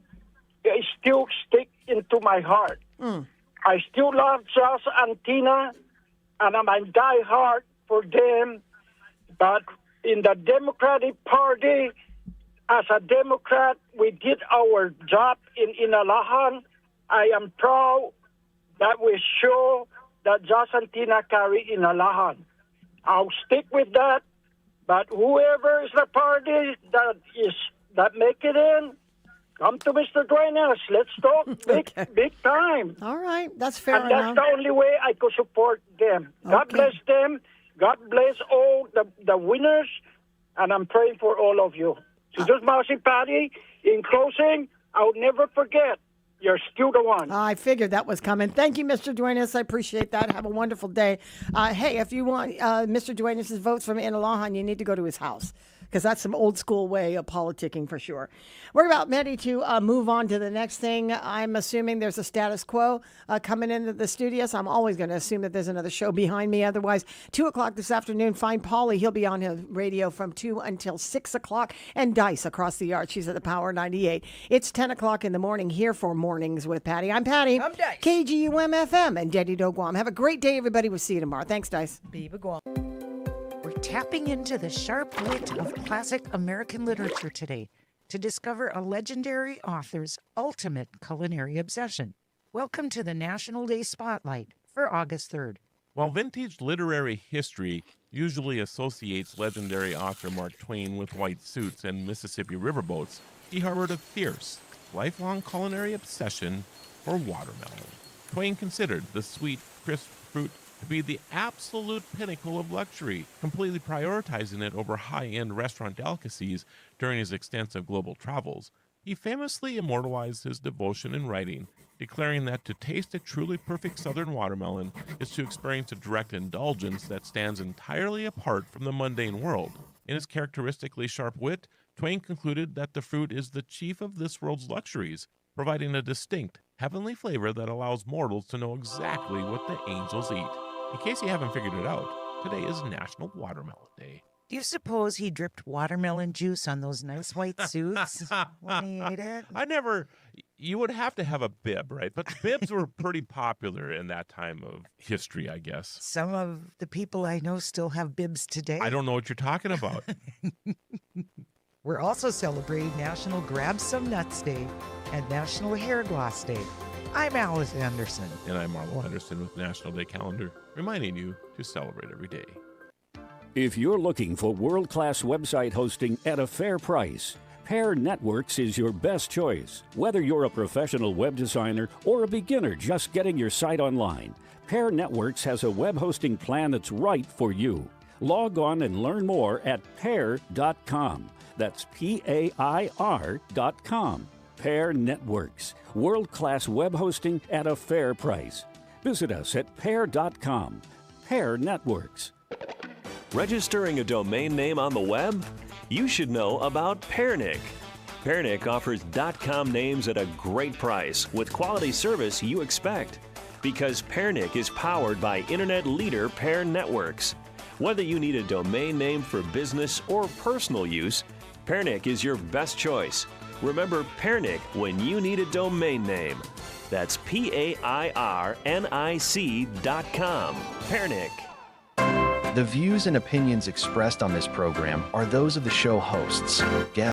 they still stick into my heart. I still love Josh and Tina, and I'm a diehard for them. But in the Democratic Party, as a Democrat, we did our job in Inalahan. I am proud that we show that Josh and Tina carry Inalahan. I'll stick with that. But whoever is the party that make it in, come to Mr. Duenas. Let's talk big time. All right, that's fair and enough. that's the only way I could support them. God bless them. God bless all the winners, and I'm praying for all of you. So just Mousy Patty, in closing, I'll never forget, you're still the one. I figured that was coming. Thank you, Mr. Duenas. I appreciate that. Have a wonderful day. Hey, if you want Mr. Duenas' votes from Inalahan, you need to go to his house, because that's some old school way of politicking for sure. We're about ready to move on to the next thing. I'm assuming there's a status quo coming into the studio, so I'm always going to assume that there's another show behind me. Otherwise, 2 o'clock this afternoon, find Paulie. He'll be on his radio from 2 until 6 o'clock, and Dice across the yard. She's at the Power 98. It's 10 o'clock in the morning here for Mornings with Patty. I'm Patty. I'm Dice. KGUM-FM and Daddy Do Guam. Have a great day, everybody. We'll see you tomorrow. Thanks, Dice. Biba Guam. We're tapping into the sharp wit of classic American literature today to discover a legendary author's ultimate culinary obsession. Welcome to the National Day Spotlight for August 3rd. While vintage literary history usually associates legendary author Mark Twain with white suits and Mississippi riverboats, he harbored a fierce, lifelong culinary obsession for watermelon. Twain considered the sweet, crisp fruit to be the absolute pinnacle of luxury, completely prioritizing it over high-end restaurant delicacies during his extensive global travels. He famously immortalized his devotion in writing, declaring that to taste a truly perfect southern watermelon is to experience a direct indulgence that stands entirely apart from the mundane world. In his characteristically sharp wit, Twain concluded that the fruit is the chief of this world's luxuries, providing a distinct, heavenly flavor that allows mortals to know exactly what the angels eat. In case you haven't figured it out, today is National Watermelon Day. Do you suppose he dripped watermelon juice on those nice white suits when he ate it? You would have to have a bib, right? But bibs were pretty popular in that time of history, I guess. Some of the people I know still have bibs today. I don't know what you're talking about. We're also celebrating National Grab Some Nuts Day and National Hair Gloss Day. I'm Alice Anderson. And I'm Marlo Henderson with National Day Calendar, reminding you to celebrate every day. If you're looking for world-class website hosting at a fair price, Pair Networks is your best choice. Whether you're a professional web designer or a beginner just getting your site online, Pair Networks has a web hosting plan that's right for you. Log on and learn more at pair.com. That's PAIR.com. Pair Networks, world-class web hosting at a fair price. Visit us at pair.com. Pair Networks. Registering a domain name on the web? You should know about Pernick. Pernick offers .com names at a great price with quality service you expect. Because Pernick is powered by internet leader Pair Networks. Whether you need a domain name for business or personal use, Pernick is your best choice. Remember Pernick when you need a domain name. That's PAIRNIC.com. Pernick. The views and opinions expressed on this program are those of the show hosts, guests,